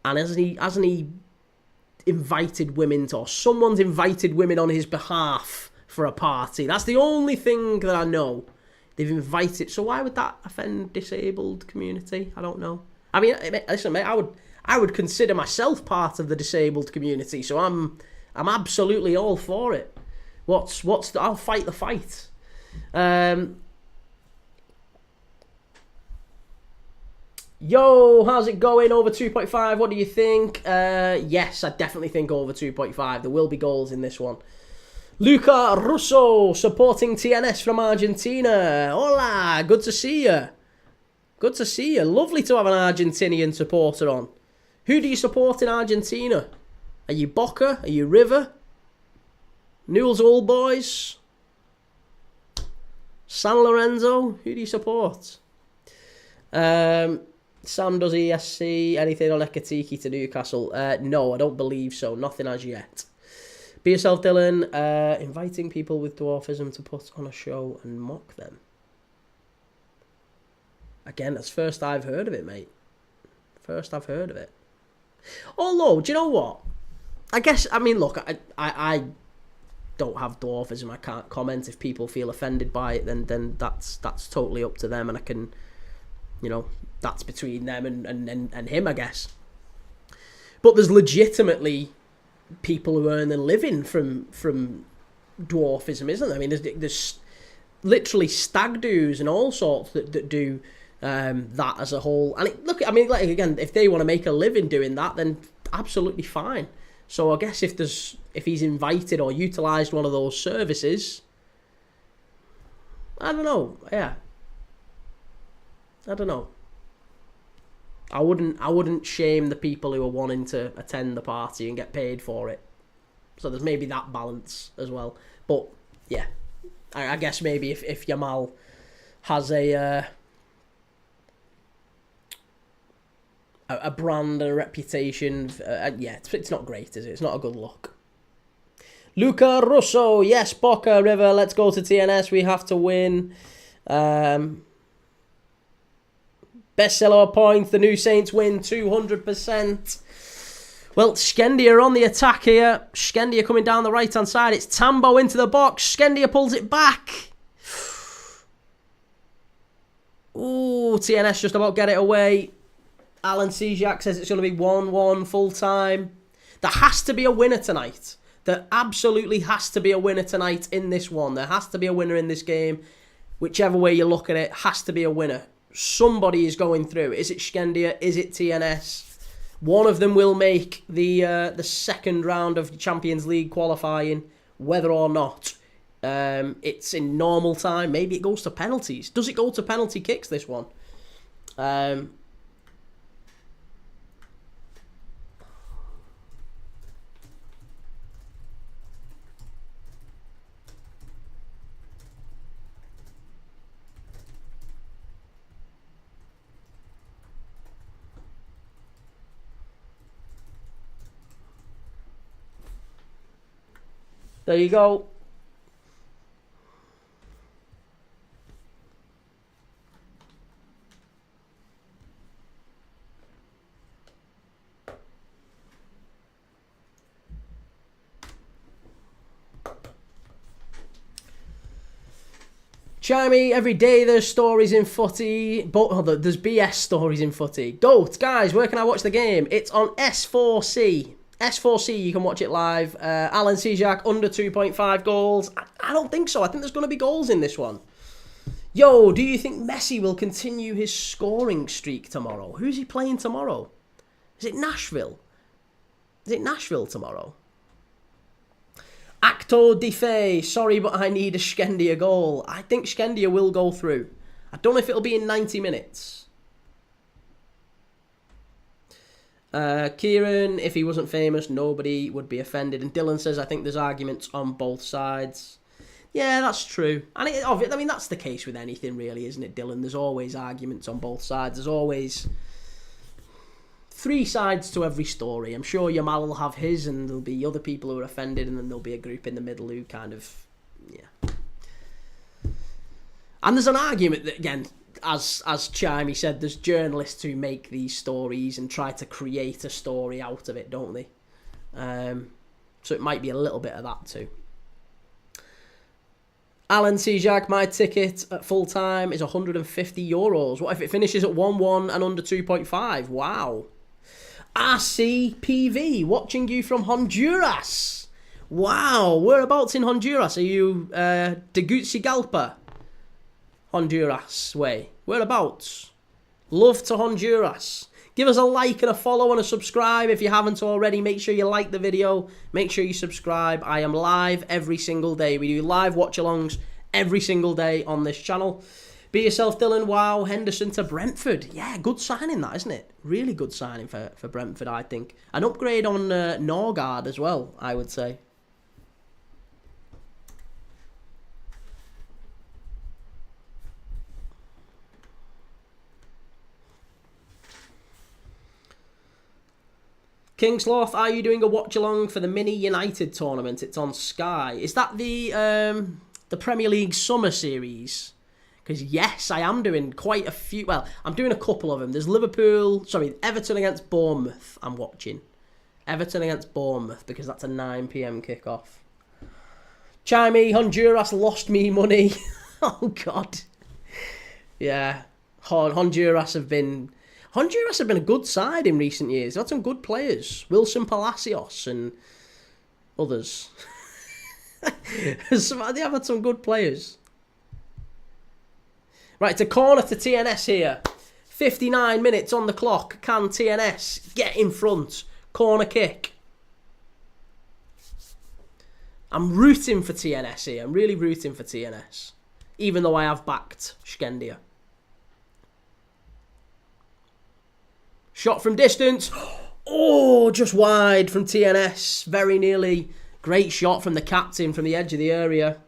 And hasn't he invited women to... Or someone's invited women on his behalf for a party. That's the only thing that I know. They've invited... So why would that offend disabled community? I don't know. I mean, listen, mate, I would consider myself part of the disabled community, so I'm absolutely all for it. I'll fight the fight. Yo, how's it going? Over 2.5, what do you think? Yes, I definitely think over 2.5. There will be goals in this one. Luca Russo, supporting TNS from Argentina. Hola, good to see you. Good to see you. Lovely to have an Argentinian supporter on. Who do you support in Argentina? Are you Boca? Are you River? Newell's Old Boys? San Lorenzo? Who do you support? Sam, does ESC anything on Ekatiki to Newcastle? No, I don't believe so. Nothing as yet. Be yourself, Dylan. Inviting people with dwarfism to put on a show and mock them. Again, that's first I've heard of it, mate. First I've heard of it. Although, do you know what? I guess, I mean, look, I don't have dwarfism. I can't comment. If people feel offended by it, then that's totally up to them, and I can, you know, that's between them and him, I guess. But there's legitimately people who earn a living from dwarfism, isn't there? I mean, there's literally stag doos and all sorts that do that as a whole. And look, I mean, like, again, if they want to make a living doing that, then absolutely fine. So I guess if he's invited or utilised one of those services, I don't know. Yeah, I don't know. I wouldn't shame the people who are wanting to attend the party and get paid for it. So there's maybe that balance as well. But yeah, I guess maybe if Yamal has a brand and a reputation, yeah, it's not great, is it? It's not a good look. Luca Russo, yes, Boca River, let's go to TNS. We have to win. Bestseller points, the New Saints win 200%. Well, Shkendija on the attack here. Shkendija coming down the right-hand side. It's Tambo into the box. Shkendija pulls it back. Ooh, TNS just about get it away. Alan Sejak says it's going to be 1-1 full-time. There has to be a winner tonight. There absolutely has to be a winner tonight in this one. There has to be a winner in this game. Whichever way you look at it, has to be a winner. Somebody is going through. Is it Shkendija? Is it TNS? One of them will make the second round of Champions League qualifying, whether or not it's in normal time. Maybe it goes to penalties. Does it go to penalty kicks, this one? There you go. Chimey, every day there's stories in footy, but there's BS stories in footy. Goat, guys, where can I watch the game? It's on S4C. S4C, you can watch it live. Alan Sejak, under 2.5 goals. I don't think so. I think there's going to be goals in this one. Yo, do you think Messi will continue his scoring streak tomorrow? Who's he playing tomorrow? Is it Nashville? Is it Nashville tomorrow? Acto di Fe, sorry, but I need a Shkendija goal. I think Shkendija will go through. I don't know if it'll be in 90 minutes. Kieran, if he wasn't famous, nobody would be offended. And Dylan says, I think there's arguments on both sides. Yeah, that's true. And I mean, that's the case with anything, really, isn't it, Dylan? There's always arguments on both sides. There's always three sides to every story. I'm sure Yamal will have his, and there'll be other people who are offended, and then there'll be a group in the middle who kind of, yeah. And there's an argument that, again, as Chimey said, there's journalists who make these stories and try to create a story out of it, don't they? So it might be a little bit of that too. Alan Sejak, my ticket at full time is €150. What if it finishes at 1-1 and under 2.5? Wow. RCPV, watching you from Honduras. Wow, whereabouts in Honduras? Are you Tegucigalpa? Honduras way. Whereabouts? Love to Honduras. Give us a like and a follow and a subscribe if you haven't already. Make sure you like the video. Make sure you subscribe. I am live every single day. We do live watch-alongs every single day on this channel. Be yourself, Dylan. Wow, Henderson to Brentford. Yeah, good signing that, isn't it? Really good signing for Brentford, I think. An upgrade on Norgard as well, I would say. Kingsloth, are you doing a watch-along for the Mini United tournament? It's on Sky. Is that the Premier League Summer Series? Because, yes, I am doing quite a few. Well, I'm doing a couple of them. There's Everton against Bournemouth I'm watching. Everton against Bournemouth, because that's a 9 p.m. kickoff. Chimey, Honduras lost me money. Oh, God. Yeah. Honduras have been a good side in recent years. They've had some good players. Wilson Palacios and others. They have had some good players. Right, it's a corner to TNS here. 59 minutes on the clock. Can TNS get in front? Corner kick. I'm rooting for TNS here. I'm really rooting for TNS. Even though I have backed Shkendija. Shot from distance. Oh, just wide from TNS. Very nearly. Great shot from the captain from the edge of the area.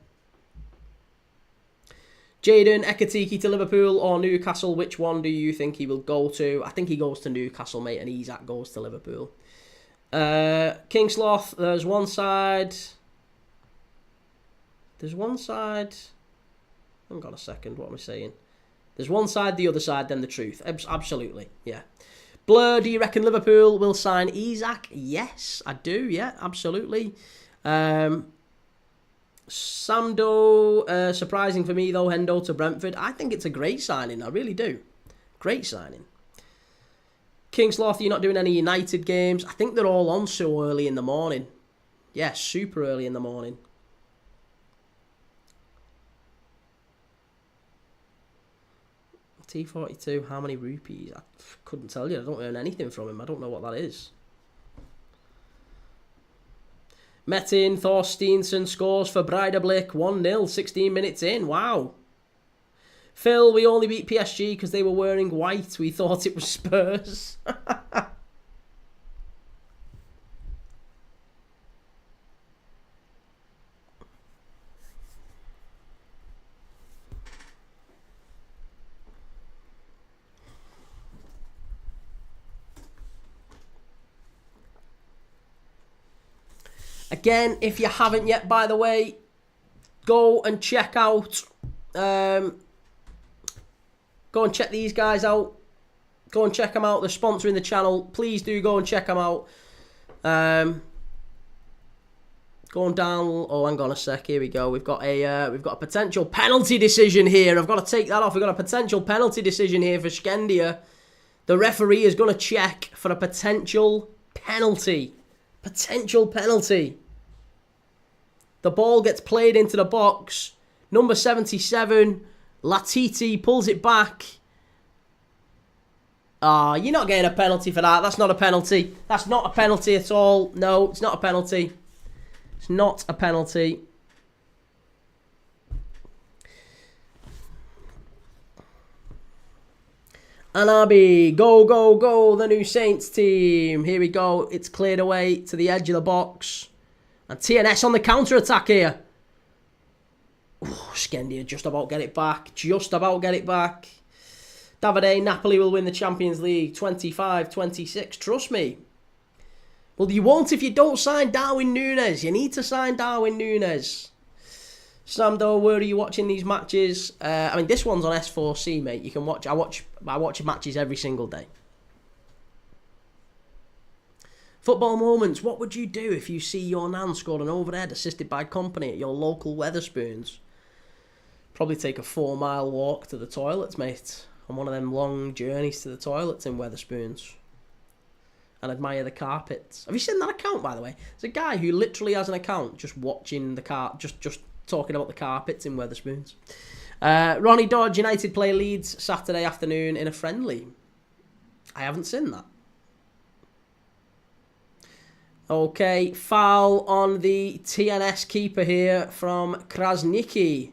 Jaden Ekatiki to Liverpool or Newcastle. Which one do you think he will go to? I think he goes to Newcastle, mate, and Isak goes to Liverpool. Kingsloth, there's one side. Hang on a second, what am I saying? There's one side, the other side, then the truth. Absolutely, yeah. Blur, do you reckon Liverpool will sign Isak? Yes, I do, yeah, absolutely. Samdo, surprising for me though, Hendo to Brentford. I think it's a great signing, I really do. Great signing. Kingsloth, you're not doing any United games. I think they're all on so early in the morning. Yeah, super early in the morning. T42, how many rupees? I couldn't tell you. I don't earn anything from him. I don't know what that is. Metin Thorsteinsson scores for Breidablik. 1-0, 16 minutes in. Wow. Phil, we only beat PSG because they were wearing white. We thought it was Spurs. Again, if you haven't yet, by the way, go and check out... go and check these guys out. Go and check them out. They're sponsoring the channel. Please do go and check them out. Going down... Oh, hang on a sec. Here we go. We've got a potential penalty decision here. I've got to take that off. We've got a potential penalty decision here for Shkendija. The referee is going to check for a potential penalty. Potential penalty. The ball gets played into the box. Number 77, Latiti pulls it back. You're not getting a penalty for that. That's not a penalty. That's not a penalty at all. No, it's not a penalty. It's not a penalty. Anabi, go, go, go, the new Saints team. Here we go. It's cleared away to the edge of the box. And TNS on the counter-attack here. Oh, Scendia just about get it back. Just about get it back. Davide, Napoli will win the Champions League 25-26. Trust me. Well, you won't if you don't sign Darwin Núñez. You need to sign Darwin Núñez. Samdo, where are you watching these matches? I mean, this one's on S4C, mate. You can watch. I watch matches every single day. Football moments. What would you do if you see your nan scored an overhead assisted by company at your local Wetherspoons? Probably take a 4-mile walk to the toilets, mate. On one of them long journeys to the toilets in Wetherspoons. And admire the carpets. Have you seen that account, by the way? There's a guy who literally has an account just watching the just talking about the carpets in Wetherspoons. Ronnie Dodge, United play Leeds Saturday afternoon in a friendly. I haven't seen that. Okay, foul on the TNS keeper here from Krasniki.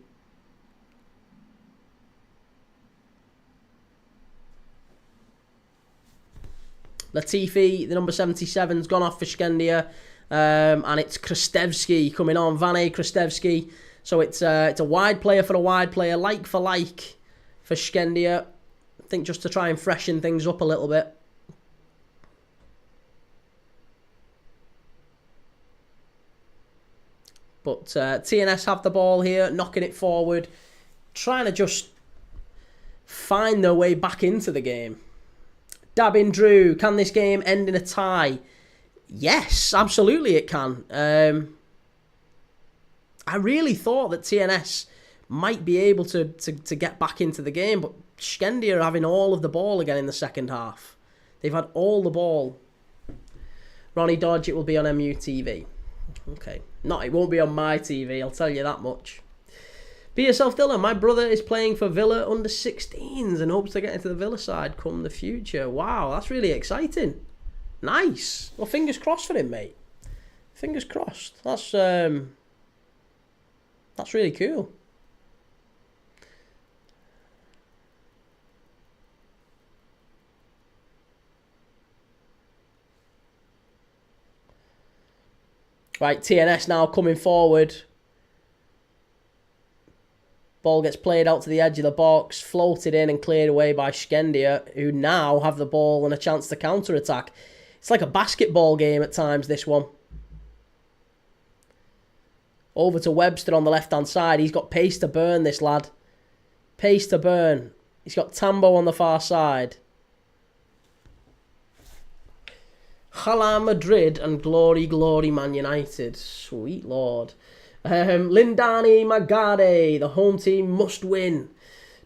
Latifi, the number 77's gone off for Shkendija. And it's Krastevsky coming on, Vane Krastevsky. So it's a wide player for a wide player, like for Shkendija. I think just to try and freshen things up a little bit. But TNS have the ball here, knocking it forward, trying to just find their way back into the game. Dabbing Drew, can this game end in a tie? Yes, absolutely it can. I really thought that TNS might be able to get back into the game, but Shkendija are having all of the ball again in the second half. They've had all the ball. Ronnie Dodge, it will be on MUTV. Okay. It won't be on my TV, I'll tell you that much. Be yourself, Dylan. My brother is playing for Villa under 16s and hopes to get into the Villa side come the future. Wow, that's really exciting. Nice. Well, fingers crossed for him, mate. Fingers crossed. That's really cool. Right, TNS now coming forward. Ball gets played out to the edge of the box, floated in and cleared away by Shkendija, who now have the ball and a chance to counter-attack. It's like a basketball game at times, this one. Over to Webster on the left-hand side. He's got pace to burn, this lad. Pace to burn. He's got Tambo on the far side. Hala Madrid and glory, glory Man United. Sweet Lord. Lindani Magade. The home team must win.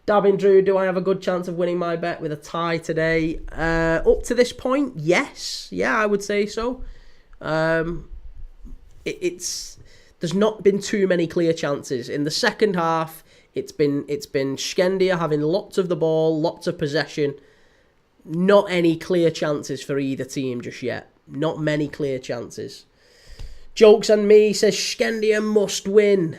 Dabbing Drew, do I have a good chance of winning my bet with a tie today? Up to this point, yes. Yeah, I would say so. There's not been too many clear chances. In the second half, it's been Shkendija having lots of the ball, lots of possession. Not any clear chances for either team just yet. Not many clear chances. Jokes on me says Shkendija must win.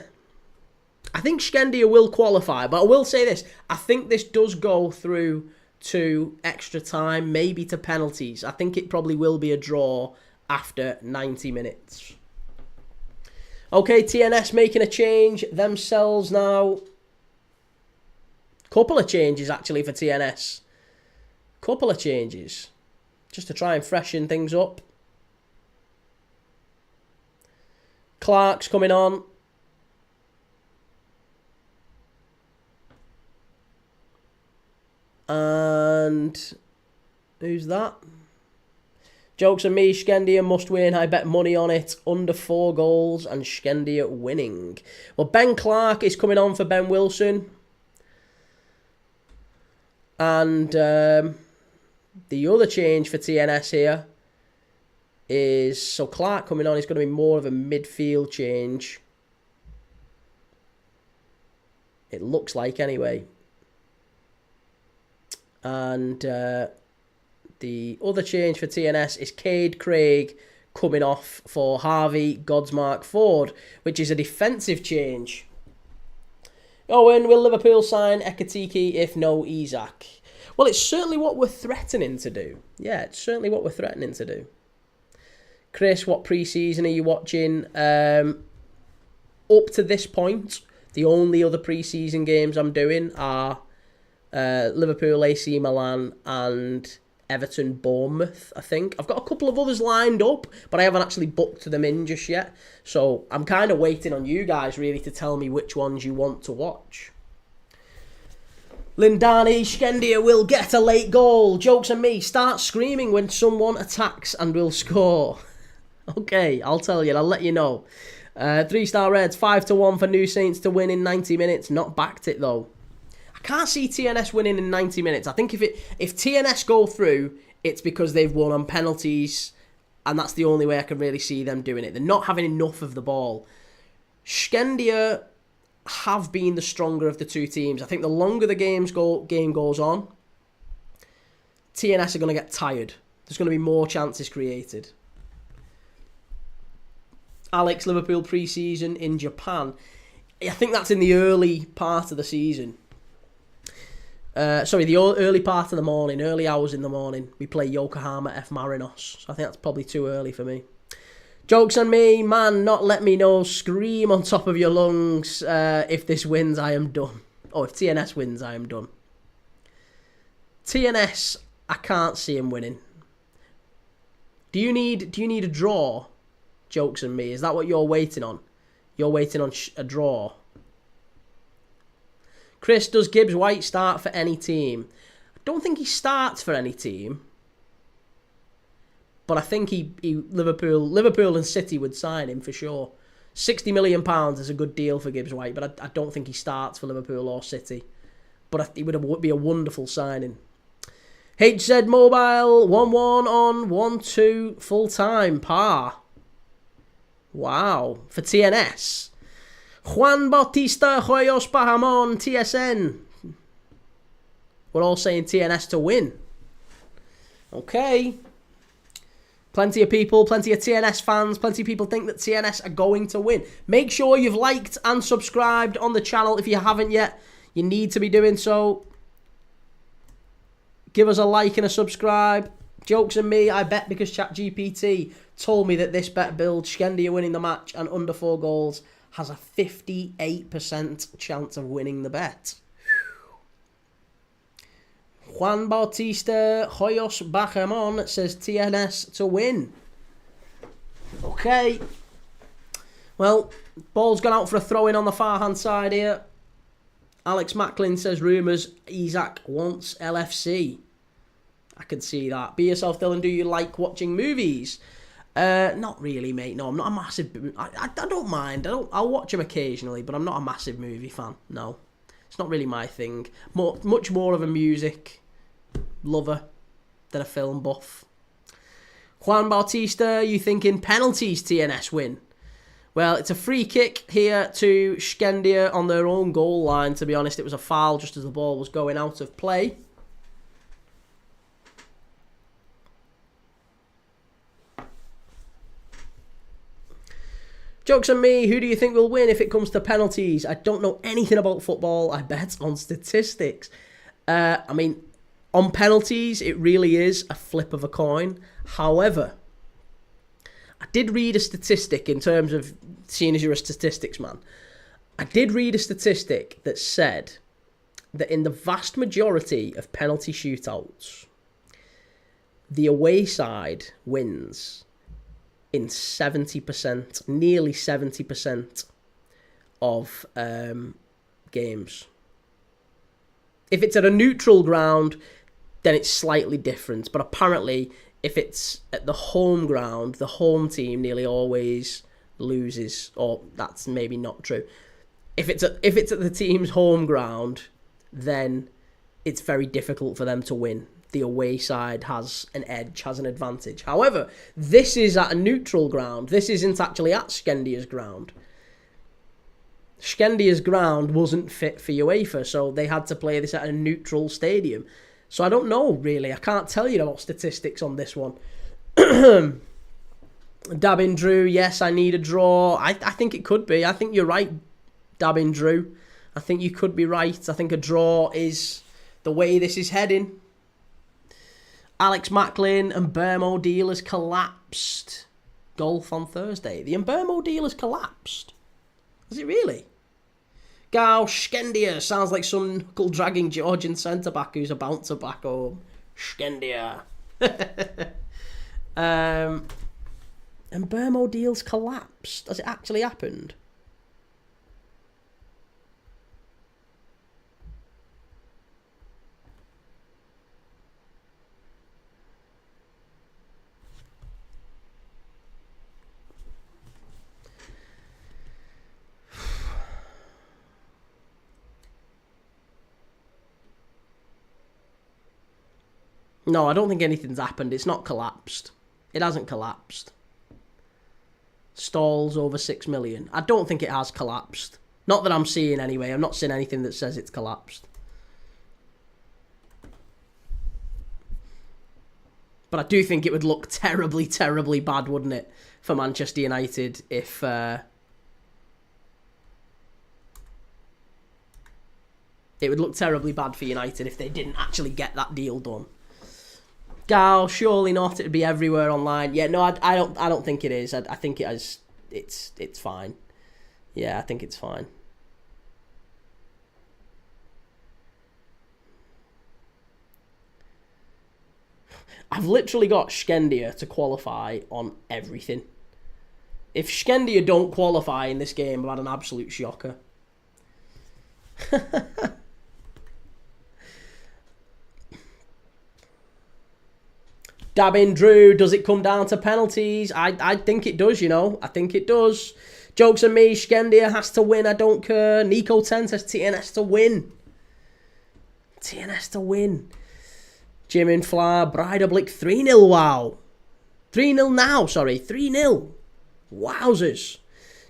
I think Shkendija will qualify, but I will say this. I think this does go through to extra time, maybe to penalties. I think it probably will be a draw after 90 minutes. Okay, TNS making a change themselves now. Couple of changes, actually, for TNS. Couple of changes. Just to try and freshen things up. Clark's coming on. And who's that? Jokes on me, Shkendija must win. I bet money on it. Under 4 goals and Shkendija winning. Well, Ben Clark is coming on for Ben Wilson. And the other change for TNS here is... So Clark coming on is going to be more of a midfield change. It looks like anyway. And the other change for TNS is Cade Craig coming off for Harvey Godsmark Ford, which is a defensive change. Owen, will Liverpool sign Ekatike if no Isak? Well, it's certainly what we're threatening to do. Yeah, it's certainly what we're threatening to do. Chris, what pre-season are you watching? Up to this point, the only other pre-season games I'm doing are Liverpool, AC Milan and Everton, Bournemouth, I think. I've got a couple of others lined up, but I haven't actually booked them in just yet. So I'm kind of waiting on you guys, really, to tell me which ones you want to watch. Lindani, Shkendija will get a late goal. Jokes on me. Start screaming when someone attacks and will score. Okay, I'll tell you. I'll let you know. 3-star Reds, 5-1 for New Saints to win in 90 minutes. Not backed it, though. I can't see TNS winning in 90 minutes. I think if TNS go through, it's because they've won on penalties, and that's the only way I can really see them doing it. They're not having enough of the ball. Shkendija have been the stronger of the two teams. I think the longer the game goes on, TNS are going to get tired. There's going to be more chances created. Alex, Liverpool pre-season in Japan. I think that's in the early part of the season. The early part of the morning, early hours in the morning. We play Yokohama F. Marinos. So I think that's probably too early for me. Jokes on me, man, not let me know. Scream on top of your lungs. If this wins, I am done. Oh, if TNS wins, I am done. TNS, I can't see him winning. Do you need a draw? Jokes on me. Is that what you're waiting on? You're waiting on a draw. Chris, does Gibbs White start for any team? I don't think he starts for any team. But I think Liverpool and City would sign him for sure. £60 million is a good deal for Gibbs White, but I don't think he starts for Liverpool or City. But it would be a wonderful signing. HZ Mobile, 1-1 on 1-2 full-time, par. Wow, for TNS. Juan Bautista Hoyos Pahamon, TSN. We're all saying TNS to win. Okay. Plenty of people, plenty of TNS fans, plenty of people think that TNS are going to win. Make sure you've liked and subscribed on the channel. If you haven't yet, you need to be doing so. Give us a like and a subscribe. Jokes on me, I bet because ChatGPT told me that this bet build, Shkendija winning the match and under 4 goals, has a 58% chance of winning the bet. Juan Bautista Hoyos Bajamon says TNS to win. Okay. Well, ball's gone out for a throw-in on the far-hand side here. Alex Macklin says rumours Isak wants LFC. I can see that. Be yourself, Dylan. Do you like watching movies? Not really, mate. No, I'm not a massive... I don't mind. I'll watch them occasionally, but I'm not a massive movie fan. No. It's not really my thing. Much more of a music lover than a film buff. Juan Bautista, you thinking penalties TNS win? Well, it's a free kick here to Shkendija on their own goal line. To be honest, it was a foul just as the ball was going out of play. Jokes on me, who do you think will win if it comes to penalties? I don't know anything about football. I bet on statistics. I mean, on penalties, it really is a flip of a coin. However, I did read a statistic in terms of, seeing as you're a statistics man, I did read a statistic that said that in the vast majority of penalty shootouts, the away side wins in 70%, nearly 70% of games. If it's at a neutral ground, then it's slightly different. But apparently, if it's at the home ground, the home team nearly always loses. Or that's maybe not true. If it's at the team's home ground, then it's very difficult for them to win. The away side has an edge, has an advantage. However, this is at a neutral ground. This isn't actually at Shkendija's ground. Shkendija's ground wasn't fit for UEFA, so they had to play this at a neutral stadium. So I don't know, really. I can't tell you about statistics on this one. Dabbing Drew, yes, I need a draw. I think it could be. I think you're right, Dabbing Drew. I think you could be right. I think a draw is the way this is heading. Alex Macklin and Burmo deal has collapsed. Golf on Thursday. The Burmo deal has collapsed. Has it really? Gal Shkendija sounds like some knuckle-dragging Georgian centre-back who's about to back home. Shkendija. And Burmo deal's collapsed. Has it actually happened? No, I don't think anything's happened. It's not collapsed. It hasn't collapsed. Stalls over 6 million. I don't think it has collapsed. Not that I'm seeing anyway. I'm not seeing anything that says it's collapsed. But I do think it would look terribly, terribly bad, wouldn't it, for Manchester United if... It would look terribly bad for United if they didn't actually get that deal done. Gal, surely not. It'd be everywhere online. Yeah, no, I don't think it is. I think it has. It's fine. Yeah, I think it's fine. I've literally got Shkendija to qualify on everything. If Shkendija don't qualify in this game, I've had an absolute shocker. Dabbing Drew, does it come down to penalties? I think it does, you know. I think it does. Jokes on me, Shkendija has to win, I don't care. Nico 10 says TNS to win. TNS to win. Jim in Flower, Brideoblick 3-0, wow. 3-0 now, sorry, 3-0. Wowzers.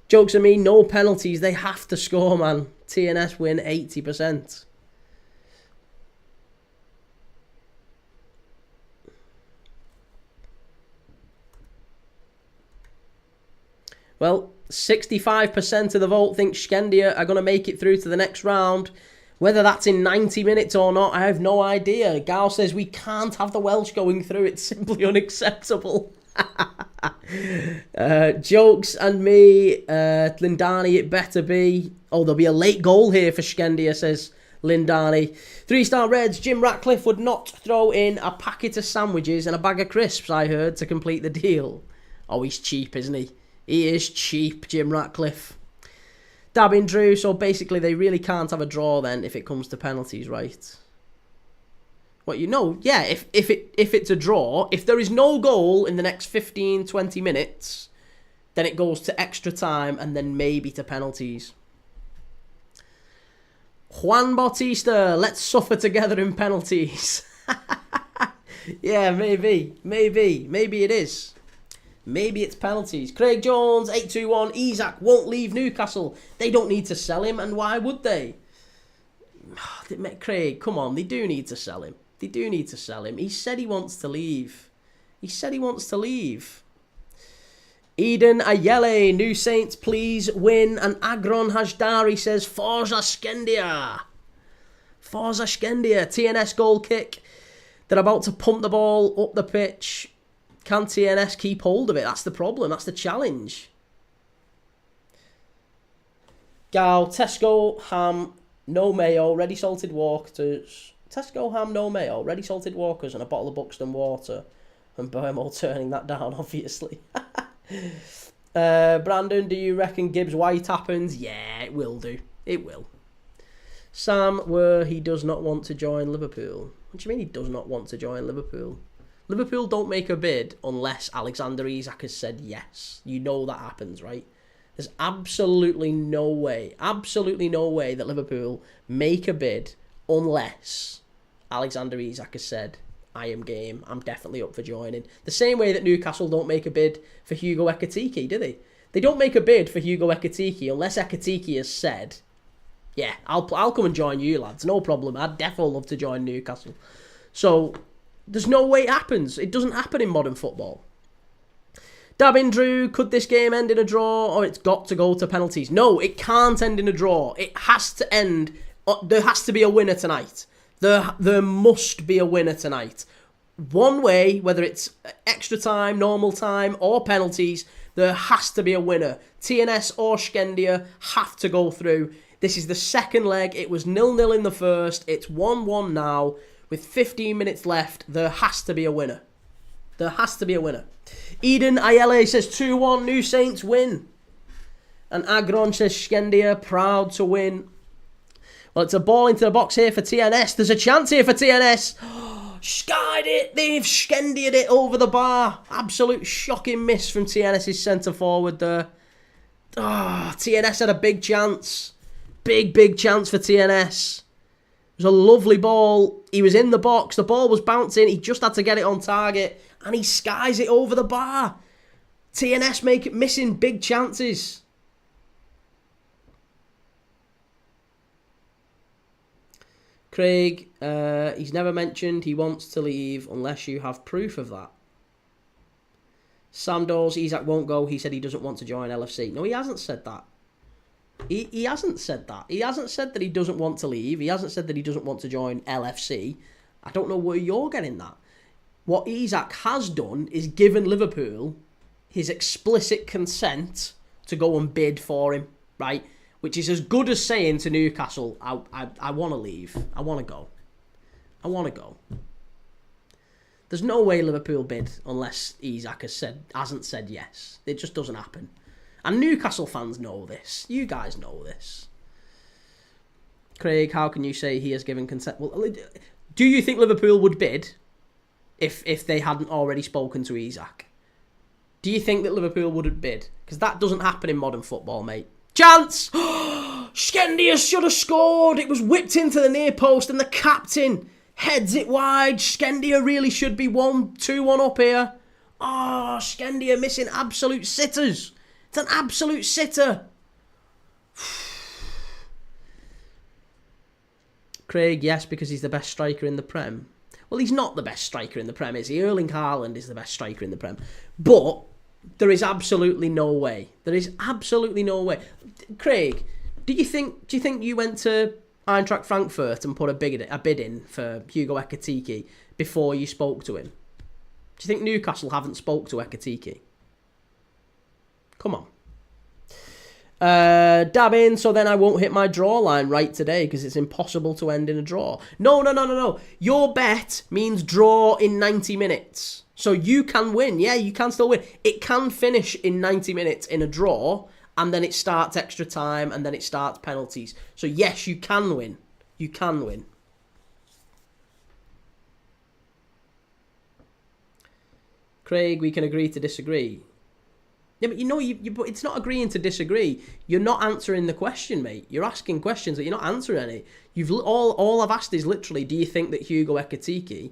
Jokes on me, no penalties, they have to score, man. TNS win 80%. Well, 65% of the vote think Shkendija are going to make it through to the next round. Whether that's in 90 minutes or not, I have no idea. Gal says we can't have the Welsh going through. It's simply unacceptable. Jokes and me, Lindani, it better be. Oh, there'll be a late goal here for Shkendija, says Lindani. 3-star Reds, Jim Ratcliffe would not throw in a packet of sandwiches and a bag of crisps, I heard, to complete the deal. Oh, he's cheap, isn't he? He is cheap, Jim Ratcliffe. Dabbing Drew, so basically they really can't have a draw then if it comes to penalties, right? What, you know, yeah, if it's a draw, if there is no goal in the next 15, 20 minutes, then it goes to extra time and then maybe to penalties. Juan Bautista, let's suffer together in penalties. Yeah, maybe it is. Maybe it's penalties. Craig Jones, 821. Isak won't leave Newcastle. They don't need to sell him, and why would they? Craig, come on. They do need to sell him. They do need to sell him. He said he wants to leave. He said he wants to leave. Eden Ayele, New Saints, please win. And Agron Hajdari says, Forza Shkendija. Forza Shkendija. TNS goal kick. They're about to pump the ball up the pitch. Can TNS keep hold of it? That's the problem. That's the challenge. Gal, Tesco ham, no mayo, ready salted walkers. Tesco ham, no mayo, ready salted walkers, and a bottle of Buxton water. And Burmo turning that down, obviously. Brandon, do you reckon Gibbs White happens? Yeah, it will do. It will. Sam, where he does not want to join Liverpool. What do you mean he does not want to join Liverpool? Liverpool don't make a bid unless Alexander Isak has said yes. You know that happens, right? There's absolutely no way that Liverpool make a bid unless Alexander Isak has said, I am game, I'm definitely up for joining. The same way that Newcastle don't make a bid for Hugo Ekitike, do they? They don't make a bid for Hugo Ekitike unless Ekitike has said, yeah, I'll come and join you, lads, no problem. I'd definitely love to join Newcastle. So there's no way it happens. It doesn't happen in modern football. Dabbing Drew, could this game end in a draw or it's got to go to penalties? No, it can't end in a draw. It has to end. There has to be a winner tonight. There must be a winner tonight. One way, whether it's extra time, normal time or penalties, there has to be a winner. TNS or Shkendija have to go through. This is the second leg. It was 0-0 in the first. It's 1-1 now. With 15 minutes left, there has to be a winner. There has to be a winner. Eden Ayele says 2-1, New Saints win. And Agron says Shkendija, proud to win. Well, it's a ball into the box here for TNS. There's a chance here for TNS. Skied it. They've Shkendia'd it over the bar. Absolute shocking miss from TNS's centre forward there. TNS had a big chance. Big chance for TNS. It was a lovely ball. He was in the box. The ball was bouncing. He just had to get it on target. And he skies it over the bar. TNS missing big chances. Craig, he's never mentioned he wants to leave unless you have proof of that. Sam Dawes, Isak won't go. He said he doesn't want to join LFC. No, he hasn't said that. He hasn't said that. He hasn't said that he doesn't want to leave. He hasn't said that he doesn't want to join LFC. I don't know where you're getting that. What Isak has done is given Liverpool his explicit consent to go and bid for him, right? Which is as good as saying to Newcastle, I want to leave. I want to go. I want to go. There's no way Liverpool bid unless Isak hasn't said yes. It just doesn't happen. And Newcastle fans know this. You guys know this. Craig, how can you say he has given consent? Well, do you think Liverpool would bid if they hadn't already spoken to Isak? Do you think that Liverpool would bid? Because that doesn't happen in modern football, mate. Chance! Shkendija should have scored. It was whipped into the near post and the captain heads it wide. Shkendija really should be 2-1 up here. Oh, Shkendija missing absolute sitters. It's an absolute sitter. Craig, yes, because he's the best striker in the Prem. Well, he's not the best striker in the Prem, is he? Erling Haaland is the best striker in the Prem. But there is absolutely no way. There is absolutely no way. Craig, do you think you went to Eintracht Frankfurt and put a bid in for Hugo Ekitike before you spoke to him? Do you think Newcastle haven't spoke to Ekitike? Come on. Dab in, so then I won't hit my draw line right today because it's impossible to end in a draw. No. Your bet means draw in 90 minutes. So you can win. Yeah, you can still win. It can finish in 90 minutes in a draw, and then it starts extra time, and then it starts penalties. So yes, you can win. You can win. Craig, we can agree to disagree. Yeah, but you know, but it's not agreeing to disagree. You're not answering the question, mate. You're asking questions, but you're not answering any. All I've asked is literally, do you think that Hugo Ekitike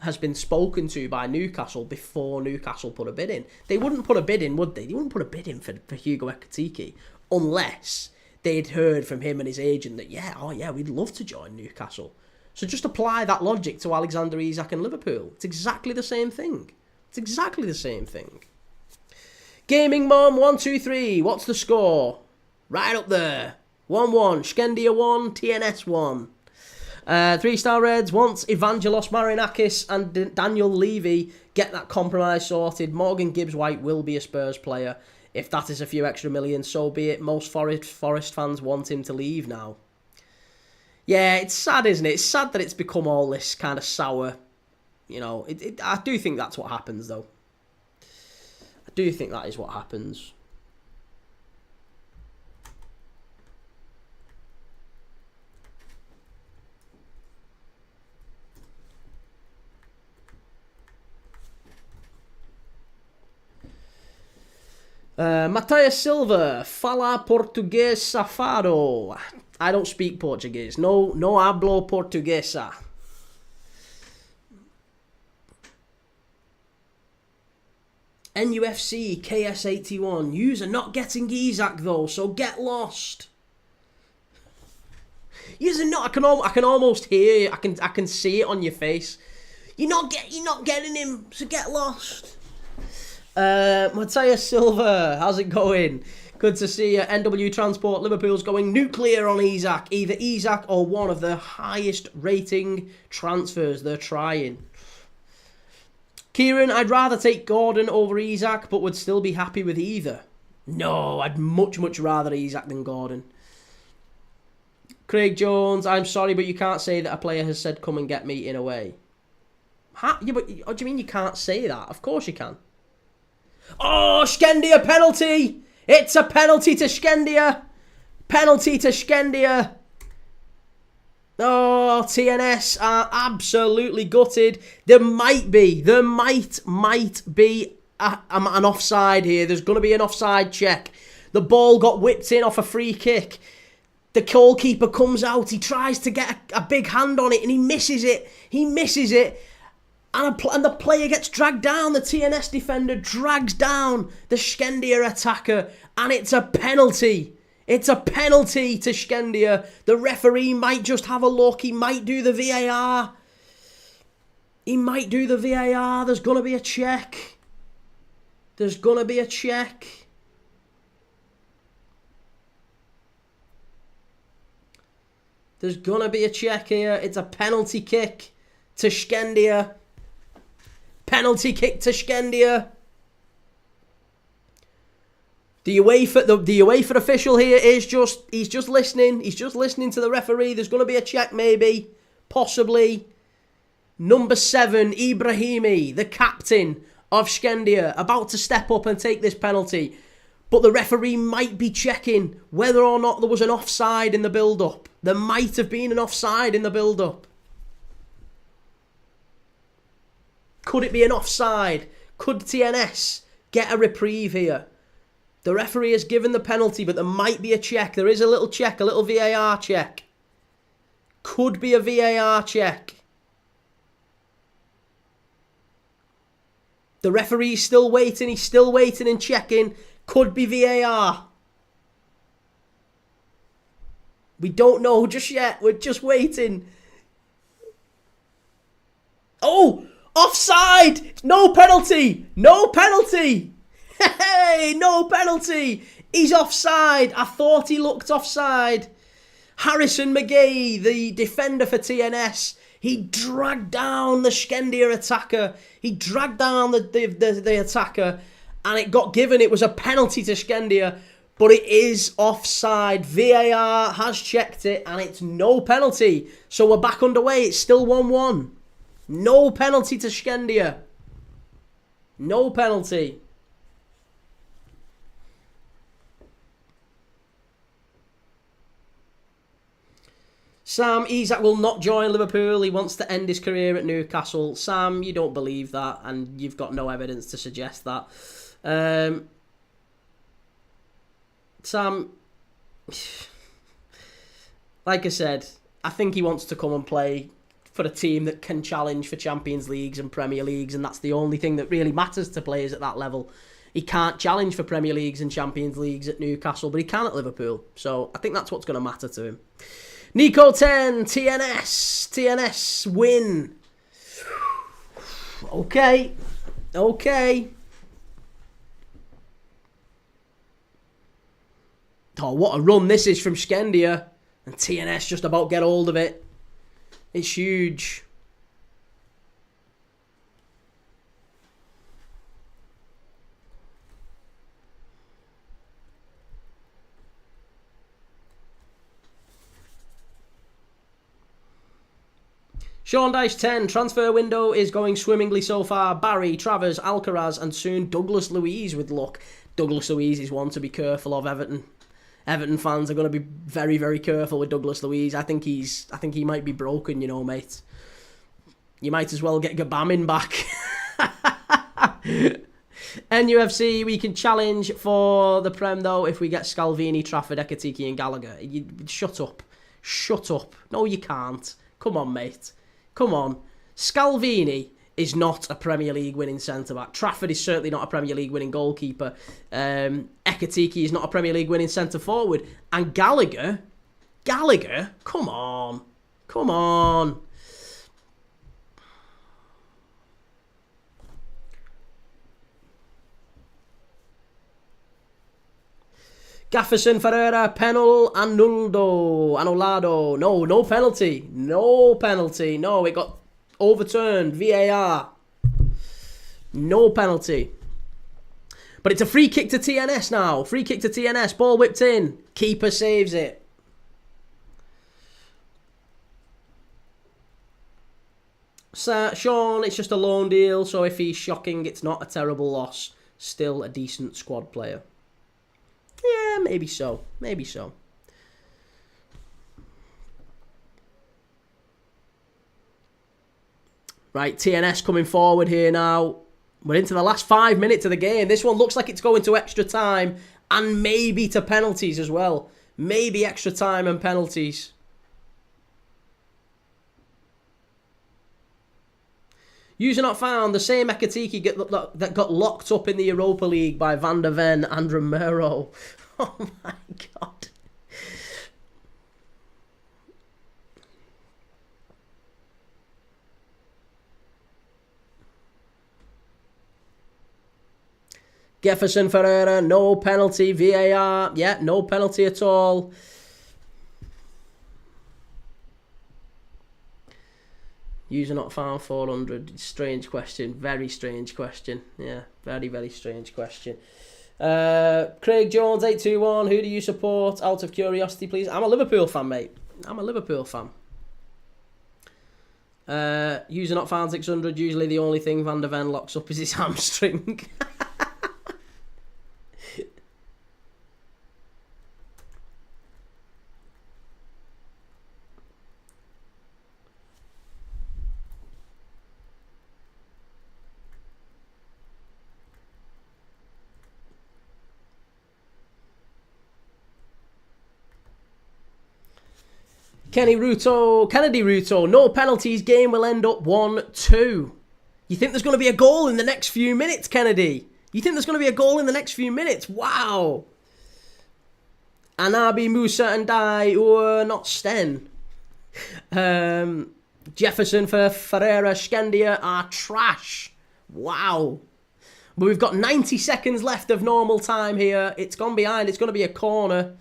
has been spoken to by Newcastle before Newcastle put a bid in? They wouldn't put a bid in, would they? They wouldn't put a bid in for Hugo Ekitike unless they'd heard from him and his agent that, we'd love to join Newcastle. So just apply that logic to Alexander Isak and Liverpool. It's exactly the same thing. It's exactly the same thing. Gaming Mom 123. What's the score? Right up there. 1-1. Shkendija 1. TNS 1. 3-star Reds. Once Evangelos Marinakis and Daniel Levy get that compromise sorted, Morgan Gibbs-White will be a Spurs player. If that is a few extra million, so be it. Most Forest fans want him to leave now. Yeah, it's sad, isn't it? It's sad that it's become all this kind of sour. You know, I do think that's what happens, though. I do think that is what happens. Matthias Silva, fala português safado. I don't speak Portuguese. No hablo portuguesa. NUFC KS81. User not getting Isak though, so get lost. User not. I can almost hear you. I can see it on your face. You're not getting him, so get lost. Matthias Silva, how's it going? Good to see you. NW Transport, Liverpool's going nuclear on Isak. Either Isak or one of the highest rating transfers they're trying. Kieran, I'd rather take Gordon over Isak, but would still be happy with either. No, I'd much rather Isak than Gordon. Craig Jones, I'm sorry, but you can't say that a player has said, come and get me in a way. Yeah, but what do you mean you can't say that? Of course you can. Oh, Shkendija penalty! It's a penalty to Shkendija! Penalty to Shkendija! Oh, TNS are absolutely gutted. There might be an offside here. There's going to be an offside check. The ball got whipped in off a free kick. The goalkeeper comes out. He tries to get a big hand on it and he misses it. And the player gets dragged down. The TNS defender drags down the Shkendija attacker. And it's a penalty. It's a penalty to Shkendija. The referee might just have a look. He might do the VAR. There's going to be a check. There's going to be a check here. It's a penalty kick to Shkendija. Penalty kick to Shkendija. The UEFA official here he's just listening. He's just listening to the referee. There's going to be a check maybe. Possibly. Number 7, Ibrahimi, the captain of Shkendija, about to step up and take this penalty. But the referee might be checking whether or not there was an offside in the build-up. There might have been an offside in the build-up. Could it be an offside? Could TNS get a reprieve here? The referee has given the penalty, but there might be a check. There is a little check, a little VAR check. Could be a VAR check. The referee's still waiting. He's still waiting and checking. Could be VAR. We don't know just yet. We're just waiting. Oh! Offside! No penalty! No penalty! Hey! No penalty! He's offside. I thought he looked offside. Harrison McGee, the defender for TNS, he dragged down the Shkendija attacker. He dragged down the attacker, and it got given. It was a penalty to Shkendija, but it is offside. VAR has checked it, and it's no penalty. So we're back underway. It's still 1-1. No penalty to Shkendija. No penalty. Sam, Isak will not join Liverpool. He wants to end his career at Newcastle. Sam, you don't believe that, and you've got no evidence to suggest that. Sam, like I said, I think he wants to come and play for a team that can challenge for Champions Leagues and Premier Leagues, and that's the only thing that really matters to players at that level. He can't challenge for Premier Leagues and Champions Leagues at Newcastle, but he can at Liverpool. So I think that's what's going to matter to him. Nico 10, TNS win. Okay. Oh, what a run this is from Shkendija. And TNS just about get hold of it. It's huge. Sean Dice 10, transfer window is going swimmingly so far. Barry, Travers, Alcaraz, and soon Douglas Luiz with luck. Douglas Luiz is one to be careful of. Everton fans are going to be very, very careful with Douglas Luiz. I think he might be broken, you know, mate. You might as well get Gabamin back. NUFC, we can challenge for the Prem though if we get Scalvini, Trafford, Ekatike, and Gallagher. Shut up. Shut up. No, you can't. Come on, mate. Come on. Scalvini is not a Premier League winning centre-back. Trafford is certainly not a Premier League winning goalkeeper. Ekatike is not a Premier League winning centre-forward. And Gallagher, come on. Come on. Gafferson, Ferreira, penal, annullado. No penalty. No penalty. No, it got overturned. VAR. No penalty. But it's a free kick to TNS now. Free kick to TNS. Ball whipped in. Keeper saves it. So, Sean, it's just a loan deal. So if he's shocking, it's not a terrible loss. Still a decent squad player. Yeah, maybe so. Maybe so. Right, TNS coming forward here now. We're into the last 5 minutes of the game. This one looks like it's going to extra time and maybe to penalties as well. Maybe extra time and penalties. User not found. The same Ekatike that got locked up in the Europa League by Van der Ven and Romero. Oh my God. Jefferson Ferreira, no penalty. VAR, yeah, no penalty at all. User not found 400. Strange question. Very strange question. Yeah, very, very strange question. Craig Jones, 821. Who do you support? Out of curiosity, please. I'm a Liverpool fan, mate. I'm a Liverpool fan. User not found 600. Usually the only thing Van der Ven locks up is his hamstring. Kennedy Ruto, no penalties, game will end up 1-2. You think there's going to be a goal in the next few minutes, Kennedy? You think there's going to be a goal in the next few minutes? Wow. Anabi, Musa and Dai, not Sten. Jefferson for Ferreira, Shkendija are trash. Wow. But we've got 90 seconds left of normal time here. It's gone behind. It's going to be a corner.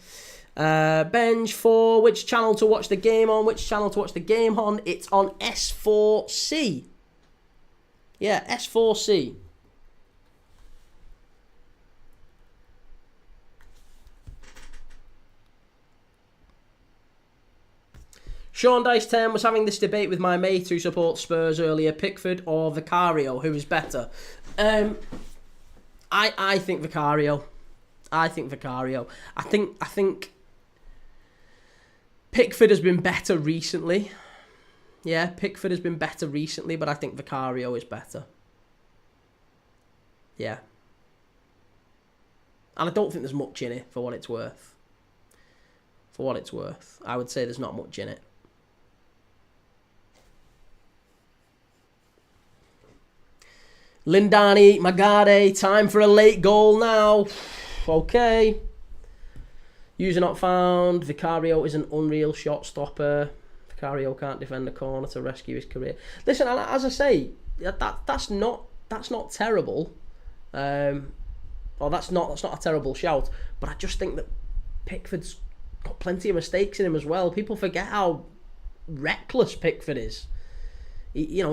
Benj for which channel to watch the game on? Which channel to watch the game on? It's on S4C. Yeah, S4C. Sean Dice 10 was having this debate with my mate who supports Spurs earlier. Pickford or Vicario, who is better? I think Vicario. I think Pickford has been better recently. Yeah, Pickford has been better recently, but I think Vicario is better. Yeah. And I don't think there's much in it, for what it's worth. For what it's worth. I would say there's not much in it. Lindani, Magade, time for a late goal now. Okay. User not found. Vicario is an unreal shot stopper. Vicario can't defend a corner to rescue his career. Listen, as I say, that's not terrible. Or that's not a terrible shout. But I just think that Pickford's got plenty of mistakes in him as well. People forget how reckless Pickford is. He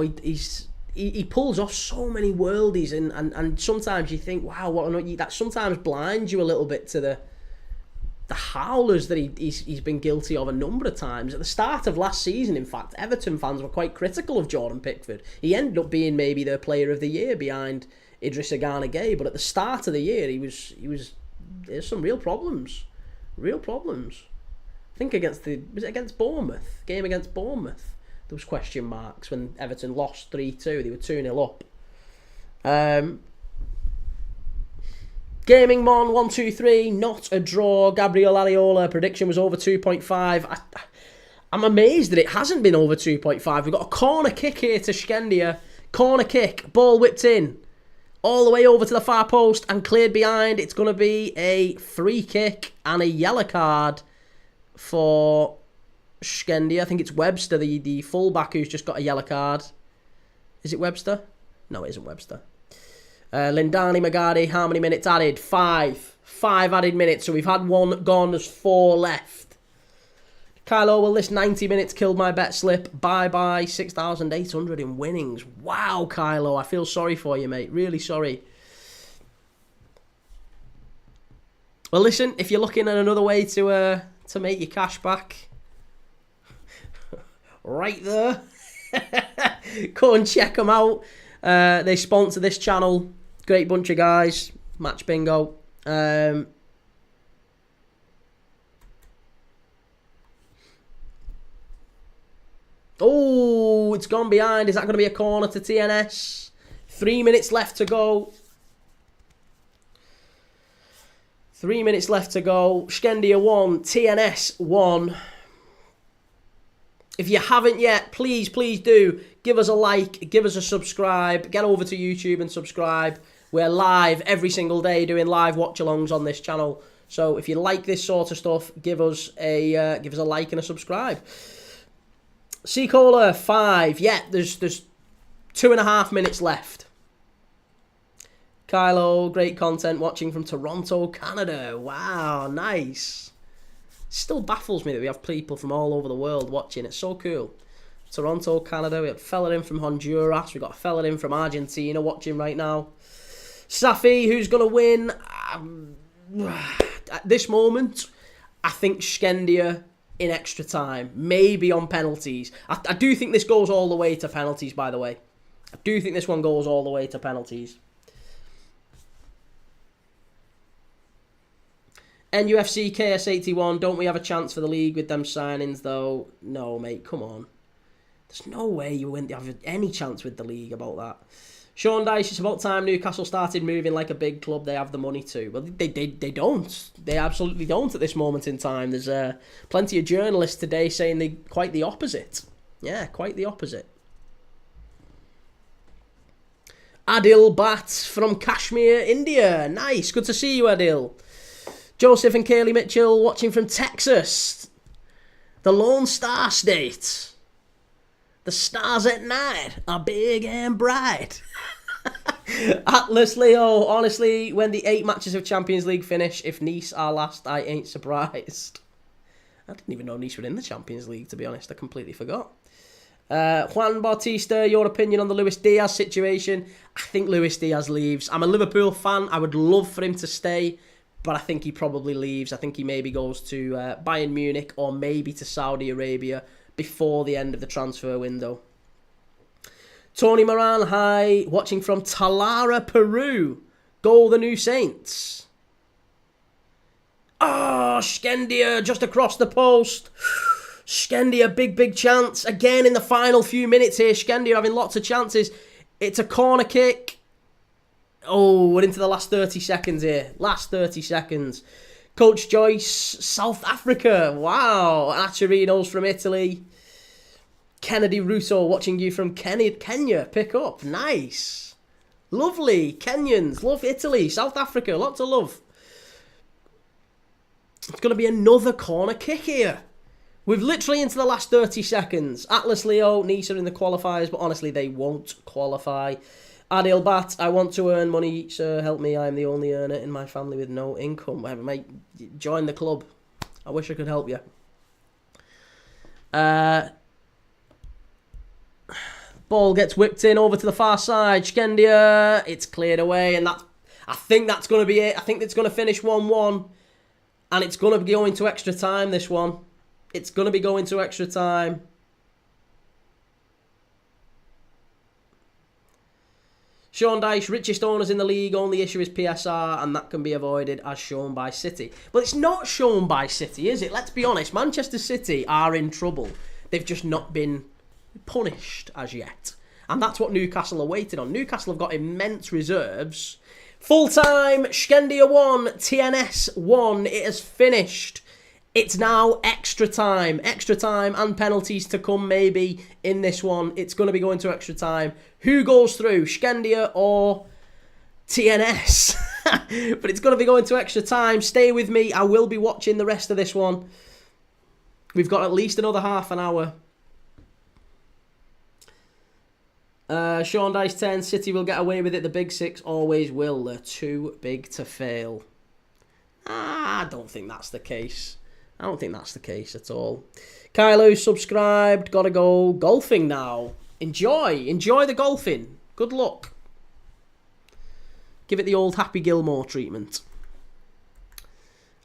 pulls off so many worldies, and sometimes you think, wow, that sometimes blinds you a little bit to the howlers that he's been guilty of a number of times. At the start of last season, in fact, Everton fans were quite critical of Jordan Pickford. He ended up being maybe their player of the year behind Idrissa Gana Gueye, but at the start of the year, there's some real problems. Real problems. I think was it against Bournemouth? Game against Bournemouth. There was question marks when Everton lost 3-2. They were 2-0 up. Gaming Mon 123, not a draw. Gabriel Ariola, prediction was over 2.5. I'm amazed that it hasn't been over 2.5. We've got a corner kick here to Shkendija. Corner kick, ball whipped in, all the way over to the far post and cleared behind. It's going to be a free kick and a yellow card for Shkendija. I think it's Webster, the fullback, who's just got a yellow card. Is it Webster? No, it isn't Webster. Lindani, Magadi, how many minutes added? 5. 5 added minutes, so we've had one gone, there's 4 left. Kylo, will this 90 minutes killed my bet slip? Bye-bye, 6,800 in winnings. Wow, Kylo, I feel sorry for you, mate. Really sorry. Well, listen, if you're looking at another way to make your cash back, right there, go and check them out. They sponsor this channel. Great bunch of guys. Match Bingo. Oh, it's gone behind. Is that going to be a corner to TNS? 3 minutes left to go. 3 minutes left to go. Shkendija 1, TNS 1. If you haven't yet, please do give us a like, give us a subscribe, get over to YouTube and subscribe. We're live every single day doing live watch-alongs on this channel. So if you like this sort of stuff, give us a like and a subscribe. Seacola 5. Yeah, there's 2.5 minutes left. Kylo, great content watching from Toronto, Canada. Wow, nice. Still baffles me that we have people from all over the world watching. It's so cool. Toronto, Canada. We have a fella in from Honduras. We've got a fella in from Argentina watching right now. Safi, who's going to win? At this moment, I think Shkendija in extra time. Maybe on penalties. I do think this goes all the way to penalties, by the way. I do think this one goes all the way to penalties. NUFC KS81, don't we have a chance for the league with them signings, though? No, mate, come on. There's no way you wouldn't have any chance with the league about that. Sean Dyche, it's about time Newcastle started moving like a big club. They have the money to. Well, they don't. They absolutely don't at this moment in time. There's plenty of journalists today saying quite the opposite. Yeah, quite the opposite. Adil Bhatt from Kashmir, India. Nice. Good to see you, Adil. Joseph and Kaylee Mitchell watching from Texas. The Lone Star State. The stars at night are big and bright. Atlas Leo, honestly, when the 8 matches of Champions League finish, if Nice are last, I ain't surprised. I didn't even know Nice were in the Champions League, to be honest. I completely forgot. Juan Bautista, your opinion on the Luis Diaz situation? I think Luis Diaz leaves. I'm a Liverpool fan. I would love for him to stay, but I think he probably leaves. I think he maybe goes to Bayern Munich or maybe to Saudi Arabia before the end of the transfer window. Tony Moran, hi, watching from Talara, Peru. Goal the New Saints. Oh, Shkendija just across the post. Shkendija, big chance. Again in the final few minutes here. Shkendija having lots of chances. It's a corner kick. Oh, we're into the last 30 seconds here. Last 30 seconds. Coach Joyce, South Africa. Wow. Acharinos from Italy. Kennedy Russo watching you from Kenya. Pick up. Nice. Lovely. Kenyans. Love Italy. South Africa. Lots of love. It's going to be another corner kick here. We've literally into the last 30 seconds. Atlas Leo, Nice are in the qualifiers, but honestly, they won't qualify. Adil Bhatt, I want to earn money, sir. Help me. I'm the only earner in my family with no income. Whatever, mate. Join the club. I wish I could help you. Ball gets whipped in over to the far side. Shkendija, it's cleared away, and I think that's going to be it. I think it's going to finish 1-1, and it's going to be going to extra time, this one. It's going to be going to extra time. Sean Dyche, richest owners in the league, only issue is PSR, and that can be avoided as shown by City. But it's not shown by City, is it? Let's be honest. Manchester City are in trouble. They've just not been punished as yet. And that's what Newcastle are waiting on. Newcastle have got immense reserves. Full time, Shkendija 1, TNS 1. It has finished. It's now extra time and penalties to come maybe in this one. It's going to be going to extra time. Who goes through, Shkendija or TNS? But it's going to be going to extra time. Stay with me. I will be watching the rest of this one. We've got at least another half an hour. Sean Dyche 10, City will get away with it. The big six always will. They're too big to fail. I don't think that's the case. I don't think that's the case at all. Kylo subscribed. Gotta go golfing now. Enjoy the golfing. Good luck. Give it the old Happy Gilmore treatment.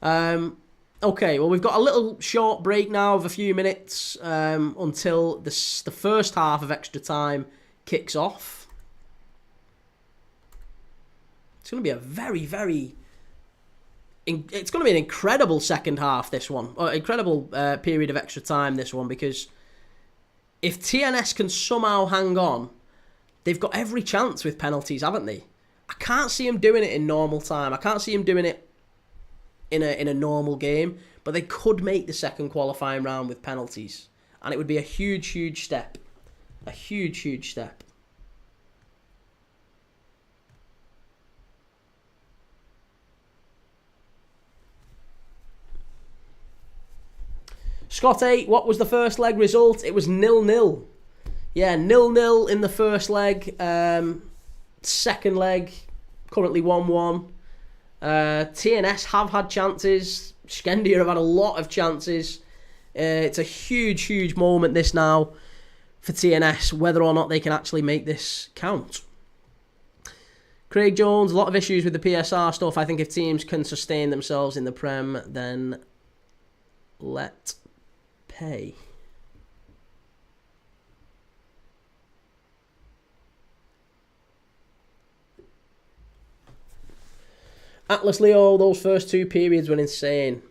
Okay, well, we've got a little short break now of a few minutes until the first half of extra time kicks off. It's going to be a very... It's going to be an incredible second half, this one. Incredible period of extra time, this one, because if TNS can somehow hang on, they've got every chance with penalties, haven't they? I can't see them doing it in normal time. I can't see them doing it in a normal game, but they could make the second qualifying round with penalties, and it would be a huge step. A huge step. Scott 8, what was the first leg result? It was 0-0. Yeah, 0-0 in the first leg. Second leg, currently 1-1. TNS have had chances. Shkendija have had a lot of chances. It's a huge moment, this now, for TNS, whether or not they can actually make this count. Craig Jones, a lot of issues with the PSR stuff. I think if teams can sustain themselves in the Prem, then let pay. Atlas Leo, those first two periods were insane.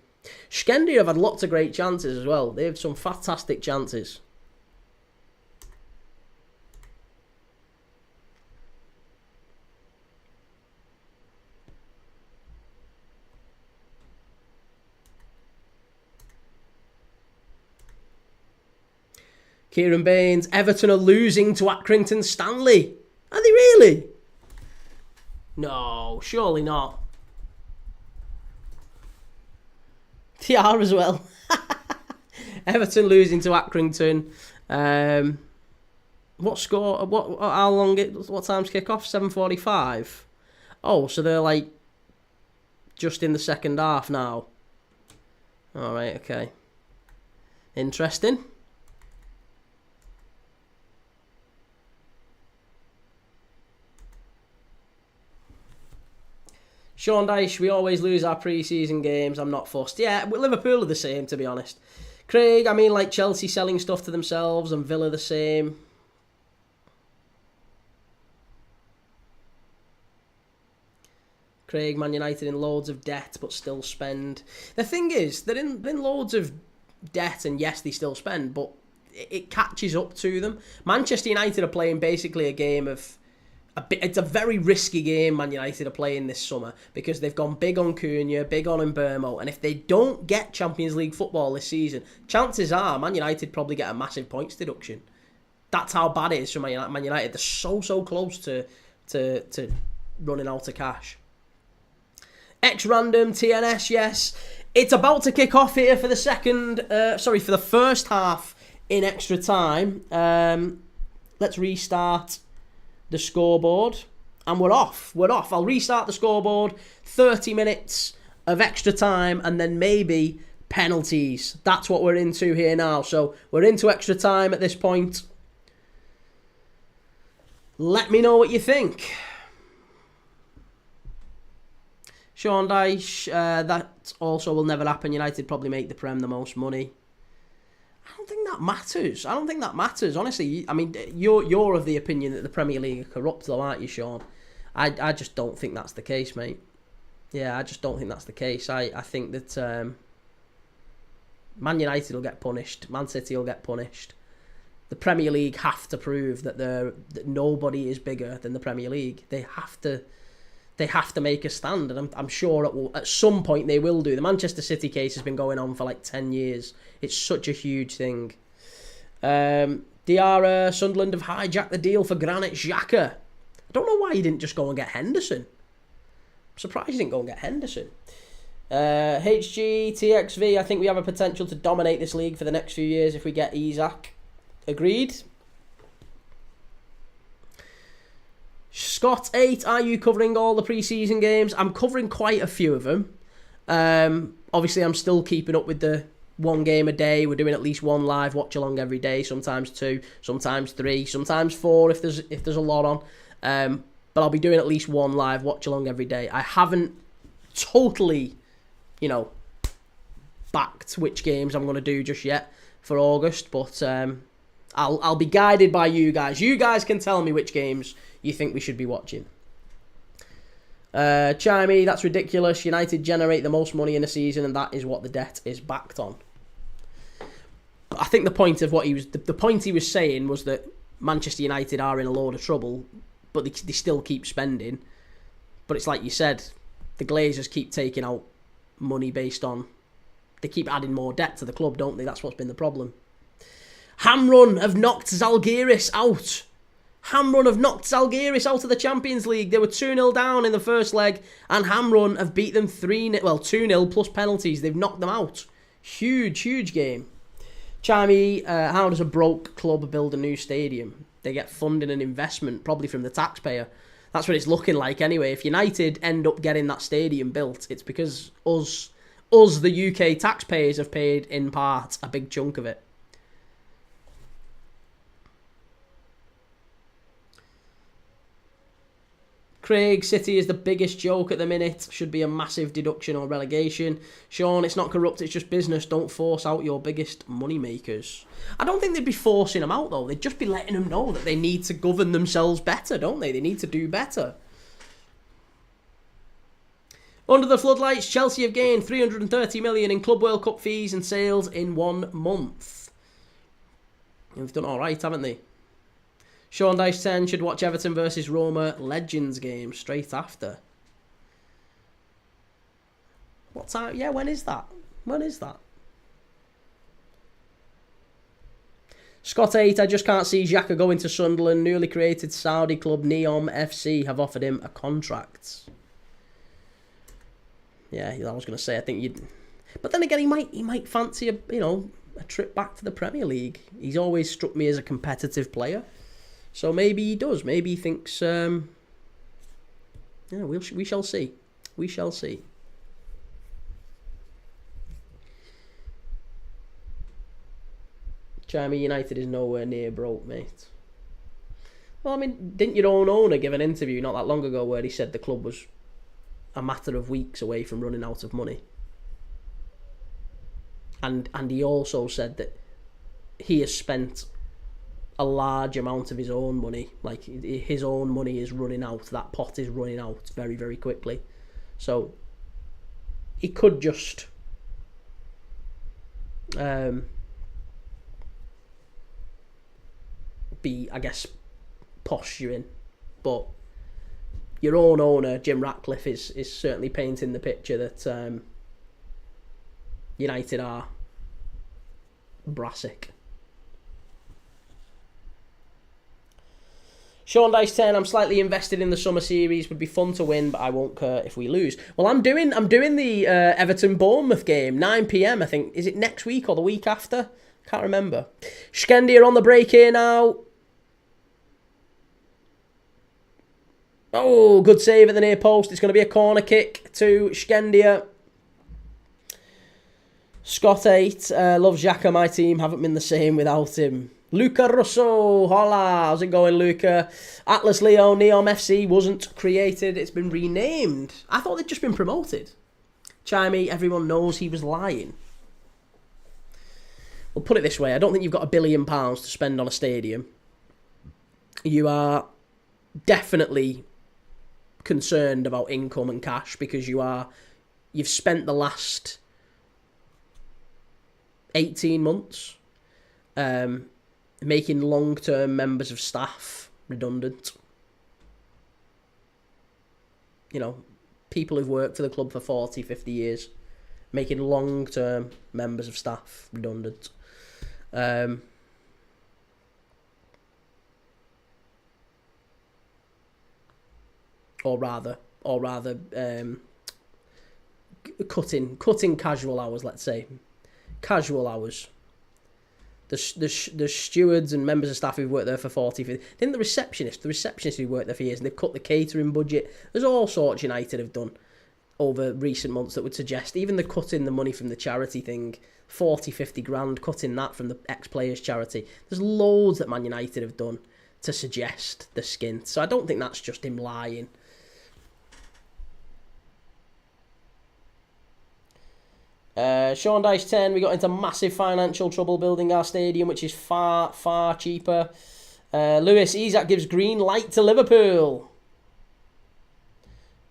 Shkendija have had lots of great chances as well. They have some fantastic chances. Kieran Baines, Everton are losing to Accrington Stanley. Are they really? No, surely not. They are as well. Everton losing to Accrington. What score? How long? What time's kick off? 7:45. Oh, so they're like just in the second half now. All right. Okay. Interesting. Sean Dyche, we always lose our pre-season games. I'm not fussed. Yeah, Liverpool are the same, to be honest. Craig, I mean, like Chelsea selling stuff to themselves and Villa the same. Craig, Man United in loads of debt but still spend. The thing is, they're in loads of debt and yes, they still spend, but it catches up to them. Manchester United are playing basically a game of... It's a very risky game Man United are playing this summer because they've gone big on Cunha, big on Mbeumo, and if they don't get Champions League football this season, chances are Man United probably get a massive points deduction. That's how bad it is for Man United. They're so close to running out of cash. X-Random, TNS, yes. It's about to kick off here for the for the first half in extra time. Let's restart the scoreboard, and we're off. I'll restart the scoreboard. 30 minutes of extra time, and then maybe penalties. That's what we're into here now. So we're into extra time at this point. Let me know what you think. Sean Dyche, that also will never happen. United probably make the Prem the most money. I don't think that matters. Honestly, I mean, you're of the opinion that the Premier League are corrupt, though, aren't you, Sean? I just don't think that's the case, mate. Yeah, I just don't think that's the case. I think that Man United will get punished. Man City will get punished. The Premier League have to prove that nobody is bigger than the Premier League. They have to make a stand, and I'm sure at some point they will do. The Manchester City case has been going on for like 10 years. It's such a huge thing. Diarra, Sunderland have hijacked the deal for Granit Xhaka. I don't know why he didn't just go and get Henderson. I'm surprised he didn't go and get Henderson. HG, TXV, I think we have a potential to dominate this league for the next few years if we get Isak. Agreed. Scott 8, are you covering all the pre-season games? I'm covering quite a few of them. Obviously, I'm still keeping up with the one game a day. We're doing at least one live watch-along every day, sometimes 2, sometimes 3, sometimes 4 if there's a lot on. But I'll be doing at least one live watch-along every day. I haven't totally, backed which games I'm going to do just yet for August, but I'll be guided by you guys. You guys can tell me which games you think we should be watching. Chimey, that's ridiculous. United generate the most money in a season, and that is what the debt is backed on. I think the point of what the point he was saying was that Manchester United are in a load of trouble, but they still keep spending. But it's like you said, the Glazers keep taking out money based on... They keep adding more debt to the club, don't they? That's what's been the problem. Hamrun have knocked Zalgiris out. Hamrun have knocked Zalgiris out of the Champions League. They were 2-0 down in the first leg, and Hamrun have beat them 2-0 plus penalties. They've knocked them out. Huge game. Chimey, how does a broke club build a new stadium? They get funding and investment, probably from the taxpayer. That's what it's looking like anyway. If United end up getting that stadium built, it's because us, the UK taxpayers, have paid, in part, a big chunk of it. Craig, City is the biggest joke at the minute. Should be a massive deduction or relegation. Sean, it's not corrupt, it's just business. Don't force out your biggest money makers. I don't think they'd be forcing them out, though. They'd just be letting them know that they need to govern themselves better, don't they? They need to do better. Under the floodlights, Chelsea have gained 330 million in Club World Cup fees and sales in 1 month. They've done all right, haven't they? Sean Dyche 10 should watch Everton versus Roma Legends game straight after. What time? Yeah, when is that? Scott 8, I just can't see Xhaka going to Sunderland. Newly created Saudi club Neom FC have offered him a contract. Yeah, I was going to say, I think you'd... But then again, he might fancy a trip back to the Premier League. He's always struck me as a competitive player. So maybe he does. Maybe he thinks... we shall see. We shall see. Chimey, United is nowhere near broke, mate. Well, I mean, didn't your own owner give an interview not that long ago where he said the club was a matter of weeks away from running out of money? And he also said that he has spent a large amount of his own money. Like, his own money is running out. That pot is running out very, very quickly. So, he could just... be, I guess, posturing. But your own owner, Jim Ratcliffe, is certainly painting the picture that United are brassic. Sean Dice 10, I'm slightly invested in the summer series. Would be fun to win, but I won't care if we lose. Well, I'm doing the Everton Bournemouth game, 9 PM. I think, is it next week or the week after? Can't remember. Shkendija on the break here now. Oh, good save at the near post. It's going to be a corner kick to Shkendija. Scott 8, loves Xhaka, my team. Haven't been the same without him. Luca Russo, hola. How's it going, Luca? Atlas Leo, Neom FC wasn't created. It's been renamed. I thought they'd just been promoted. Chimey, everyone knows he was lying. Well, put it this way. I don't think you've got £1 billion to spend on a stadium. You are definitely concerned about income and cash because you've spent the last 18 months making long-term members of staff redundant. You know, people who've worked for the club for 40, 50 years, making long-term members of staff redundant. Or rather, cutting casual hours. Let's say casual hours. The stewards and members of staff who've worked there for 40, 50. Then the receptionists who worked there for years, and they've cut the catering budget. There's all sorts United have done over recent months that would suggest, even the cutting the money from the charity thing, 40, 50 grand, cutting that from the ex-players charity. There's loads that Man United have done to suggest the skint. So I don't think that's just him lying. Sean Dice 10, we got into massive financial trouble building our stadium, which is far, far cheaper. Lewis, Isak gives green light to Liverpool.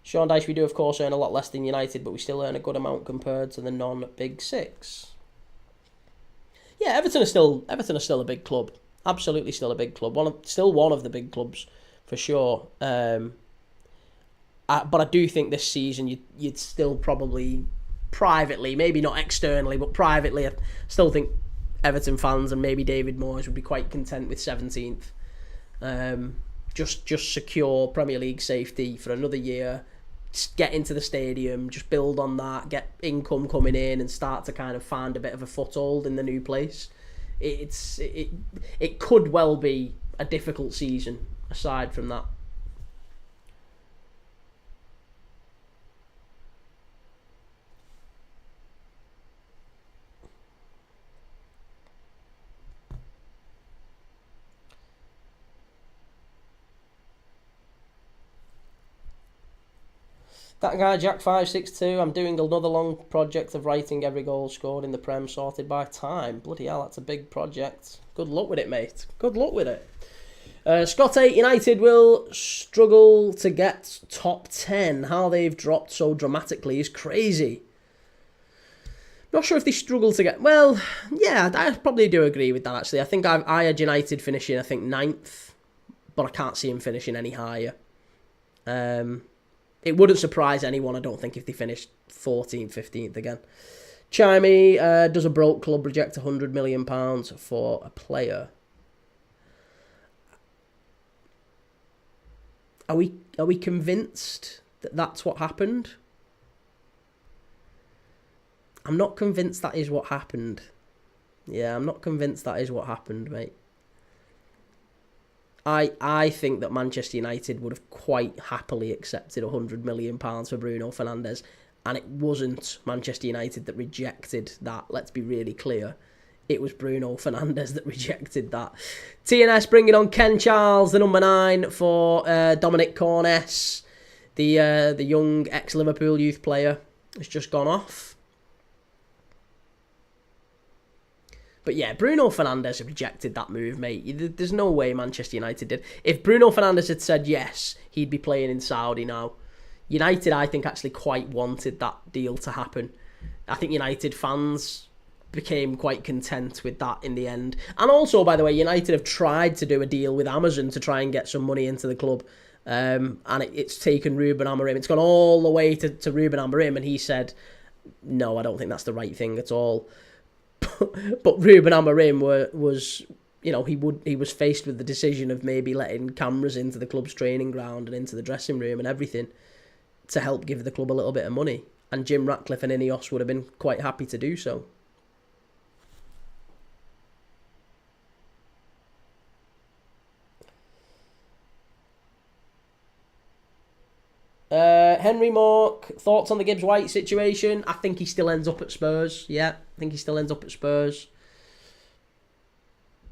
Sean Dice, we do of course earn a lot less than United, but we still earn a good amount compared to the non-Big Six. Yeah, Everton are still a big club. Absolutely still a big club. Still one of the big clubs, for sure. But I do think this season you'd still probably... privately, maybe not externally, but privately, I still think Everton fans and maybe David Moyes would be quite content with 17th. Just secure Premier League safety for another year, just get into the stadium, just build on that, get income coming in and start to kind of find a bit of a foothold in the new place. It could well be a difficult season aside from that. That guy, Jack562, I'm doing another long project of writing every goal scored in the Prem sorted by time. Bloody hell, that's a big project. Good luck with it, mate. Good luck with it. Scott 8, United will struggle to get top 10. How they've dropped so dramatically is crazy. Not sure if they struggle to get... Well, yeah, I probably do agree with that, actually. I think I had United finishing, I think, 9th. But I can't see him finishing any higher. It wouldn't surprise anyone, I don't think, if they finished 14th, 15th again. Chimey, does a broke club reject £100 million for a player? Are we convinced that that's what happened? I'm not convinced that is what happened. Yeah, I'm not convinced that is what happened, mate. I think that Manchester United would have quite happily accepted £100 million for Bruno Fernandes, and it wasn't Manchester United that rejected that. Let's be really clear. It was Bruno Fernandes that rejected that. TNS bringing on Ken Charles, the number 9 for Dominic Corness, the young ex-Liverpool youth player, has just gone off. But yeah, Bruno Fernandes rejected that move, mate. There's no way Manchester United did. If Bruno Fernandes had said yes, he'd be playing in Saudi now. United, I think, actually quite wanted that deal to happen. I think United fans became quite content with that in the end. And also, by the way, United have tried to do a deal with Amazon to try and get some money into the club. And it's taken Ruben Amorim. It's gone all the way to Ruben Amorim, and he said, no, I don't think that's the right thing at all. But Ruben Amorim was, you know, he was faced with the decision of maybe letting cameras into the club's training ground and into the dressing room and everything to help give the club a little bit of money. And Jim Ratcliffe and Ineos would have been quite happy to do so. Henry Mork, thoughts on the Gibbs-White situation? I think he still ends up at Spurs. Yeah, I think he still ends up at Spurs.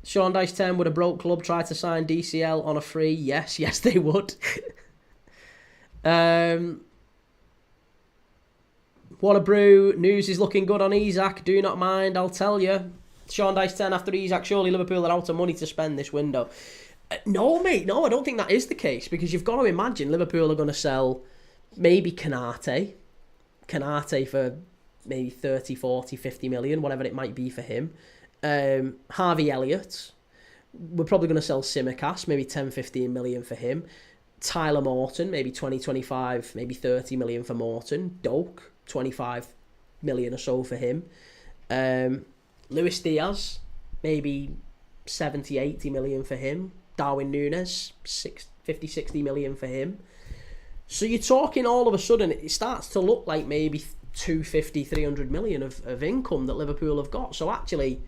Sean Dice 10, would a broke club try to sign DCL on a free? Yes, they would. What a brew. News is looking good on Isak. Do not mind, I'll tell you. Sean Dice 10, after Isak, surely Liverpool are out of money to spend this window. No, mate, no, I don't think that is the case, because you've got to imagine Liverpool are going to sell maybe Canate for maybe 30, 40, 50 million, whatever it might be for him. Harvey Elliott, we're probably going to sell Simicast, maybe 10, 15 million for him. Tyler Morton, maybe 20, 25, maybe 30 million for Morton. Doak, 25 million or so for him. Luis Diaz, maybe 70, 80 million for him. Darwin Núñez, 50, 60 million for him. So you're talking all of a sudden, it starts to look like maybe 250, 300 million of income that Liverpool have got. So actually,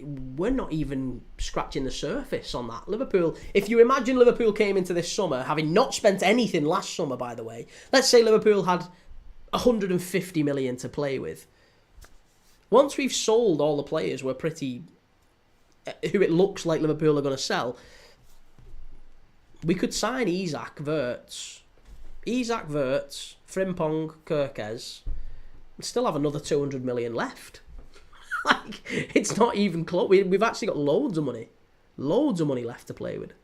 we're not even scratching the surface on that. Liverpool, if you imagine Liverpool came into this summer, having not spent anything last summer, by the way, let's say Liverpool had 150 million to play with. Once we've sold all the players who it looks like Liverpool are going to sell, we could sign Isak, Wirtz, Frimpong, Kirkes, and still have another 200 million left. Like, it's not even close. We've actually got loads of money left to play with.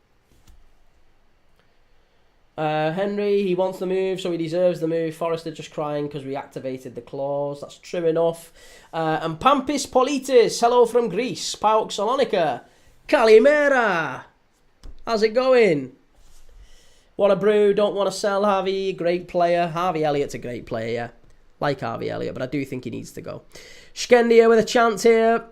Henry, he wants the move, so he deserves the move. Forrester just crying because we activated the clause. That's true enough. And Pampis Politis, hello from Greece. Pauk Salonika, Kalimera. How's it going? What a brew. Don't want to sell Harvey. Great player. Harvey Elliott's a great player, yeah. Like Harvey Elliott, but I do think he needs to go. Shkendija with a chance here.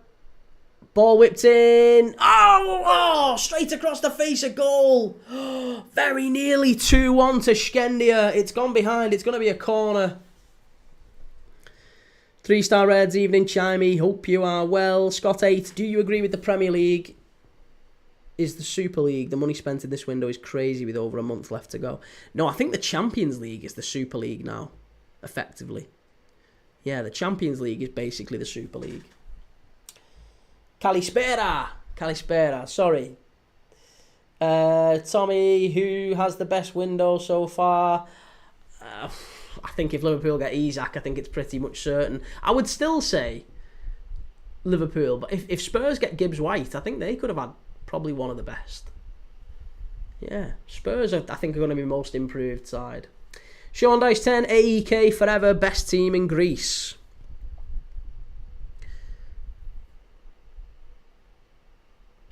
Ball whipped in. Oh, straight across the face, a goal. Very nearly 2-1 to Shkendija. It's gone behind. It's going to be a corner. 3-star Reds, evening chimey. Hope you are well. Scott 8, do you agree with the Premier League is the Super League? The money spent in this window is crazy with over a month left to go. No, I think the Champions League is the Super League now, effectively. Yeah, the Champions League is basically the Super League. Kalispera, sorry. Tommy, who has the best window so far? I think if Liverpool get Isak, I think it's pretty much certain. I would still say Liverpool, but if Spurs get Gibbs-White, I think they could have had probably one of the best. Yeah, Spurs, I think, are going to be most improved side. Sean Dice 10, AEK forever, best team in Greece.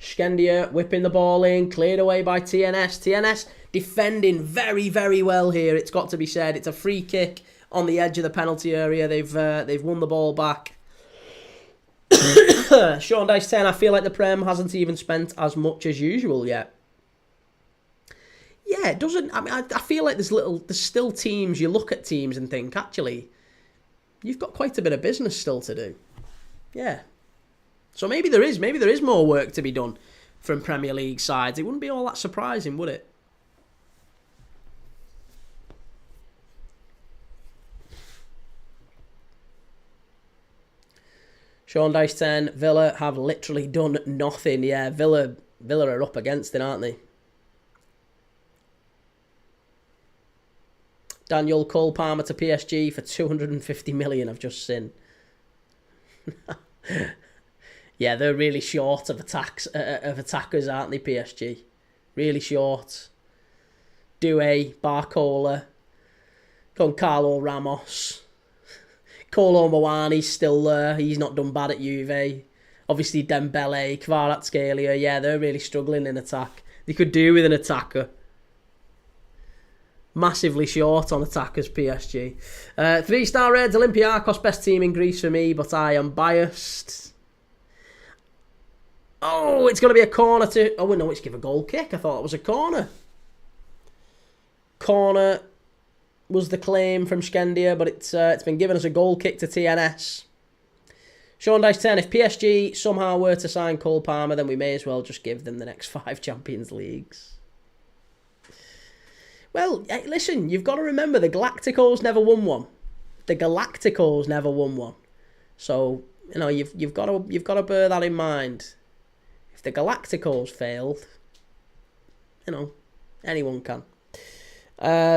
Shkendija whipping the ball in, cleared away by TNS. TNS defending very, very well here. It's got to be said. It's a free kick on the edge of the penalty area. They've won the ball back. Sean Dice 10, I feel like the Prem hasn't even spent as much as usual yet. Yeah, it doesn't. I mean, I feel like there's still teams. You look at teams and think, actually, you've got quite a bit of business still to do. Yeah. So maybe there is more work to be done from Premier League sides. It wouldn't be all that surprising, would it? Sean Dice 10, Villa have literally done nothing. Yeah, Villa are up against it, aren't they? Daniel Cole Palmer to PSG for 250 million, I've just seen. Yeah, they're really short of attackers, aren't they, PSG? Really short. Doué, Barcola, Goncalo Ramos. Kolo Muani's still there. He's not done bad at Juve. Obviously, Dembele, Kvaratskhelia. Yeah, they're really struggling in attack. They could do with an attacker. Massively short on attackers, PSG. 3-star Reds, Olympiakos, best team in Greece for me, but I am biased. Oh, it's going to be a corner to... Oh, no, it's give a goal kick. I thought it was a corner. Corner was the claim from Shkendija, but it's been given as a goal kick to TNS. Sean Dice 10, if PSG somehow were to sign Cole Palmer, then we may as well just give them the next 5 Champions Leagues. Well, listen, you've got to remember the Galacticos never won one. The Galacticos never won one. So, you know, you've got to bear that in mind. If the Galacticos failed, you know, anyone can.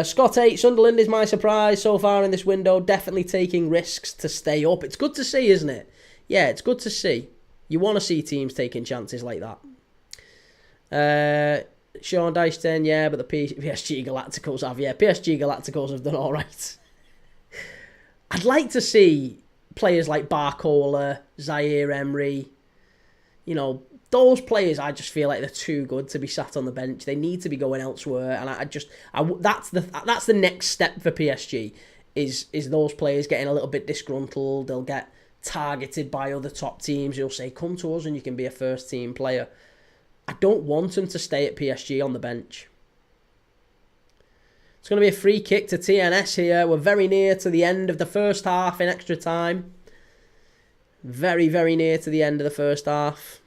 Scott 8, Sunderland is my surprise so far in this window. Definitely taking risks to stay up. It's good to see, isn't it? Yeah, it's good to see. You want to see teams taking chances like that. Sean Dice 10, yeah, but the PSG Galacticos have. Yeah, PSG Galacticos have done all right. I'd like to see players like Barcola, Zaire Emery, you know, those players, I just feel like they're too good to be sat on the bench. They need to be going elsewhere, and that's the next step for PSG. Is those players getting a little bit disgruntled? They'll get targeted by other top teams. Who'll say, "Come to us, and you can be a first team player." I don't want them to stay at PSG on the bench. It's going to be a free kick to TNS here. We're very near to the end of the first half in extra time. Very, very near to the end of the first half.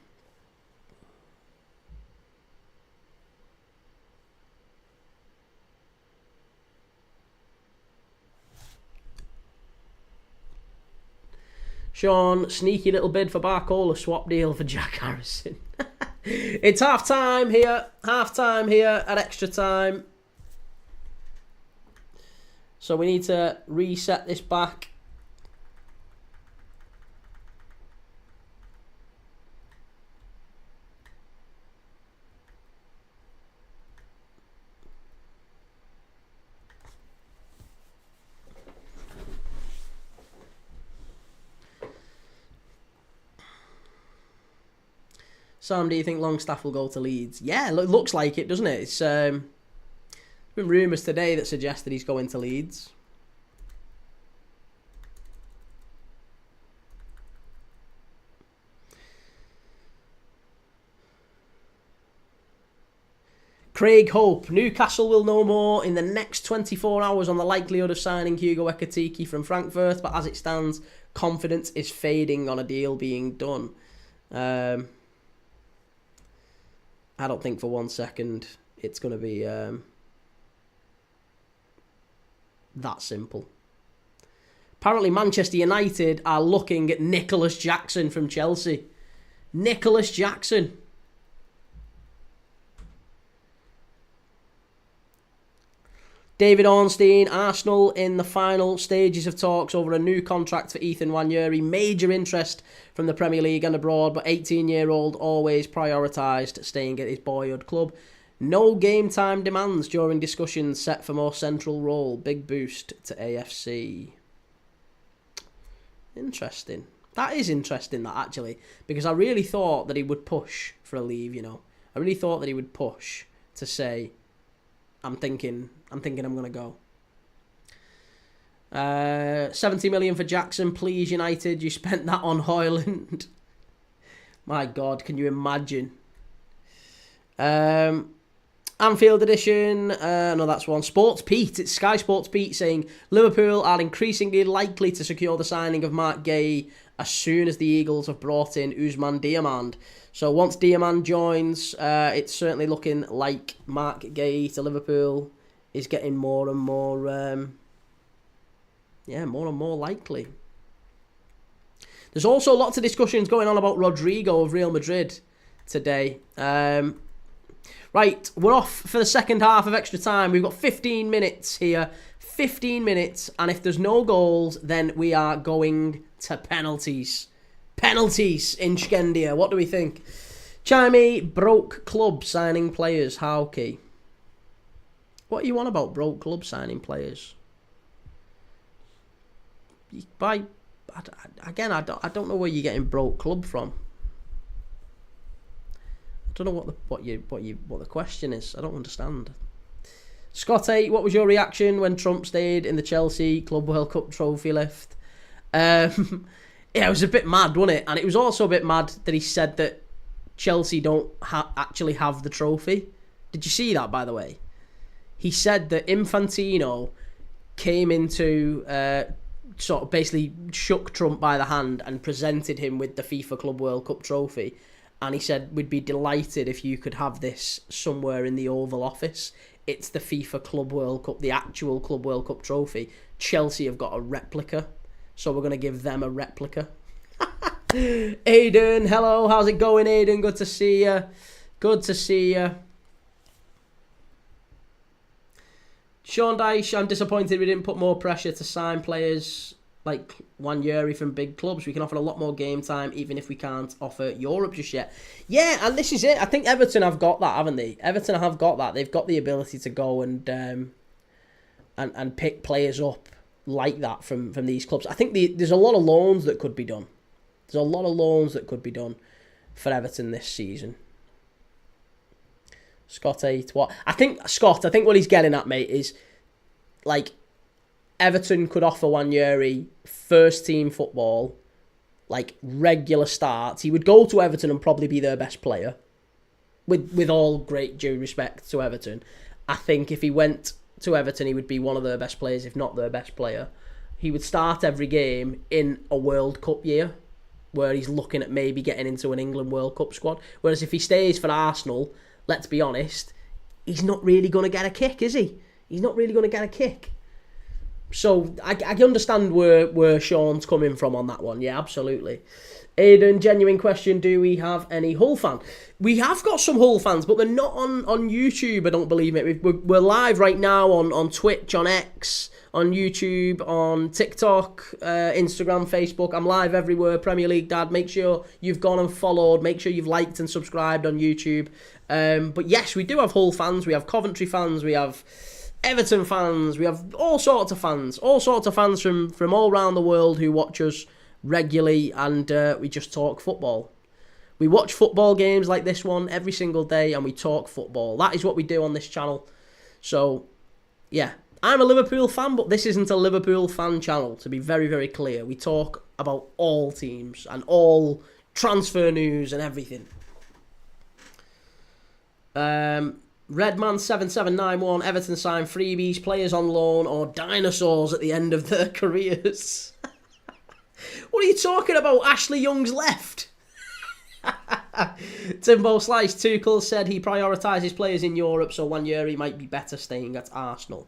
Sean, sneaky little bid for Barcola, swap deal for Jack Harrison. It's half time here at extra time. So we need to reset this back. Sam, do you think Longstaff will go to Leeds? Yeah, it looks like it, doesn't it? It's been rumours today that suggest that he's going to Leeds. Craig Hope, Newcastle will know more in the next 24 hours on the likelihood of signing Hugo Ekitike from Frankfurt, but as it stands, confidence is fading on a deal being done. I don't think for 1 second it's going to be that simple. Apparently Manchester United are looking at Nicholas Jackson from Chelsea. Nicholas Jackson. David Ornstein, Arsenal in the final stages of talks over a new contract for Ethan Nwaneri. Major interest from the Premier League and abroad, but 18-year-old always prioritised staying at his boyhood club. No game time demands during discussions set for more central role. Big boost to AFC. Interesting. That is interesting, that actually, because I really thought that he would push for a leave, you know. I really thought that he would push to say, I'm thinking I'm going to go. 70 million for Jackson, please, United. You spent that on Højlund. My God, can you imagine? Anfield edition, no, that's one. Sports Pete, it's Sky Sports Pete saying Liverpool are increasingly likely to secure the signing of Mark Gay as soon as the Eagles have brought in Ousmane Diamand. So once Diamand joins, it's certainly looking like Mark Gay to Liverpool is getting more and more, more and more likely. There's also lots of discussions going on about Rodrigo of Real Madrid today. Right, we're off for the second half of extra time. We've got 15 minutes here. 15 minutes, and if there's no goals, then we are going to penalties. Penalties in Shkendija. What do we think? Chimey, broke club signing players. How, Key? What are you on about broke club signing players? Again, I don't know where you're getting broke club from. I don't know what the question is. I don't understand. Scotty, what was your reaction when Trump stayed in the Chelsea Club World Cup trophy lift? Yeah, it was a bit mad, wasn't it? And it was also a bit mad that he said that Chelsea don't actually have the trophy. Did you see that, by the way? He said that Infantino came into sort of basically shook Trump by the hand and presented him with the FIFA Club World Cup trophy. And he said, we'd be delighted if you could have this somewhere in the Oval Office. It's the FIFA Club World Cup, the actual Club World Cup trophy. Chelsea have got a replica, so we're going to give them a replica. Aiden, hello. How's it going, Aiden? Good to see you. Good to see you. Sean Dyche, I'm disappointed we didn't put more pressure to sign players like Wanyeri from big clubs. We can offer a lot more game time, even if we can't offer Europe just yet. Yeah, and this is it. I think Everton have got that, haven't they? Everton have got that. They've got the ability to go and pick players up like that from these clubs. I think there's a lot of loans that could be done. There's a lot of loans that could be done for Everton this season. Scott 8, what? I think what he's getting at, mate, is like Everton could offer Wanyeri first team football, like regular starts. He would go to Everton and probably be their best player. With all great due respect to Everton, I think if he went to Everton, he would be one of their best players, if not their best player. He would start every game in a World Cup year, where he's looking at maybe getting into an England World Cup squad. Whereas if he stays for Arsenal, let's be honest, he's not really going to get a kick, is he? He's not really going to get a kick. So I understand where Sean's coming from on that one. Yeah, absolutely. Aidan, genuine question, do we have any Hull fans? We have got some Hull fans, but they're not on YouTube, I don't believe it. We're live right now on Twitch, on X, on YouTube, on TikTok, Instagram, Facebook. I'm live everywhere, Premier League Dad. Make sure you've gone and followed. Make sure you've liked and subscribed on YouTube. But yes, we do have Hull fans. We have Coventry fans. We have Everton fans. We have all sorts of fans. All sorts of fans from all around the world who watch us regularly, and we just talk football. We watch football games like this one every single day, and we talk football. That is what we do on this channel. So, yeah. I'm a Liverpool fan, but this isn't a Liverpool fan channel, to be very, very clear. We talk about all teams and all transfer news and everything. Redman7791, Everton sign freebies, players on loan, or dinosaurs at the end of their careers. What are you talking about? Ashley Young's left. Timbo Slice, Tuchel said he prioritises players in Europe, so Wanyeri might be better staying at Arsenal.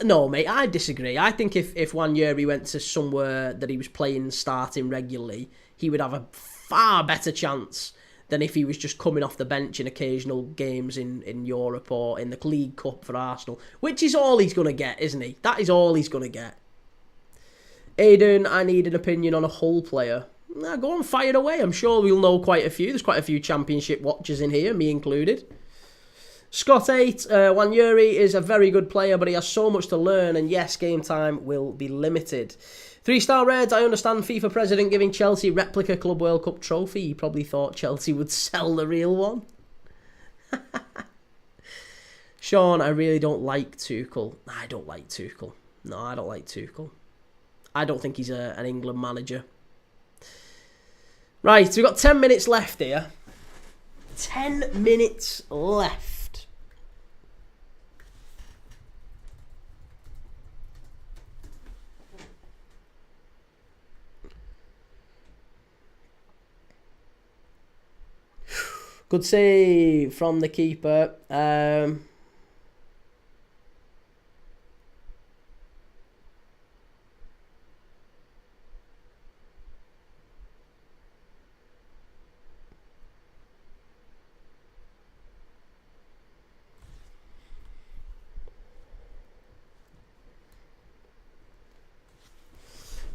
No, mate, I disagree. I think if Wanyeri went to somewhere that he was playing, starting regularly, he would have a far better chance than if he was just coming off the bench in occasional games in Europe or in the League Cup for Arsenal, which is all he's going to get, isn't he? That is all he's going to get. Aidan, I need an opinion on a Hull player. Nah, go on, fire away. I'm sure we'll know quite a few. There's quite a few Championship watchers in here, me included. Scott 8, Wanyeri is a very good player, but he has so much to learn, and yes, game time will be limited. 3-star Reds, I understand FIFA president giving Chelsea replica Club World Cup trophy. He probably thought Chelsea would sell the real one. Sean, I really don't like Tuchel. I don't like Tuchel. No, I don't like Tuchel. I don't think he's an England manager. Right, we've got 10 minutes left here. 10 minutes left. Good save from the keeper.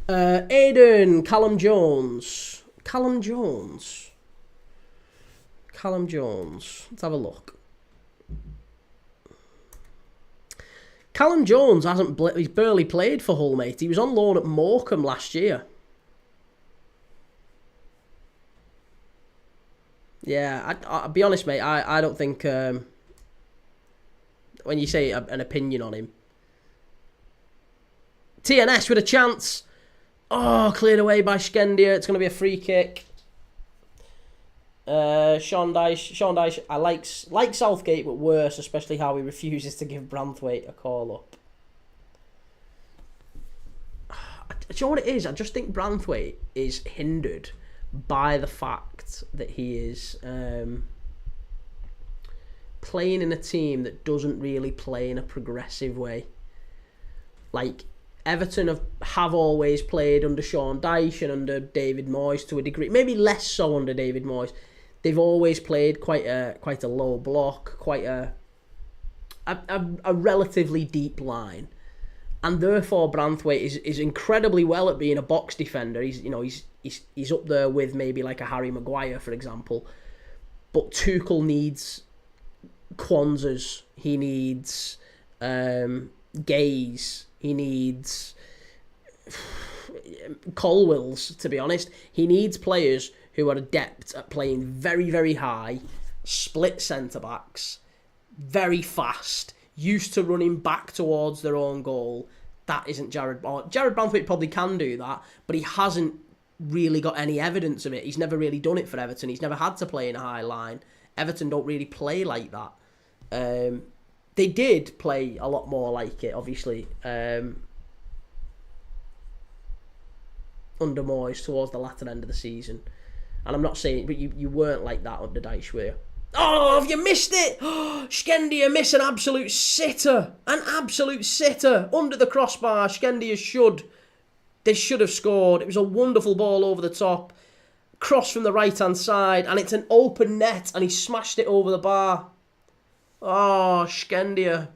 Aiden, Callum Jones. Callum Jones. Let's have a look. Callum Jones he's barely played for Hull, mate. He was on loan at Morecambe last year. Yeah, I'll be honest, mate. I don't think when you say an opinion on him. TNS with a chance. Oh, cleared away by Shkendija. It's going to be a free kick. Sean Dyche. I like Southgate, but worse, especially how he refuses to give Branthwaite a call up. Do you know what it is? I just think Branthwaite is hindered by the fact that he is playing in a team that doesn't really play in a progressive way. Like, Everton have always played under Sean Dyche and under David Moyes to a degree. Maybe less so under David Moyes. They've always played quite a low block, quite a relatively deep line, and therefore Branthwaite is incredibly well at being a box defender. He's up there with maybe like a Harry Maguire, for example. But Tuchel needs Kwanzas. He needs Gaze. He needs Colwills, to be honest. He needs players who are adept at playing very, very high, split centre-backs, very fast, used to running back towards their own goal. That isn't Jared. Jared Branthwaite probably can do that, but he hasn't really got any evidence of it. He's never really done it for Everton. He's never had to play in a high line. Everton don't really play like that. They did play a lot more like it, obviously, under Moyes towards the latter end of the season. And I'm not saying, but you weren't like that under Dyche, were you? Oh, have you missed it? Shkendija miss an absolute sitter. An absolute sitter. Under the crossbar, Shkendija They should have scored. It was a wonderful ball over the top. Cross from the right-hand side, and it's an open net, and he smashed it over the bar. Oh, Shkendija.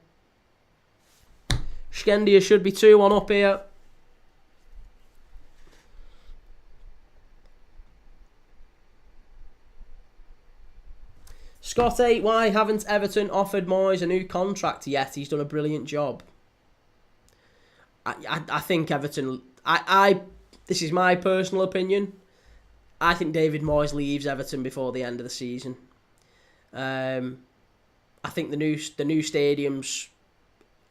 Shkendija should be 2-1 up here. Scott 8, why haven't Everton offered Moyes a new contract yet? He's done a brilliant job. I think Everton... This is my personal opinion. I think David Moyes leaves Everton before the end of the season. I think the new stadium's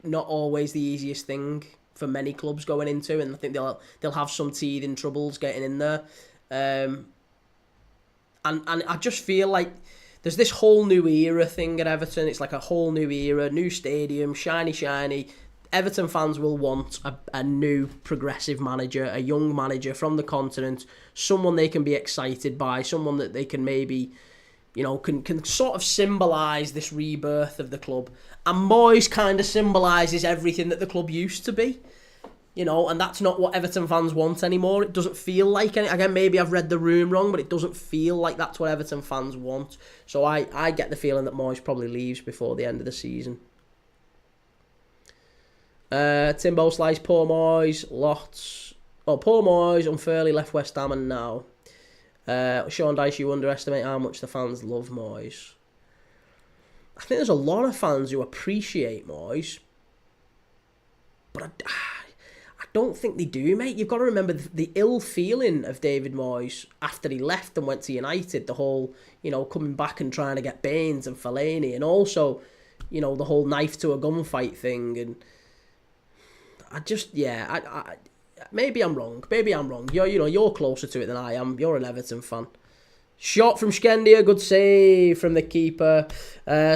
not always the easiest thing for many clubs going into, and I think they'll have some teething troubles getting in there. And I just feel like there's this whole new era thing at Everton. It's like a whole new era, new stadium, shiny. Everton fans will want a new progressive manager, a young manager from the continent, someone they can be excited by, someone that they can maybe, can sort of symbolise this rebirth of the club. And Moyes kind of symbolises everything that the club used to be. And that's not what Everton fans want anymore. It doesn't feel like it. Again, maybe I've read the room wrong, but it doesn't feel like that's what Everton fans want. So I get the feeling that Moyes probably leaves before the end of the season. Timbo Slice, Paul Moyes, lots. Oh, Paul Moyes unfairly left West Ham and now. Sean Dyche, you underestimate how much the fans love Moyes. I think there's a lot of fans who appreciate Moyes, but I don't think they do, mate. You've got to remember the ill feeling of David Moyes after he left and went to United. The whole, coming back and trying to get Baines and Fellaini, and also, the whole knife to a gunfight thing. And maybe I'm wrong. You're closer to it than I am. You're an Everton fan. Shot from Shkendija, good save from the keeper.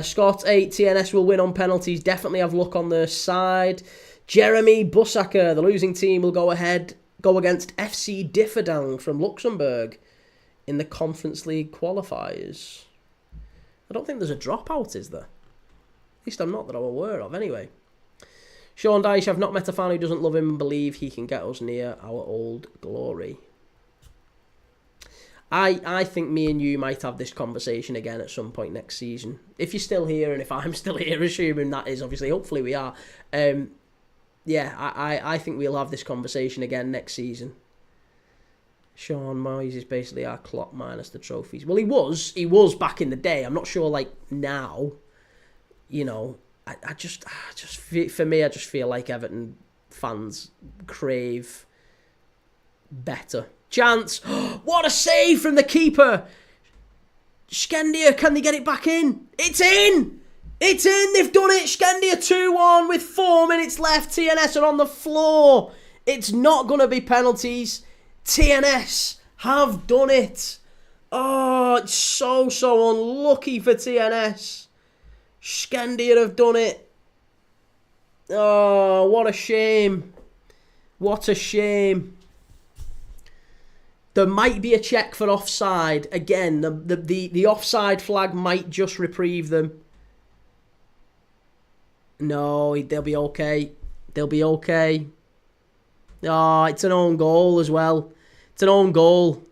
Scott 8, TNS will win on penalties. Definitely have luck on their side. Jeremy Bussaker, the losing team, will go against FC Differdange from Luxembourg in the Conference League qualifiers. I don't think there's a dropout, is there? At least I'm not that I'm aware of, anyway. Sean Dyche, I've not met a fan who doesn't love him and believe he can get us near our old glory. I think me and you might have this conversation again at some point next season. If you're still here and if I'm still here, assuming that is, obviously, hopefully we are. Yeah, I think we'll have this conversation again next season. Sean Moyes is basically our Klopp minus the trophies. Well, he was back in the day. I'm not sure, like, now. You know, I just feel like Everton fans crave better. Chance. What a save from the keeper. Shkendija, can they get it back in? It's in. It's in. They've done it. Shkendija 2-1 with 4 minutes left. TNS are on the floor. It's not going to be penalties. TNS have done it. Oh, it's so unlucky for TNS. Shkendija have done it. Oh, what a shame. What a shame. There might be a check for offside. Again, the offside flag might just reprieve them. No, they'll be okay. They'll be okay. Oh, it's an own goal as well. It's an own goal.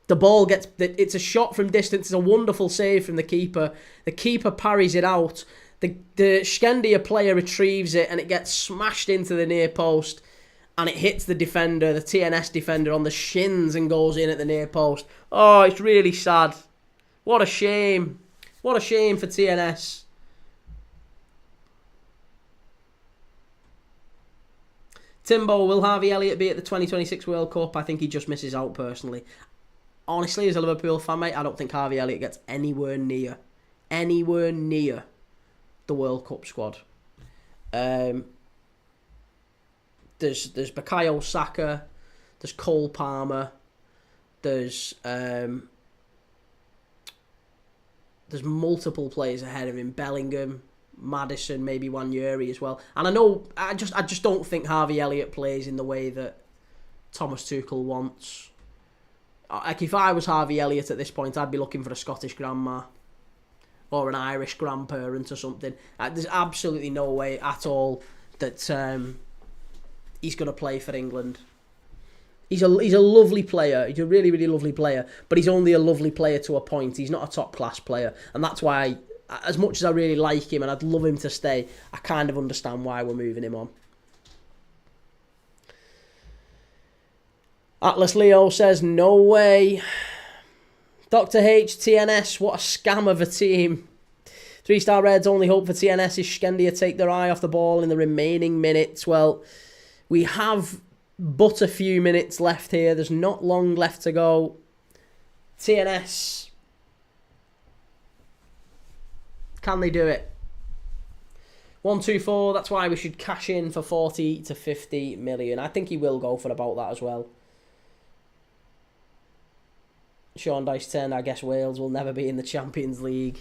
The ball gets... It's a shot from distance. It's a wonderful save from the keeper. The keeper parries it out. The Shkendija player retrieves it and it gets smashed into the near post. And it hits the defender, the TNS defender, on the shins and goes in at the near post. Oh, it's really sad. What a shame. What a shame for TNS. Timbo, will Harvey Elliott be at the 2026 World Cup? I think he just misses out personally. Honestly, as a Liverpool fan, mate, I don't think Harvey Elliott gets anywhere near the World Cup squad. There's Bukayo Saka, there's Cole Palmer, there's multiple players ahead of him. Bellingham, Maddison, maybe Wanyeri as well. And I just don't think Harvey Elliott plays in the way that Thomas Tuchel wants. Like, if I was Harvey Elliott at this point, I'd be looking for a Scottish grandma or an Irish grandparent or something. There's absolutely no way at all that he's going to play for England. He's a lovely player. He's a really, really lovely player. But he's only a lovely player to a point. He's not a top-class player. And that's why, as much as I really like him and I'd love him to stay, I kind of understand why we're moving him on. Atlas Leo says, no way. Dr. H, TNS, what a scam of a team. 3-star Reds, only hope for TNS is Shkendija take their eye off the ball in the remaining minutes. Well, we have but a few minutes left here. There's not long left to go. TNS. Can they do it? 124, that's why we should cash in for 40 to 50 million. I think he will go for about that as well. Sean Dyche 10, I guess Wales will never be in the Champions League.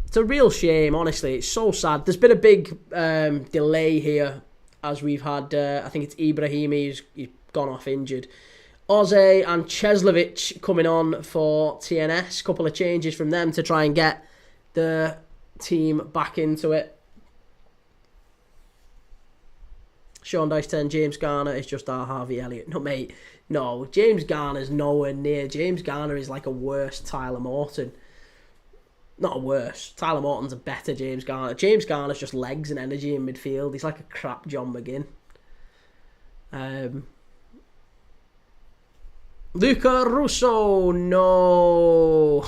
It's a real shame, honestly. It's so sad. There's been a big delay here as we've had, I think it's Ibrahimi who's gone off injured. Oze and Cheslovic coming on for TNS. Couple of changes from them to try and get the team back into it. Sean Dyche 10, James Garner is just our Harvey Elliott. No, mate. No, James Garner's nowhere near. James Garner is like a worse Tyler Morton. Not a worse. Tyler Morton's a better James Garner. James Garner's just legs and energy in midfield. He's like a crap John McGinn. Luca Russo, no.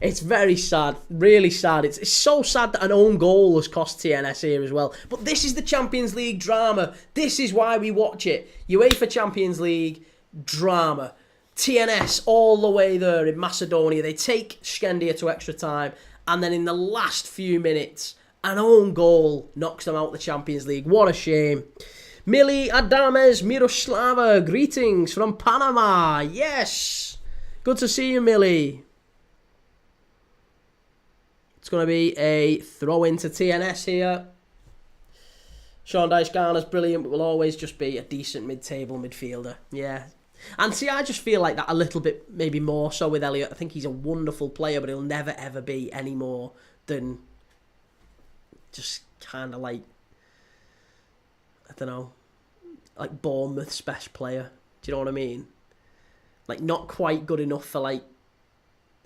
It's very sad, really sad. It's so sad that an own goal has cost TNS here as well. But this is the Champions League drama. This is why we watch it. UEFA Champions League drama. TNS all the way there in Macedonia. They take Shkendija to extra time. And then in the last few minutes, an own goal knocks them out of the Champions League. What a shame. Mili Adames Miroslava, greetings from Panama. Yes. Good to see you, Mili. It's going to be a throw into TNS here. Sean Dyche Garner's brilliant, but will always just be a decent mid-table midfielder. Yeah. And see, I just feel like that a little bit, maybe more so with Elliot. I think he's a wonderful player, but he'll never, ever be any more than just kind of like, I don't know, like Bournemouth's best player. Do you know what I mean? Like, not quite good enough for, like,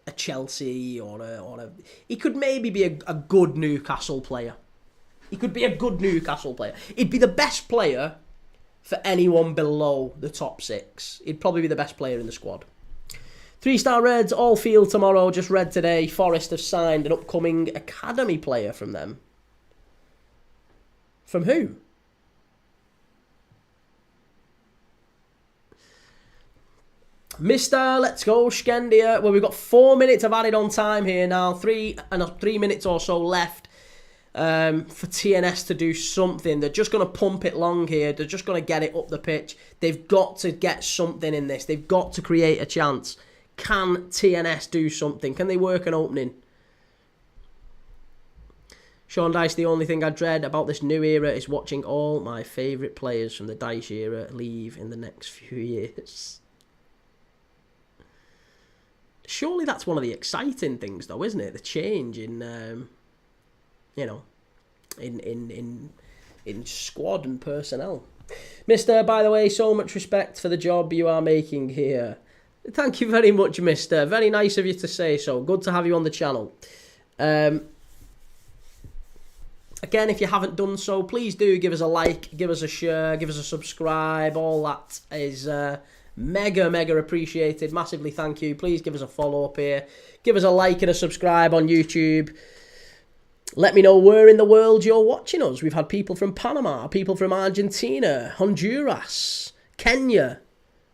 a Chelsea or a... He could maybe be a good Newcastle player. He could be a good Newcastle player. He'd be the best player for anyone below the top 6. He'd probably be the best player in the squad. 3-star Reds, all field tomorrow. Just read today, Forest have signed an upcoming academy player from them. From who? Mr. Let's go, Shkendija. Well, we've got 4 minutes of added on time here now. 3 minutes or so left for TNS to do something. They're just going to pump it long here. They're just going to get it up the pitch. They've got to get something in this. They've got to create a chance. Can TNS do something? Can they work an opening? Sean Dice, the only thing I dread about this new era is watching all my favourite players from the Dice era leave in the next few years. Surely that's one of the exciting things, though, isn't it? The change in, you know, in squad and personnel. Mister, by the way, so much respect for the job you are making here. Thank you very much, Mister. Very nice of you to say so. Good to have you on the channel. Again, if you haven't done so, please do give us a like, give us a share, give us a subscribe. All that is... mega appreciated. Massively thank you. Please give us a follow up here. Give us a like and a subscribe on YouTube. Let me know where in the world you're watching us. We've had people from Panama, people from Argentina, Honduras, Kenya,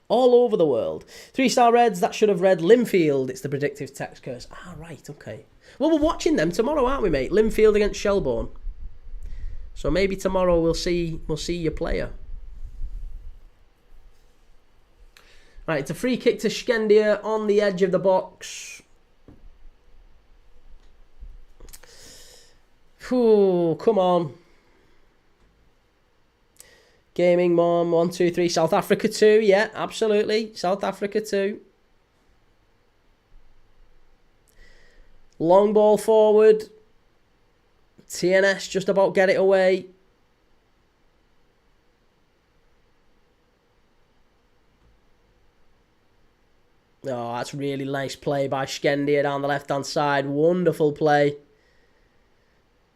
all over the world. 3-star Reds, that should have read Linfield. It's the predictive text curse. Ah, right, okay. Well, we're watching them tomorrow, aren't we, mate? Linfield against Shelbourne. So maybe tomorrow we'll see your player. Right, it's a free kick to Shkendija on the edge of the box. Ooh, come on. Gaming Mom, 1, 2, 3. South Africa 2, yeah, absolutely. South Africa 2. Long ball forward. TNS just about get it away. Oh, that's really nice play by Shkendija down the left-hand side. Wonderful play.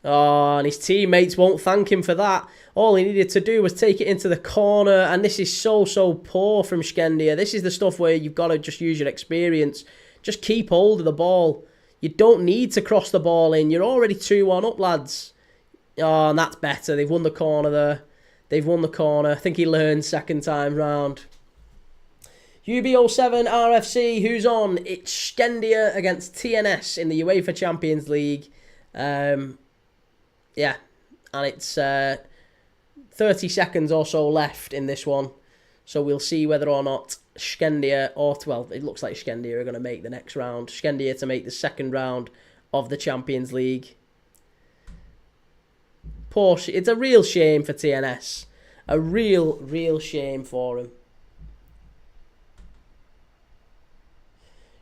Oh, and his teammates won't thank him for that. All he needed to do was take it into the corner, and this is so poor from Shkendija. This is the stuff where you've got to just use your experience. Just keep hold of the ball. You don't need to cross the ball in. You're already 2-1 up, lads. Oh, and that's better. They've won the corner there. They've won the corner. I think he learned second time round. UB07 RFC, who's on? It's Shkendija against TNS in the UEFA Champions League. Yeah, and it's 30 seconds or so left in this one. So we'll see whether or not Shkendija, well, it looks like Shkendija are going to make the next round. Shkendija to make the second round of the Champions League. Porsche, it's a real shame for TNS. A real shame for him.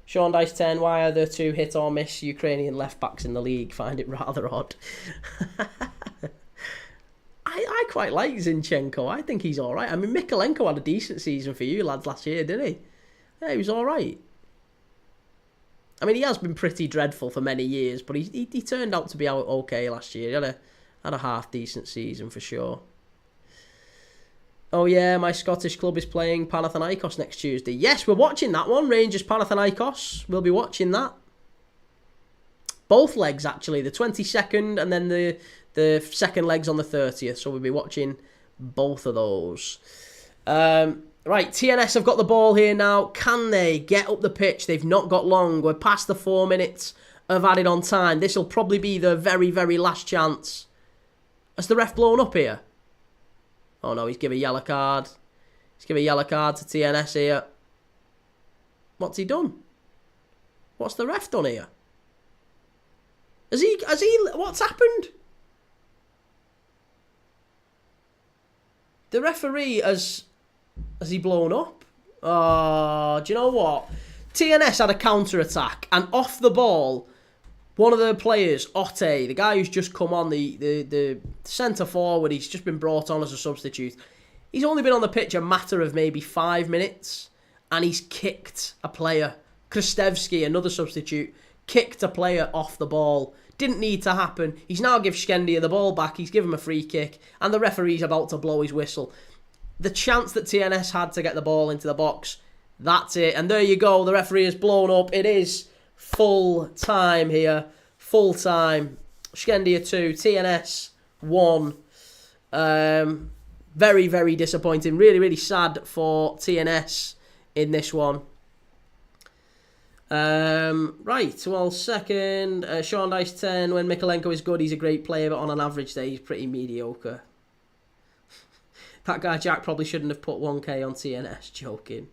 Sean Dice 10, why are there 2 hit or miss Ukrainian left-backs in the league? Find it rather odd. I quite like Zinchenko. I think he's all right. I mean, Mikolenko had a decent season for you lads last year, didn't he? Yeah, he was all right. I mean, he has been pretty dreadful for many years, but he turned out to be out okay last year. He had a half-decent season for sure. Oh yeah, my Scottish club is playing Panathinaikos next Tuesday. Yes, we're watching that one. Rangers Panathinaikos. We'll be watching that. Both legs, actually. The 22nd and then the second leg's on the 30th. So we'll be watching both of those. Right, TNS have got the ball here now. Can they get up the pitch? They've not got long. We're past the 4 minutes of added on time. This will probably be the very last chance. Has the ref blown up here? Oh no, he's given a yellow card. He's given a yellow card to TNS here. What's he done? What's the ref done here? Has he, what's happened? The referee has he blown up? Oh, do you know what? TNS had a counter-attack, and off the ball, one of the players, Otte, the guy who's just come on, the centre-forward, he's just been brought on as a substitute. He's only been on the pitch a matter of maybe 5 minutes, and he's kicked a player. Kristevski, another substitute, kicked a player off the ball. Didn't need to happen. He's now given Shkendija the ball back. He's given him a free kick, and the referee's about to blow his whistle. The chance that TNS had to get the ball into the box, that's it. And there you go. The referee has blown up. It is full time here. Full time. Shkendija 2, TNS 1. Very, very disappointing. Really, really sad for TNS in this one. Right, well, second, Sean Dice 10. When Mikalenko is good, he's a great player, but on an average day, he's pretty mediocre. That guy Jack probably shouldn't have put 1k on TNS, joking.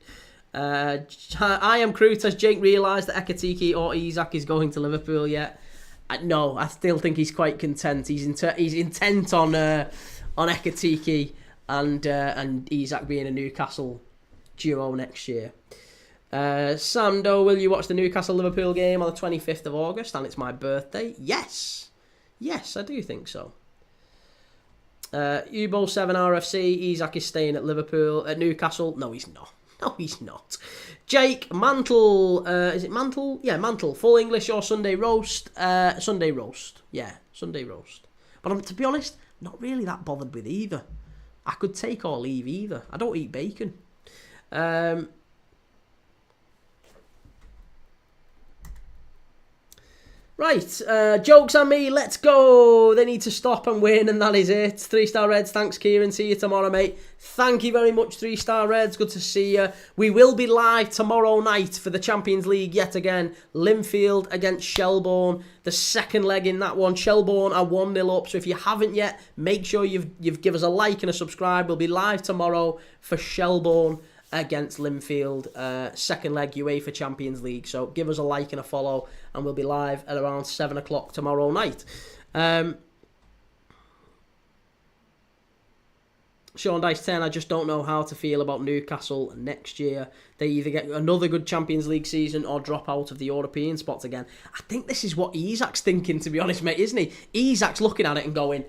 I am Crute. Has Jake realised that Ekatike or Isak is going to Liverpool yet? No, I still think he's quite content. He's intent on Ekatike and Isak being a Newcastle duo next year. Sam Doe, will you watch the Newcastle-Liverpool game on the 25th of August? And it's my birthday. Yes, I do think so. Ubo 7 RFC, Isak is staying at Newcastle. No, he's not. Jake, Mantle, is it Mantle? Yeah, Mantle. Full English or Sunday roast? Sunday roast. Yeah, Sunday roast. But to be honest, not really that bothered with either. I could take or leave either. I don't eat bacon. Right, jokes on me, let's go. They need to stop and win, and that is it. 3-star Reds, thanks Kieran, see you tomorrow, mate. Thank you very much, 3-star Reds, good to see you. We will be live tomorrow night for the Champions League yet again. Linfield against Shelbourne, the second leg in that one. Shelbourne are 1-0 up, so if you haven't yet, make sure you've give us a like and a subscribe. We'll be live tomorrow for Shelbourne against Linfield, second leg UEFA Champions League. So give us a like and a follow, and we'll be live at around 7 o'clock tomorrow night. Sean Dice 10, I just don't know how to feel about Newcastle next year. They either get another good Champions League season or drop out of the European spots again. I think this is what Isak's thinking, to be honest, mate, isn't he? Isak's looking at it and going,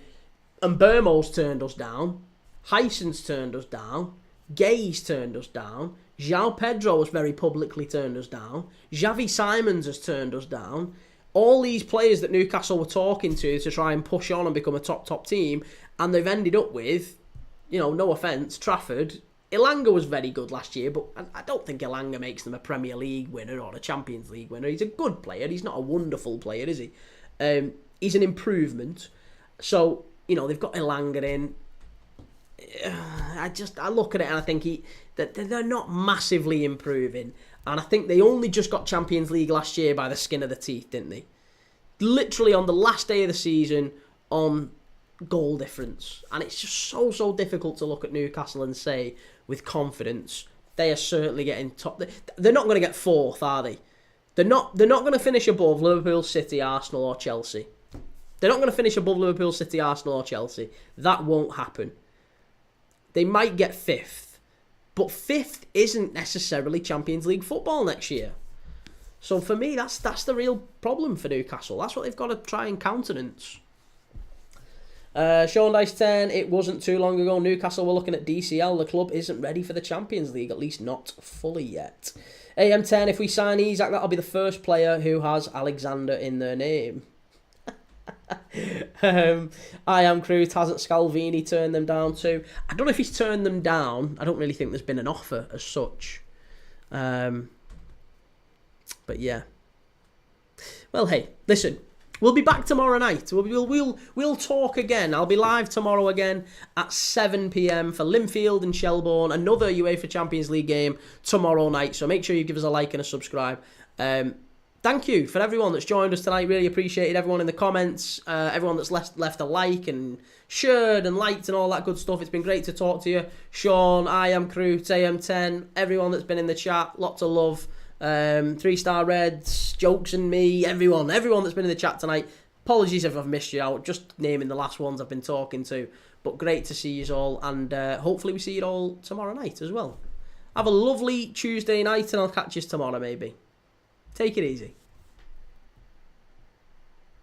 and Burmo's turned us down, Hyson's turned us down, Gay's turned us down, João Pedro has very publicly turned us down, Xavi Simons has turned us down. All these players that Newcastle were talking to try and push on and become a top team, and they've ended up with, no offence, Trafford. Ilanga was very good last year, but I don't think Ilanga makes them a Premier League winner or a Champions League winner. He's a good player. He's not a wonderful player, is he? He's an improvement. So, they've got Ilanga in. I look at it and I think that they're not massively improving, and I think they only just got Champions League last year by the skin of the teeth, didn't they? Literally on the last day of the season on goal difference, and it's just so difficult to look at Newcastle and say with confidence they are certainly getting top. They're not going to get fourth, are they? They're not going to finish above Liverpool, City, Arsenal or Chelsea. They're not going to finish above Liverpool, City, Arsenal or Chelsea. That won't happen. They might get fifth, but fifth isn't necessarily Champions League football next year. So for me, that's the real problem for Newcastle. That's what they've got to try and countenance. Sean Dice 10, it wasn't too long ago Newcastle were looking at DCL. The club isn't ready for the Champions League, at least not fully yet. AM10, if we sign Isak, that'll be the first player who has Alexander in their name. I am Crute. Hasn't Scalvini turned them down too? I don't know if he's turned them down. I don't really think there's been an offer as such. But yeah. Well, hey, listen. We'll be back tomorrow night. We'll talk again. I'll be live tomorrow again at 7 p.m. for Linfield and Shelbourne. Another UEFA Champions League game tomorrow night. So make sure you give us a like and a subscribe. Thank you for everyone that's joined us tonight. Really appreciate it. Everyone in the comments, everyone that's left a like and shared and liked and all that good stuff. It's been great to talk to you. Sean, I am Crute, AM10, everyone that's been in the chat, lots of love. 3-star Reds, Jokes and me, everyone that's been in the chat tonight. Apologies if I've missed you out, just naming the last ones I've been talking to. But great to see you all, and hopefully we see you all tomorrow night as well. Have a lovely Tuesday night and I'll catch you tomorrow maybe. Take it easy.